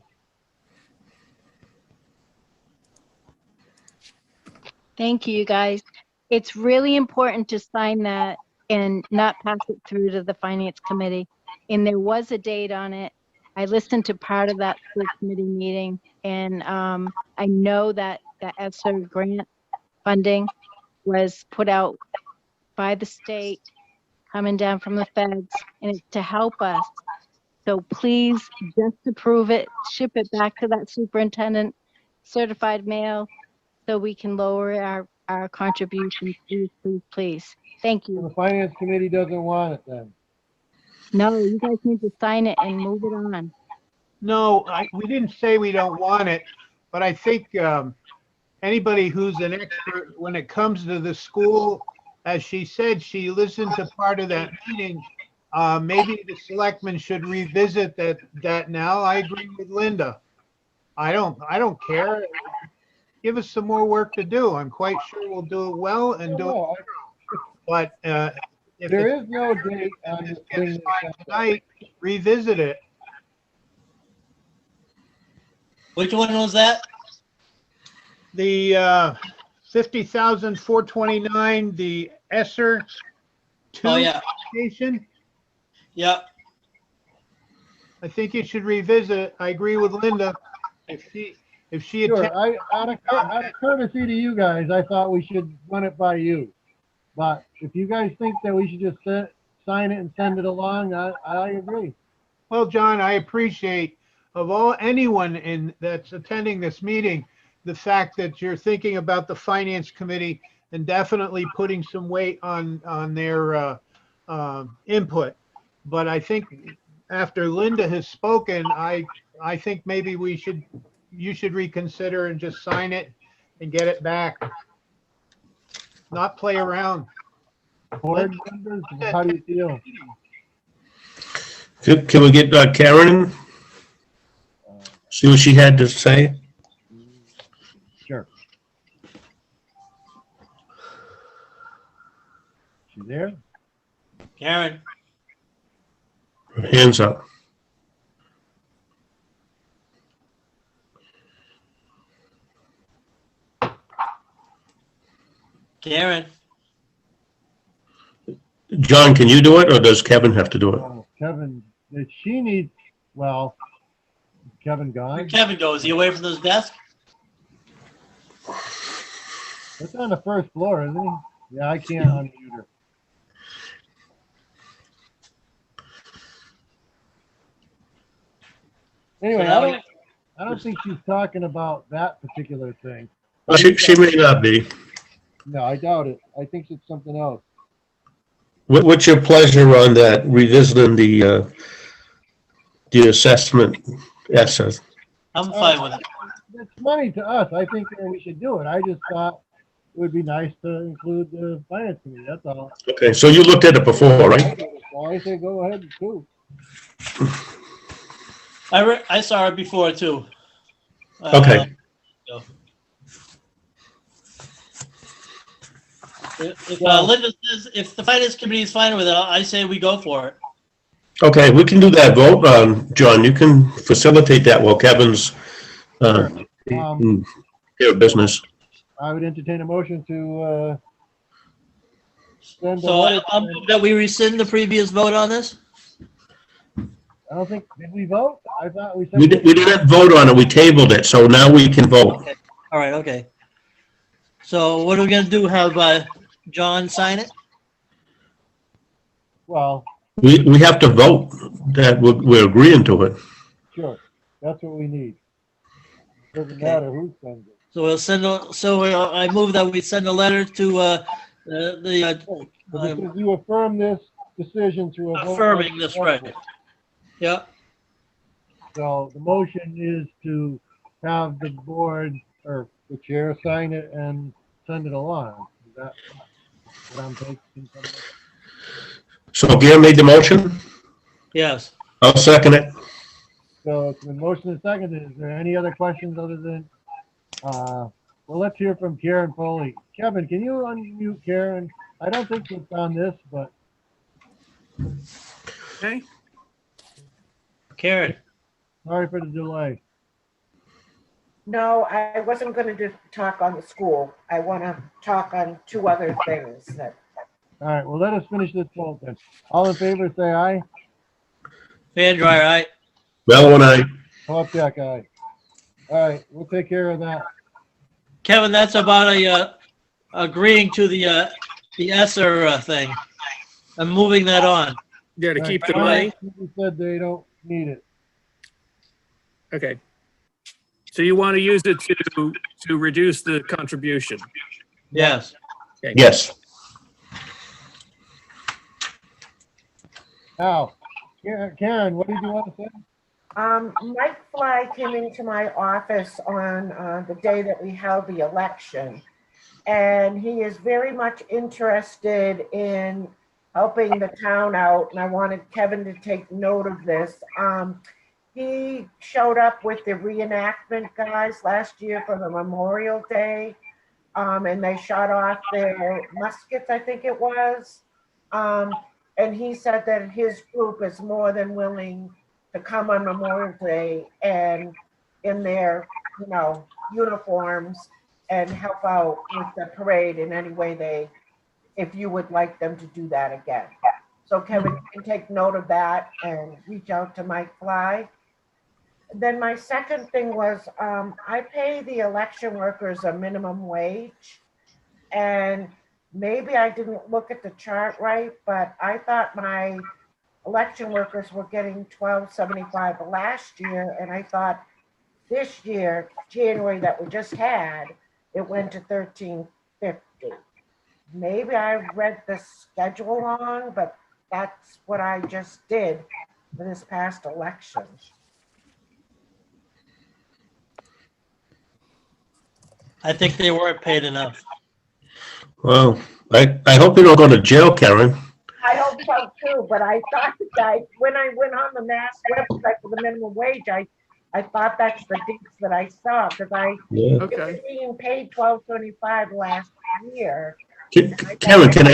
Thank you, guys. It's really important to sign that and not pass it through to the Finance Committee. And there was a date on it. I listened to part of that school committee meeting, and I know that the ESSER grant funding was put out by the state, coming down from the feds, and it's to help us. So please just approve it, ship it back to that superintendent, certified mail, so we can lower our contribution, please, please, please. Thank The you. Finance Committee doesn't want it then. No, you guys need to sign it and move it on. No, we didn't say we don't want it, but I think anybody who's an expert when it comes to the school, as she said, she listened to part of that meeting. Maybe the selectmen should revisit that now. I agree with Linda. I don't care. Give us some more work to do. I'm quite sure we'll do it well and do it. But if There is no date on this thing. tonight, revisit it. which one was that? The 50,429, the ESSER 2 Oh, yeah. application. Yeah. I think you should revisit it. I agree with Linda. If she Sure, out of courtesy to you guys, I thought we should run it by you. But if you guys think that we should just sign it and send it along, I agree. Well, John, I appreciate anyone that's attending this meeting, the fact that you're thinking about the Finance Committee and definitely putting some weight on their input. But I think after Linda has spoken, I think maybe we should you should reconsider and just sign it and get it back. Not play around. Board members, how do you feel? Can we get Karen? See what she had to say? Sure. She there? Karen, Her hands up. Karen, John, can you do it, or does Kevin have to do it? Kevin, she needs, well, Kevin gone? where'd Kevin go? Is he away from his desk? It's on the first floor, isn't he? Yeah, I can't unmute her. Anyway, I don't think she's talking about that particular thing. Well, she may not be. No, I doubt it. I think it's something else. What's your pleasure on that, revisiting the assessment essay? I'm fine with it. It's money to us. I think we should do it. I just thought it would be nice to include the finance committee. That's all. Okay, so you looked at it before, right? Well, I say go ahead too. I saw it before too. Okay. If Linda says, if the finance committee is fine with it, I say we go for it. Okay, we can do that vote. John, you can facilitate that while Kevin's here business. I would entertain a motion to send a So letter. I'll move that we rescind the previous vote on this. I don't think, did we vote? I thought we said. We didn't vote on it, we tabled it, so now we can vote. Okay. All right, okay. So what are we gonna do? Have John sign it? Well, We have to vote that we're agreeing to it. sure. That's what we need. Doesn't matter who sends it. So we'll send, I move that we send a letter to But because you affirm this decision through a vote. affirming this, right? Yeah, So the motion is to have the board or the chair sign it and send it along. Is that what I'm taking from it? So Gary made the motion, yes. I'll second it. So it's been motion and seconded. Is there any other questions other than, well, let's hear from Karen Foley. Kevin, can you unmute Karen? I don't think it's on this, but. Okay. Karen. Sorry for the delay. No, I wasn't going to talk on the school. I want to talk on two other things that. All right, well, let us finish this vote then. All in favor, say aye. Van Dryer, aye. Mello and I. Hopjack, aye. All right, we'll take care of that. Kevin, that's about agreeing to the ESSER thing. I'm moving that on. Yeah, to All keep right, the money. people said they don't need it. Okay. So you want to use it to reduce the contribution? Yes. Okay. Yes. Now, Karen, what did you want to say? Mike Fly came into my office on the day that we held the election, and he is very much interested in helping the town out, and I wanted Kevin to take note of this. He showed up with the reenactment guys last year for the Memorial Day, and they shot off their muskets, I think it was. And he said that his group is more than willing to come on Memorial Day and in their, uniforms and help out with the parade in any way if you would like them to do that again. So Kevin, you can take note of that and reach out to Mike Fly. Then my second thing was, I pay the election workers a minimum wage, and maybe I didn't look at the chart right, but I thought my election workers were getting $12.75 last year, and I thought this year, January that we just had, it went to $13.50. Maybe I read the schedule wrong, but that's what I just did for this past election. I think they weren't paid enough. Well, I hope you don't go to jail, Karen. I hope so too, but I thought that when I went on the Mass website for the minimum wage, I thought that's the dates that I saw, because I Yeah. was being paid $12.25 last year. Karen, can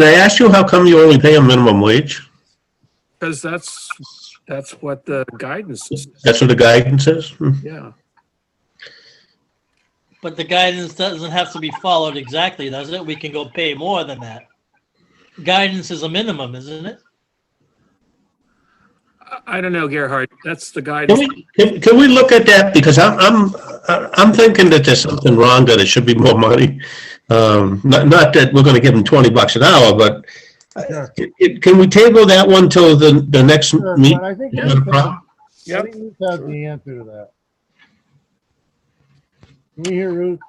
I ask you how come you only pay a minimum wage? Because that's what the guidance is. That's what the guidance is? Yeah. But the guidance doesn't have to be followed exactly, does it? We can go pay more than that. Guidance is a minimum, isn't it? I don't know, Gerhard. That's the guidance. Can we look at that? Because I'm thinking that there's something wrong, that it should be more money. Not that we're gonna give them $20 an hour, but can we table that one till the next meeting? But I think Yeah. Ruth has, Yep. I think Ruth has the answer to that. Can we hear Ruth?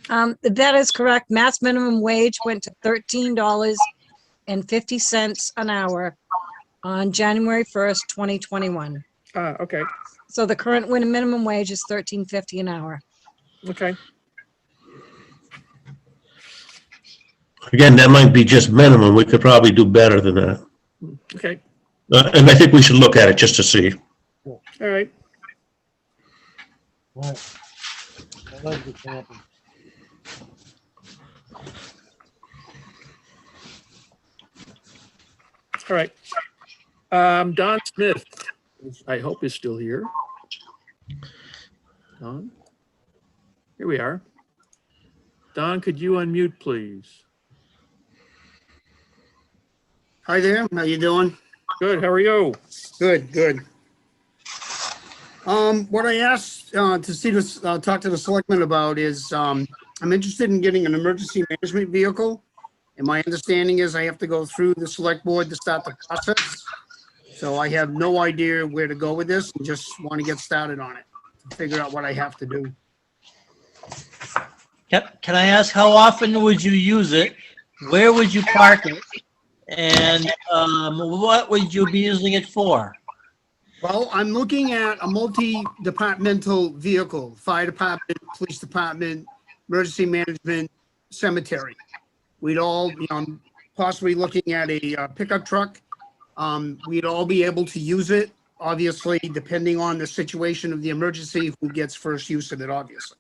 That is correct. Mass minimum wage went to $13.50 an hour on January 1st, 2021. Okay. So the current minimum wage is $13.50 an hour. Okay. Again, that might be just minimum. We could probably do better than that. Okay. And I think we should look at it just to see. All right. Right. I love the camping. All right. Don Smith, I hope is still here. Don? Here we are. Don, could you unmute, please? Hi there, how you doing? Good, how are you? Good, good. What I asked to see this, talk to the selectmen about is, I'm interested in getting an emergency management vehicle. And my understanding is I have to go through the select board to start the process. So I have no idea where to go with this and just want to get started on it, figure out what I have to do. Can I ask, how often would you use it? Where would you park it? And what would you be using it for? Well, I'm looking at a multi-departmental vehicle, fire department, police department, emergency management, cemetery. We'd all, I'm possibly looking at a pickup truck. We'd all be able to use it, obviously, depending on the situation of the emergency, who gets first use of it, obviously.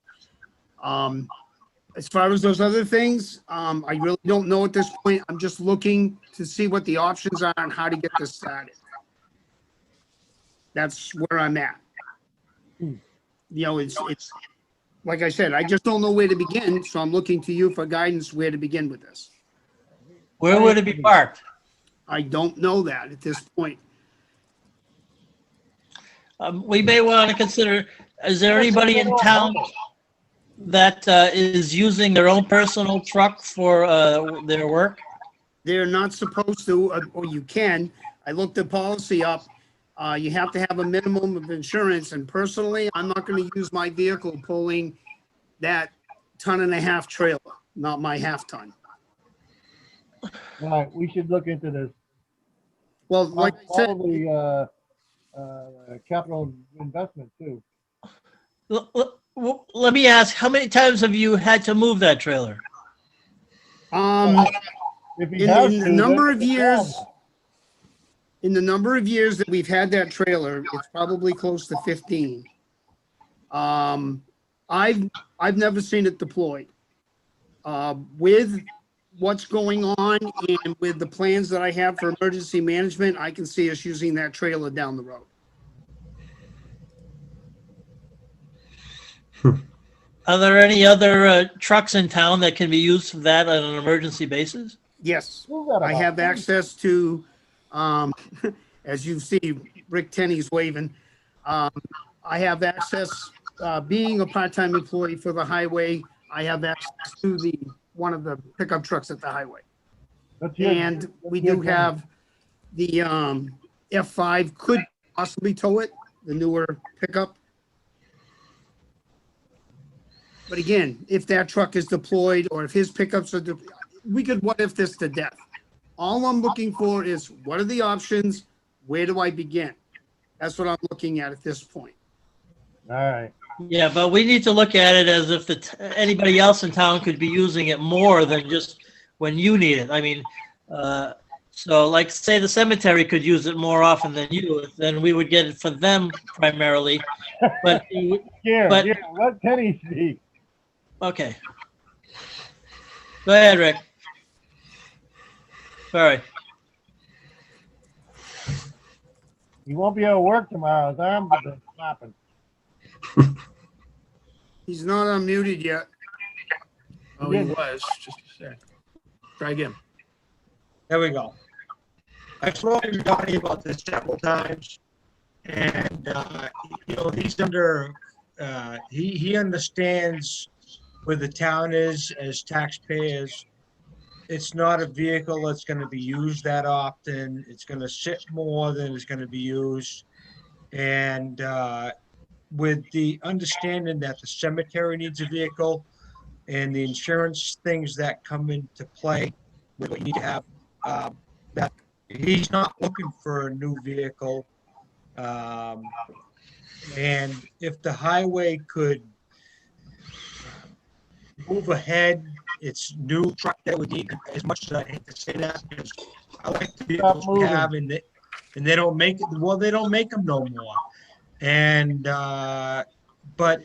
As far as those other things, I really don't know at this point. I'm just looking to see what the options are and how to get this started. That's where I'm at. It's like I said, I just don't know where to begin, so I'm looking to you for guidance where to begin with this. Where would it be parked? I don't know that at this point. We may want to consider, is there anybody in town that is using their own personal truck for their work? They're not supposed to, or you can. I looked the policy up. You have to have a minimum of insurance, and personally, I'm not going to use my vehicle pulling that 1.5 ton trailer, not my 1/2 ton. All right, we should look into this. Well, like I said, probably capital investment too. Let me ask, how many times have you had to move that trailer? If he has in the to, number that's of the years, problem. in the number of years that we've had that trailer, it's probably close to 15. I've never seen it deployed. With what's going on and with the plans that I have for emergency management, I can see us using that trailer down the road. Are there any other trucks in town that can be used for that on an emergency basis? Yes, I have access to, as you see, Rick Tenney's waving. I have access, being a part-time employee for the highway, I have access to one of the pickup trucks at the highway. And we do have the F5 could possibly tow it, the newer pickup. But again, if that truck is deployed or if his pickups are, we could what if this to death. All I'm looking for is what are the options? Where do I begin? That's what I'm looking at this point. All right. Yeah, but we need to look at it as if anybody else in town could be using it more than just when you need it. I mean, so like say the cemetery could use it more often than you, then we would get it for them primarily. But, Here, but, here, let Kenny speak. okay. Go ahead, Rick. Sorry. He won't be able to work tomorrow. His arms have been flopping. He's not unmuted yet. Oh, he Yeah. was, just a sec. Try again. There we go. I've spoken to Donnie about this several times, and you know, he's under. He understands where the town is as taxpayers. It's not a vehicle that's going to be used that often. It's going to sit more than it's going to be used, and with the understanding that the cemetery needs a vehicle and the insurance things that come into play, with what you need to have, that he's not looking for a new vehicle. And if the highway could move ahead, it's new truck that we need, as much as I hate to say that, because I like the vehicles we have, and they don't make it, well, they don't make them no more. And, but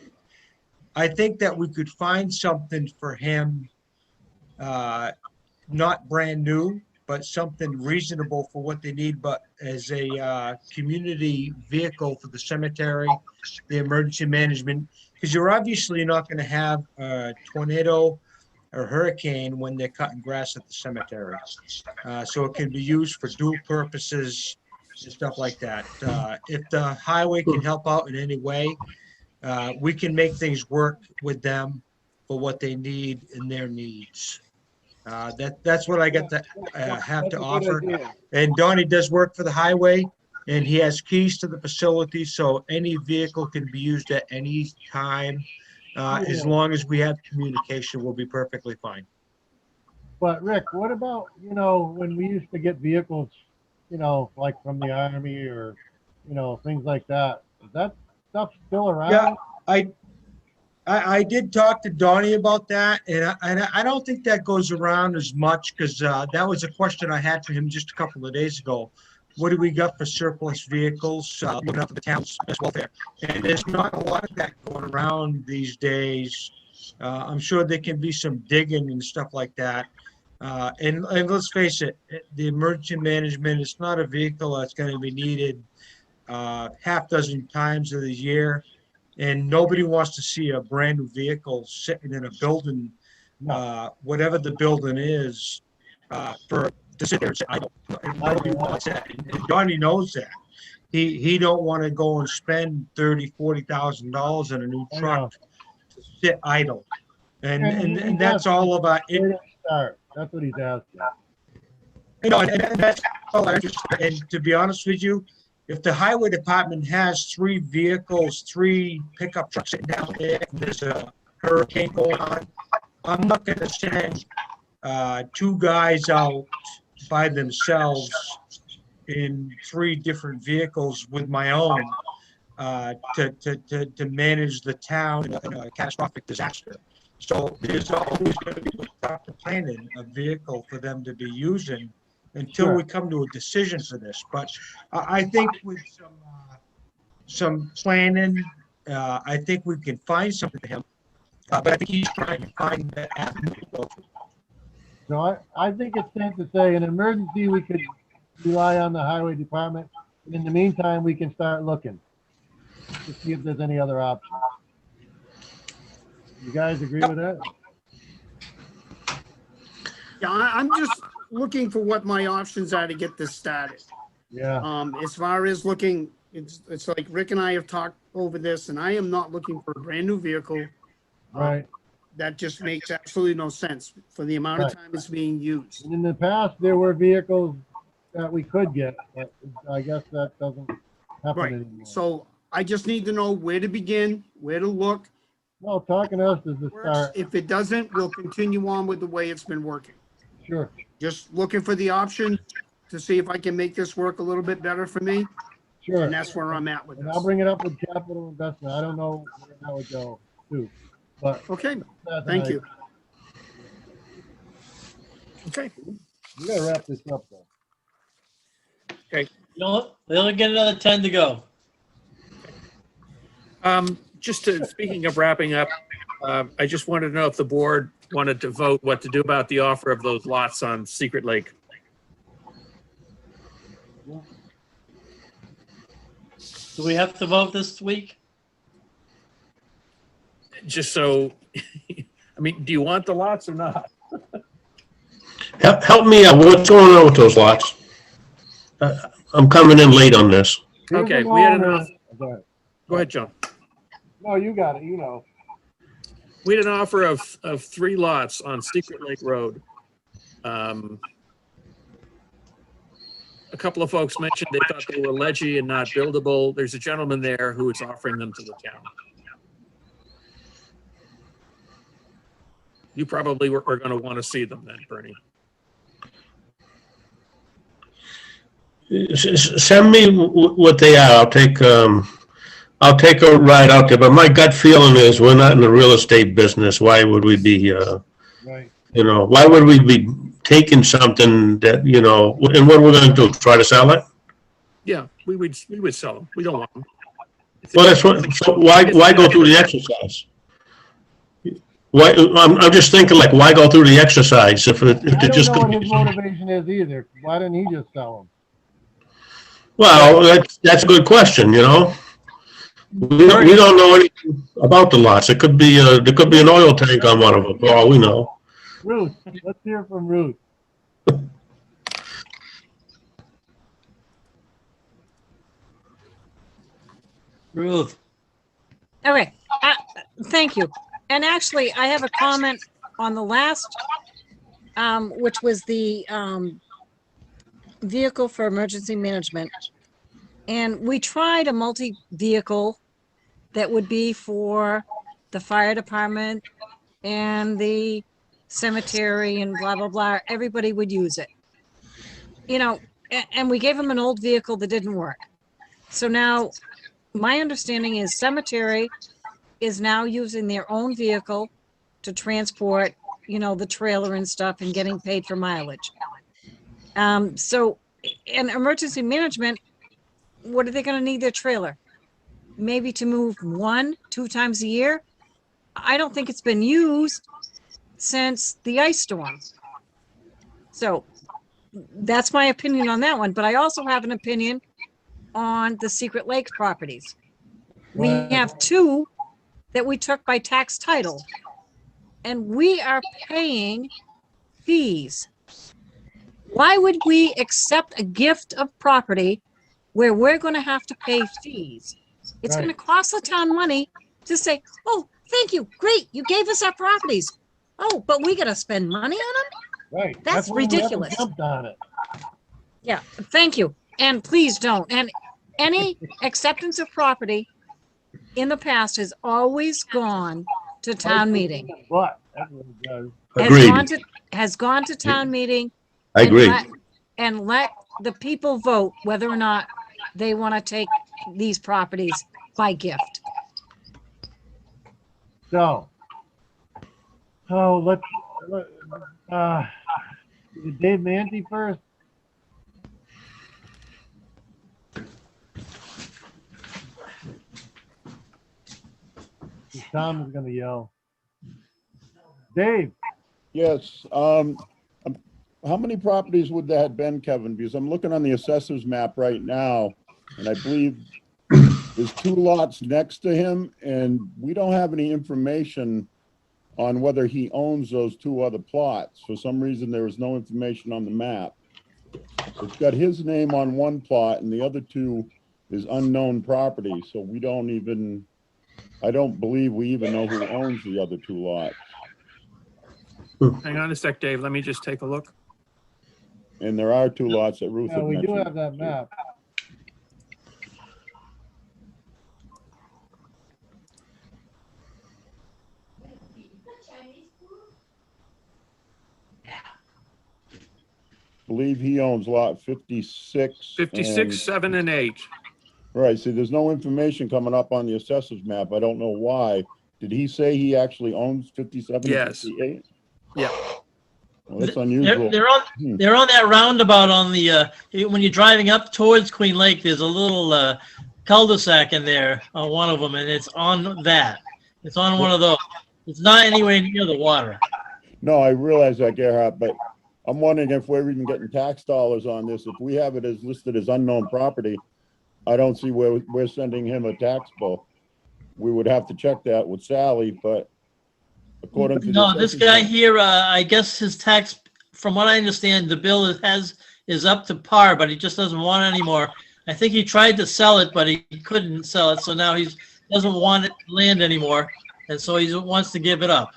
I think that we could find something for him, not brand new, but something reasonable for what they need, but as a community vehicle for the cemetery, the emergency management, because you're obviously not going to have a tornado or hurricane when they're cutting grass at the cemetery. So it can be used for dual purposes and stuff like that. If the highway can help out in any way, we can make things work with them for what they need and their needs. That's what I got to have to offer. And Donnie does work for the highway, and he has keys to the facility, so any vehicle can be used at any time. As long as we have communication, we'll be perfectly fine. But Rick, what about, you know, when we used to get vehicles, you know, like from the Army or, you know, things like that? Is that stuff still around? Yeah, I did talk to Donnie about that, and I don't think that goes around as much, because that was a question I had for him just a couple of days ago. What do we got for surplus vehicles, looking up at the town's best welfare? And there's not a lot of that going around these days. I'm sure there can be some digging and stuff like that. And let's face it, the emergency management is not a vehicle that's going to be needed half dozen times of the year. And nobody wants to see a brand new vehicle sitting in a building, whatever the building is, for to sit there and say, I don't. Nobody wants that. And Donnie knows that. He don't want to go and spend $30,000-$40,000 in a new truck to sit idle. And that's all about it. That's what he's asking. You know, and that's all I just, and to be honest with you, if the highway department has 3 vehicles, 3 pickup trucks sitting down there, and there's a hurricane going on, I'm not going to send 2 guys out by themselves in 3 different vehicles with my own to manage the town in a catastrophic disaster. So there's always going to be proper planning, a vehicle for them to be using until we come to a decision for this. But I think with some planning, I think we can find something for him. But I think he's trying to find that avenue to go through. So I think it's safe to say in an emergency, we could rely on the highway department. And in the meantime, we can start looking to see if there's any other options. You guys agree with that? Yeah, I'm just looking for what my options are to get this started. Yeah. As far as looking, it's like Rick and I have talked over this, and I am not looking for a brand new vehicle. Right. That just makes absolutely no sense for the amount of time it's being used. And in the past, there were vehicles that we could get, but I guess that doesn't happen anymore. So I just need to know where to begin, where to look. Well, talking to us is the start. If it doesn't, we'll continue on with the way it's been working. Sure. Just looking for the option to see if I can make this work a little bit better for me. Sure. And that's where I'm at with And this. I'll bring it up with capital investment. I don't know where that would go too, but. Okay, that's thank an you. Okay. idea. We gotta wrap this up though. Okay. You know what? They only get another 10 to go. Speaking of wrapping up, I just wanted to know if the board wanted to vote what to do about the offer of those lots on Secret Lake. Do we have to vote this week? Just so, I mean, do you want the lots or not? Help me out. What's going on with those lots? I'm coming in late on this. Here's Okay, an we had owner- enough. Go ahead, John. No, you got it, you know. We had an offer of 3 lots on Secret Lake Road. A couple of folks mentioned they thought they were ledgy and not buildable. There's a gentleman there who is offering them to the town. You probably are going to want to see them then, Bernie. Send me what they are. I'll take a ride out there, but my gut feeling is we're not in the real estate business. Why would we be, Right. why would we be taking something that, and what we're going to do, try to sell it? Yeah, we would sell them. We don't want them. Well, that's what, so why go through the exercise? Why, I'm just thinking like, why go through the exercise if I they're don't just know going what to his motivation is either. Why didn't he just sell them? Well, that's a good question, We don't know anything about the lots. It could be, there could be an oil tank on one of them, for all we know. Ruth, let's hear from Ruth. Ruth. Okay, thank you. And actually, I have a comment on the last, which was the vehicle for emergency management. And we tried a multi-vehicle that would be for the fire department and the cemetery and blah, blah, blah. Everybody would use it. And we gave them an old vehicle that didn't work. So now my understanding is cemetery is now using their own vehicle to transport, the trailer and stuff and getting paid for mileage. So in emergency management, what are they going to need their trailer? Maybe to move 1-2 times a year? I don't think it's been used since the ice storm. So that's my opinion on that one. But I also have an opinion on the Secret Lake properties. We have 2 that we took by tax title, and we are paying fees. Why would we accept a gift of property where we're going to have to pay fees? It's going to cost the town money to say, oh, thank you, great, you gave us our properties. Oh, but we got to spend money on them? Right. That's why we haven't ridiculous. Jumped on it. Yeah, thank you. And please don't. And any acceptance of property in the past has always gone to town meeting. What? That's what it does. Agreed. Has gone to town meeting. I agree. And let the people vote whether or not they want to take these properties by gift. So, let's, Dave Manty first. Tom is gonna yell. Dave. Yes, how many properties would that have been, Kevin? Because I'm looking on the assessor's map right now, and I believe there's 2 lots next to him, and we don't have any information on whether he owns those 2 other plots. For some reason, there is no information on the map. It's got his name on one plot, and the other 2 is unknown property, so we don't even, I don't believe we even know who owns the other 2 lots. Hang on a sec, Dave. Let me just take a look. And there are 2 lots that Ruth Yeah, had we do mentioned. have that map. Believe he owns lot 56. 56, 7, and 8. Right, see, there's no information coming up on the assessor's map. I don't know why. Did he say he actually owns 57 and Yes. 58? Yeah. Well, that's unusual. They're on that roundabout on the, when you're driving up towards Queen Lake, there's a little cul-de-sac in there on one of them, and it's on that. It's on one of those. It's not anywhere near the water. No, I realize that, Gerhard, but I'm wondering if we're even getting tax dollars on this. If we have it as listed as unknown property, I don't see where we're sending him a tax bill. We would have to check that with Sally, but according to the No, this assessor's guy map- here, I guess his tax, from what I understand, the bill is up to par, but he just doesn't want it anymore. I think he tried to sell it, but he couldn't sell it, so now he doesn't want it land anymore, and so he wants to give it up.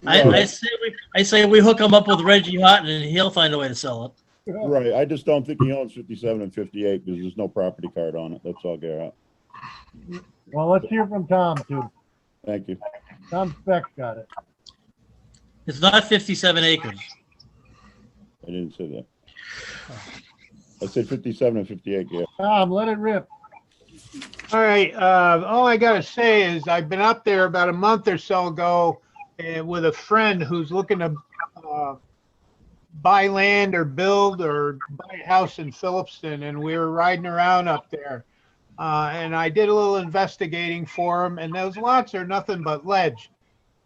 I say we hook him up with Reggie Houghton, and he'll find a way to sell it. Right, I just don't think he owns 57 and 58 because there's no property card on it. That's all, Gerhard. Well, let's hear from Tom too. Thank you. Tom Speck got it. It's not 57 acres. I didn't say that. I said 57 and 58, yeah. Tom, let it rip. All right, all I gotta say is I've been up there about a month or so ago with a friend who's looking to buy land or build or buy a house in Phillipston, and we were riding around up there. And I did a little investigating for him, and those lots are nothing but ledge.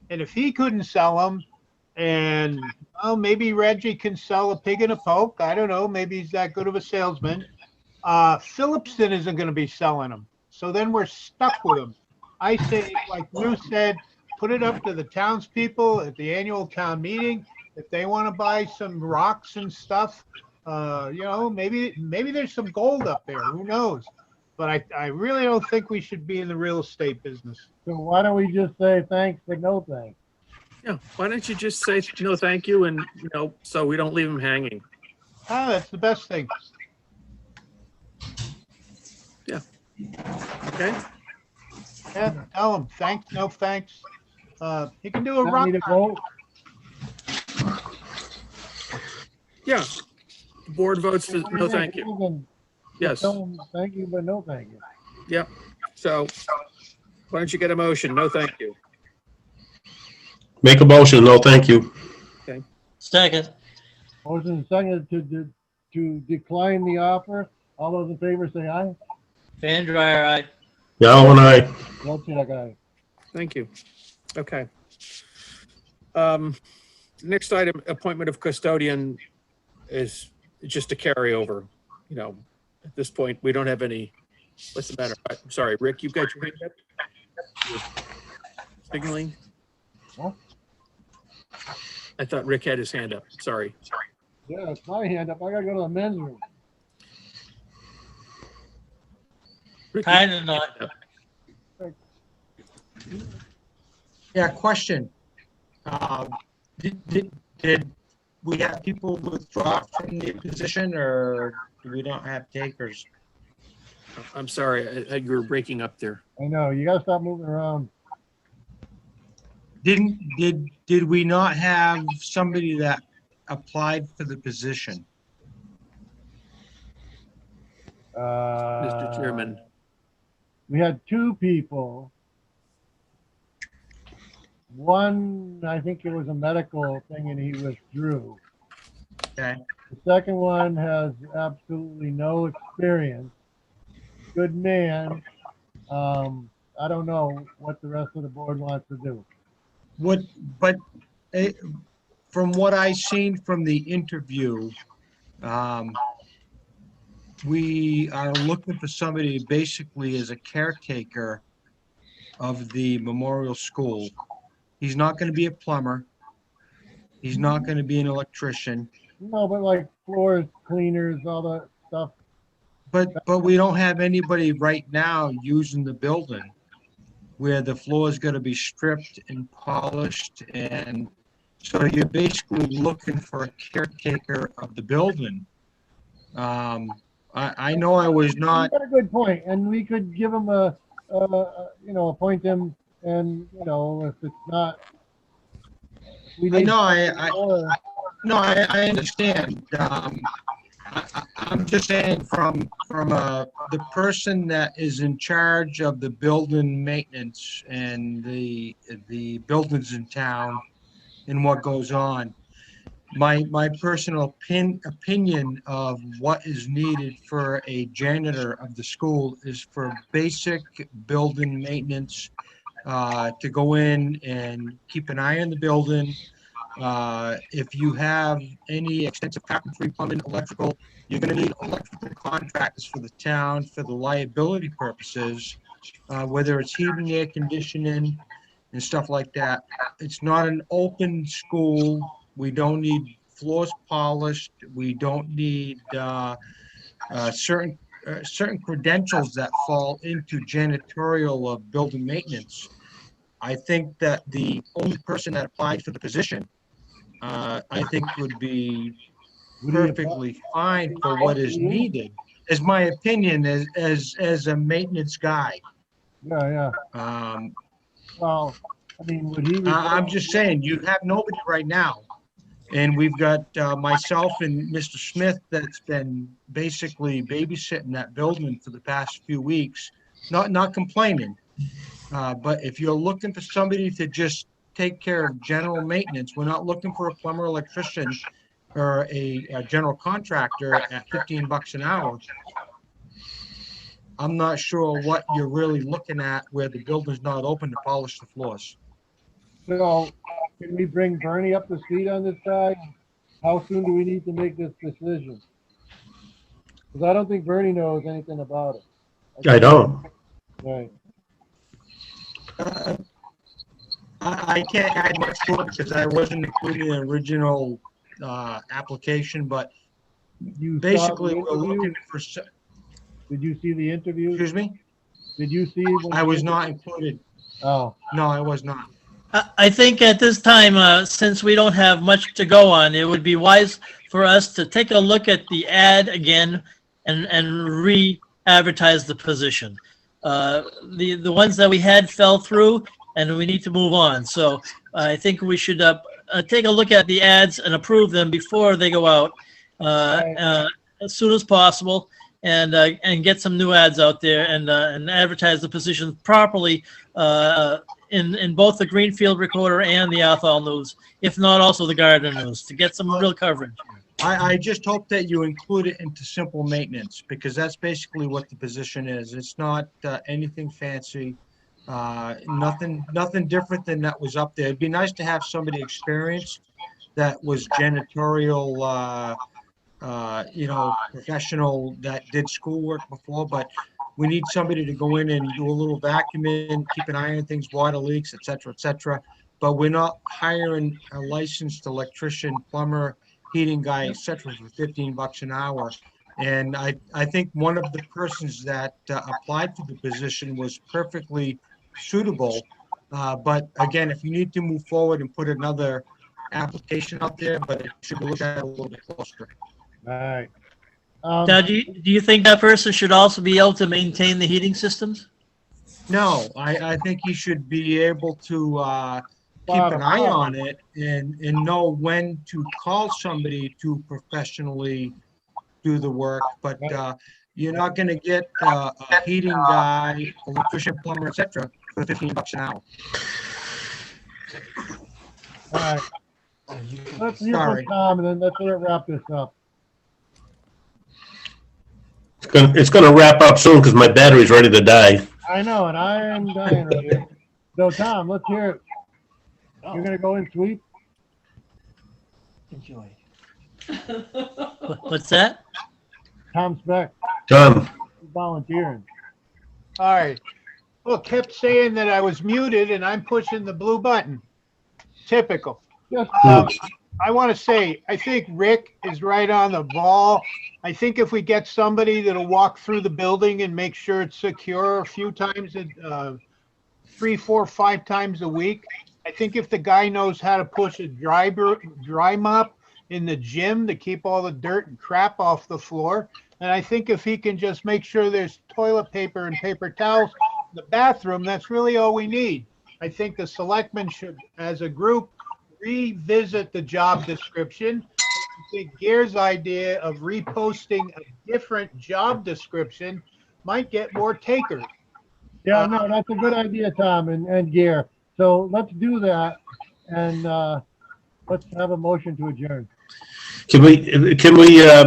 And if he couldn't sell them, and well, maybe Reggie can sell a pig in a poke. I don't know. Maybe he's that good of a salesman. Phillipston isn't going to be selling them. So then we're stuck with them. I say, like Bruce said, put it up to the townspeople at the annual town meeting. If they want to buy some rocks and stuff, you know, maybe there's some gold up there. Who knows? But I really don't think we should be in the real estate business. So why don't we just say thanks, but no thanks? Yeah, why don't you just say no, thank you, and, you know, so we don't leave them hanging. Ah, that's the best thing. Yeah. Okay. Yeah, tell him thanks, no thanks. He can do a Want rock. me to vote? Yeah. The board votes for What do no, you think? thank you. Then Yes. tell them thank you, but no thank you. Yep. So why don't you get a motion? No, thank you. Make a motion, no, thank you. Okay. Second. Motion second to decline the offer. All those in favor say aye. Van Dryer, aye. Gallo and I. Wojciech, aye. Thank you. Okay. Next item, appointment of custodian, is just a carryover. You know, at this point, we don't have any, what's the matter? I'm sorry, Rick, you've got your hand up? You're signaling? Huh? I thought Rick had his hand up. Sorry. Yeah, it's my hand up. I gotta go to the men's room. Rick, Kind of not. Yeah, question. Did we have people withdraw from the position, or do we not have takers? I'm sorry, you were breaking up there. I know, you gotta stop moving around. Did we not have somebody that applied for the position? Mr. Chairman. We had two people. One, I think it was a medical thing and he withdrew. Okay. The second one has absolutely no experience. Good man. I don't know what the rest of the board wants to do. From what I seen from the interview, we are looking for somebody basically as a caretaker of the memorial school. He's not going to be a plumber. He's not going to be an electrician. No, but like floors, cleaners, all that stuff. But we don't have anybody right now using the building where the floor is going to be stripped and polished, and so you're basically looking for a caretaker of the building. I know I was not. You got a good point, and we could give him appoint him, and if it's not. I understand. I'm just saying from the person that is in charge of the building maintenance and the buildings in town and what goes on. My personal opinion of what is needed for a janitor of the school is for basic building maintenance, to go in and keep an eye on the building. If you have any extensive carpentry, plumbing, electrical, you're gonna need electrical contractors for the town for the liability purposes, whether it's heating, air conditioning, and stuff like that. It's not an open school. We don't need floors polished. We don't need certain credentials that fall into janitorial of building maintenance. I think that the only person that applied for the position, I think would be perfectly fine for what is needed, is my opinion as a maintenance guy. Yeah. Well, I mean, would he? I'm just saying, you have nobody right now. And we've got myself and Mr. Smith that's been basically babysitting that building for the past few weeks, not complaining. But if you're looking for somebody to just take care of general maintenance, we're not looking for a plumber, electrician, or a general contractor at $15 an hour. I'm not sure what you're really looking at where the building's not open to polish the floors. So can we bring Bernie up to speed on this guy? How soon do we need to make this decision? Because I don't think Bernie knows anything about it. I don't. Right. I can't add much to it because I wasn't including the original application, but basically we're looking for. Did you see the interview? Excuse me? Did you see? I was not included. Oh. No, I was not. I think at this time, since we don't have much to go on, it would be wise for us to take a look at the ad again and re-advertise the position. The ones that we had fell through, and we need to move on. So I think we should take a look at the ads and approve them before they go out as soon as possible, and get some new ads out there and advertise the positions properly in both the Greenfield Recorder and the Athol News, if not also the Gardner News, to get some real coverage. I just hope that you include it into simple maintenance, because that's basically what the position is. It's not anything fancy, nothing different than that was up there. It'd be nice to have somebody experienced that was janitorial, professional that did schoolwork before, but we need somebody to go in and do a little vacuuming, keep an eye on things, water leaks, et cetera, but we're not hiring a licensed electrician, plumber, heating guy, et cetera, for $15 an hour. And I think one of the persons that applied for the position was perfectly suitable. But again, if you need to move forward and put another application out there, but it should be looked at a little bit closer. All right. Now, do you think that person should also be able to maintain the heating systems? No, I think he should be able to keep an eye on it and know when to call somebody to professionally do the work. But you're not going to get a heating guy, electrician, plumber, etc. for $15 an hour. All right. Let's hear from Tom, and then let's wrap this up. It's gonna wrap up soon because my battery's ready to die. I know, and I am dying right here. So, Tom, let's hear it. You're going to go and sweep? Enjoy. What's that? Tom Speck. Tom. Volunteering. All right. Well, kept saying that I was muted and I'm pushing the blue button. Typical. Yes. I want to say, I think Rick is right on the ball. I think if we get somebody that'll walk through the building and make sure it's secure a few times, 3, 4, 5 times a week. I think if the guy knows how to push a dry mop in the gym to keep all the dirt and crap off the floor, and I think if he can just make sure there's toilet paper and paper towels in the bathroom, that's really all we need. I think the selectmen should, as a group, revisit the job description, think Gare's idea of reposting a different job description might get more takers. Yeah, no, that's a good idea, Tom and Gare. So let's do that and let's have a motion to adjourn. Can we,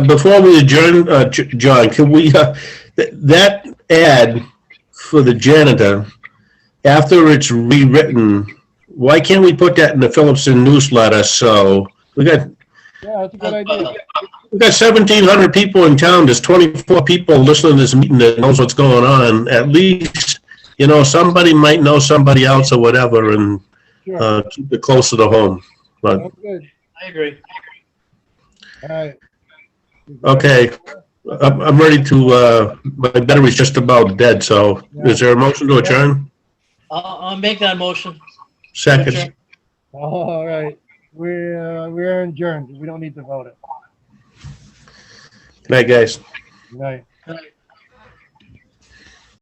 before we adjourn, John, can we, that ad for the janitor, after it's rewritten, why can't we put that in the Phillipston newsletter? So Yeah, that's a good idea. we got 1,700 people in town. There's 24 people listening to this meeting that knows what's going on. At least, you know, somebody might know somebody else or whatever, and keep it closer to home. But That's good. I agree. All right. okay, I'm ready to. My battery's just about dead. So, is there a motion to adjourn? I'll make that motion. Second. All right. We're adjourned. We don't need to vote it. Good night, guys. Good night.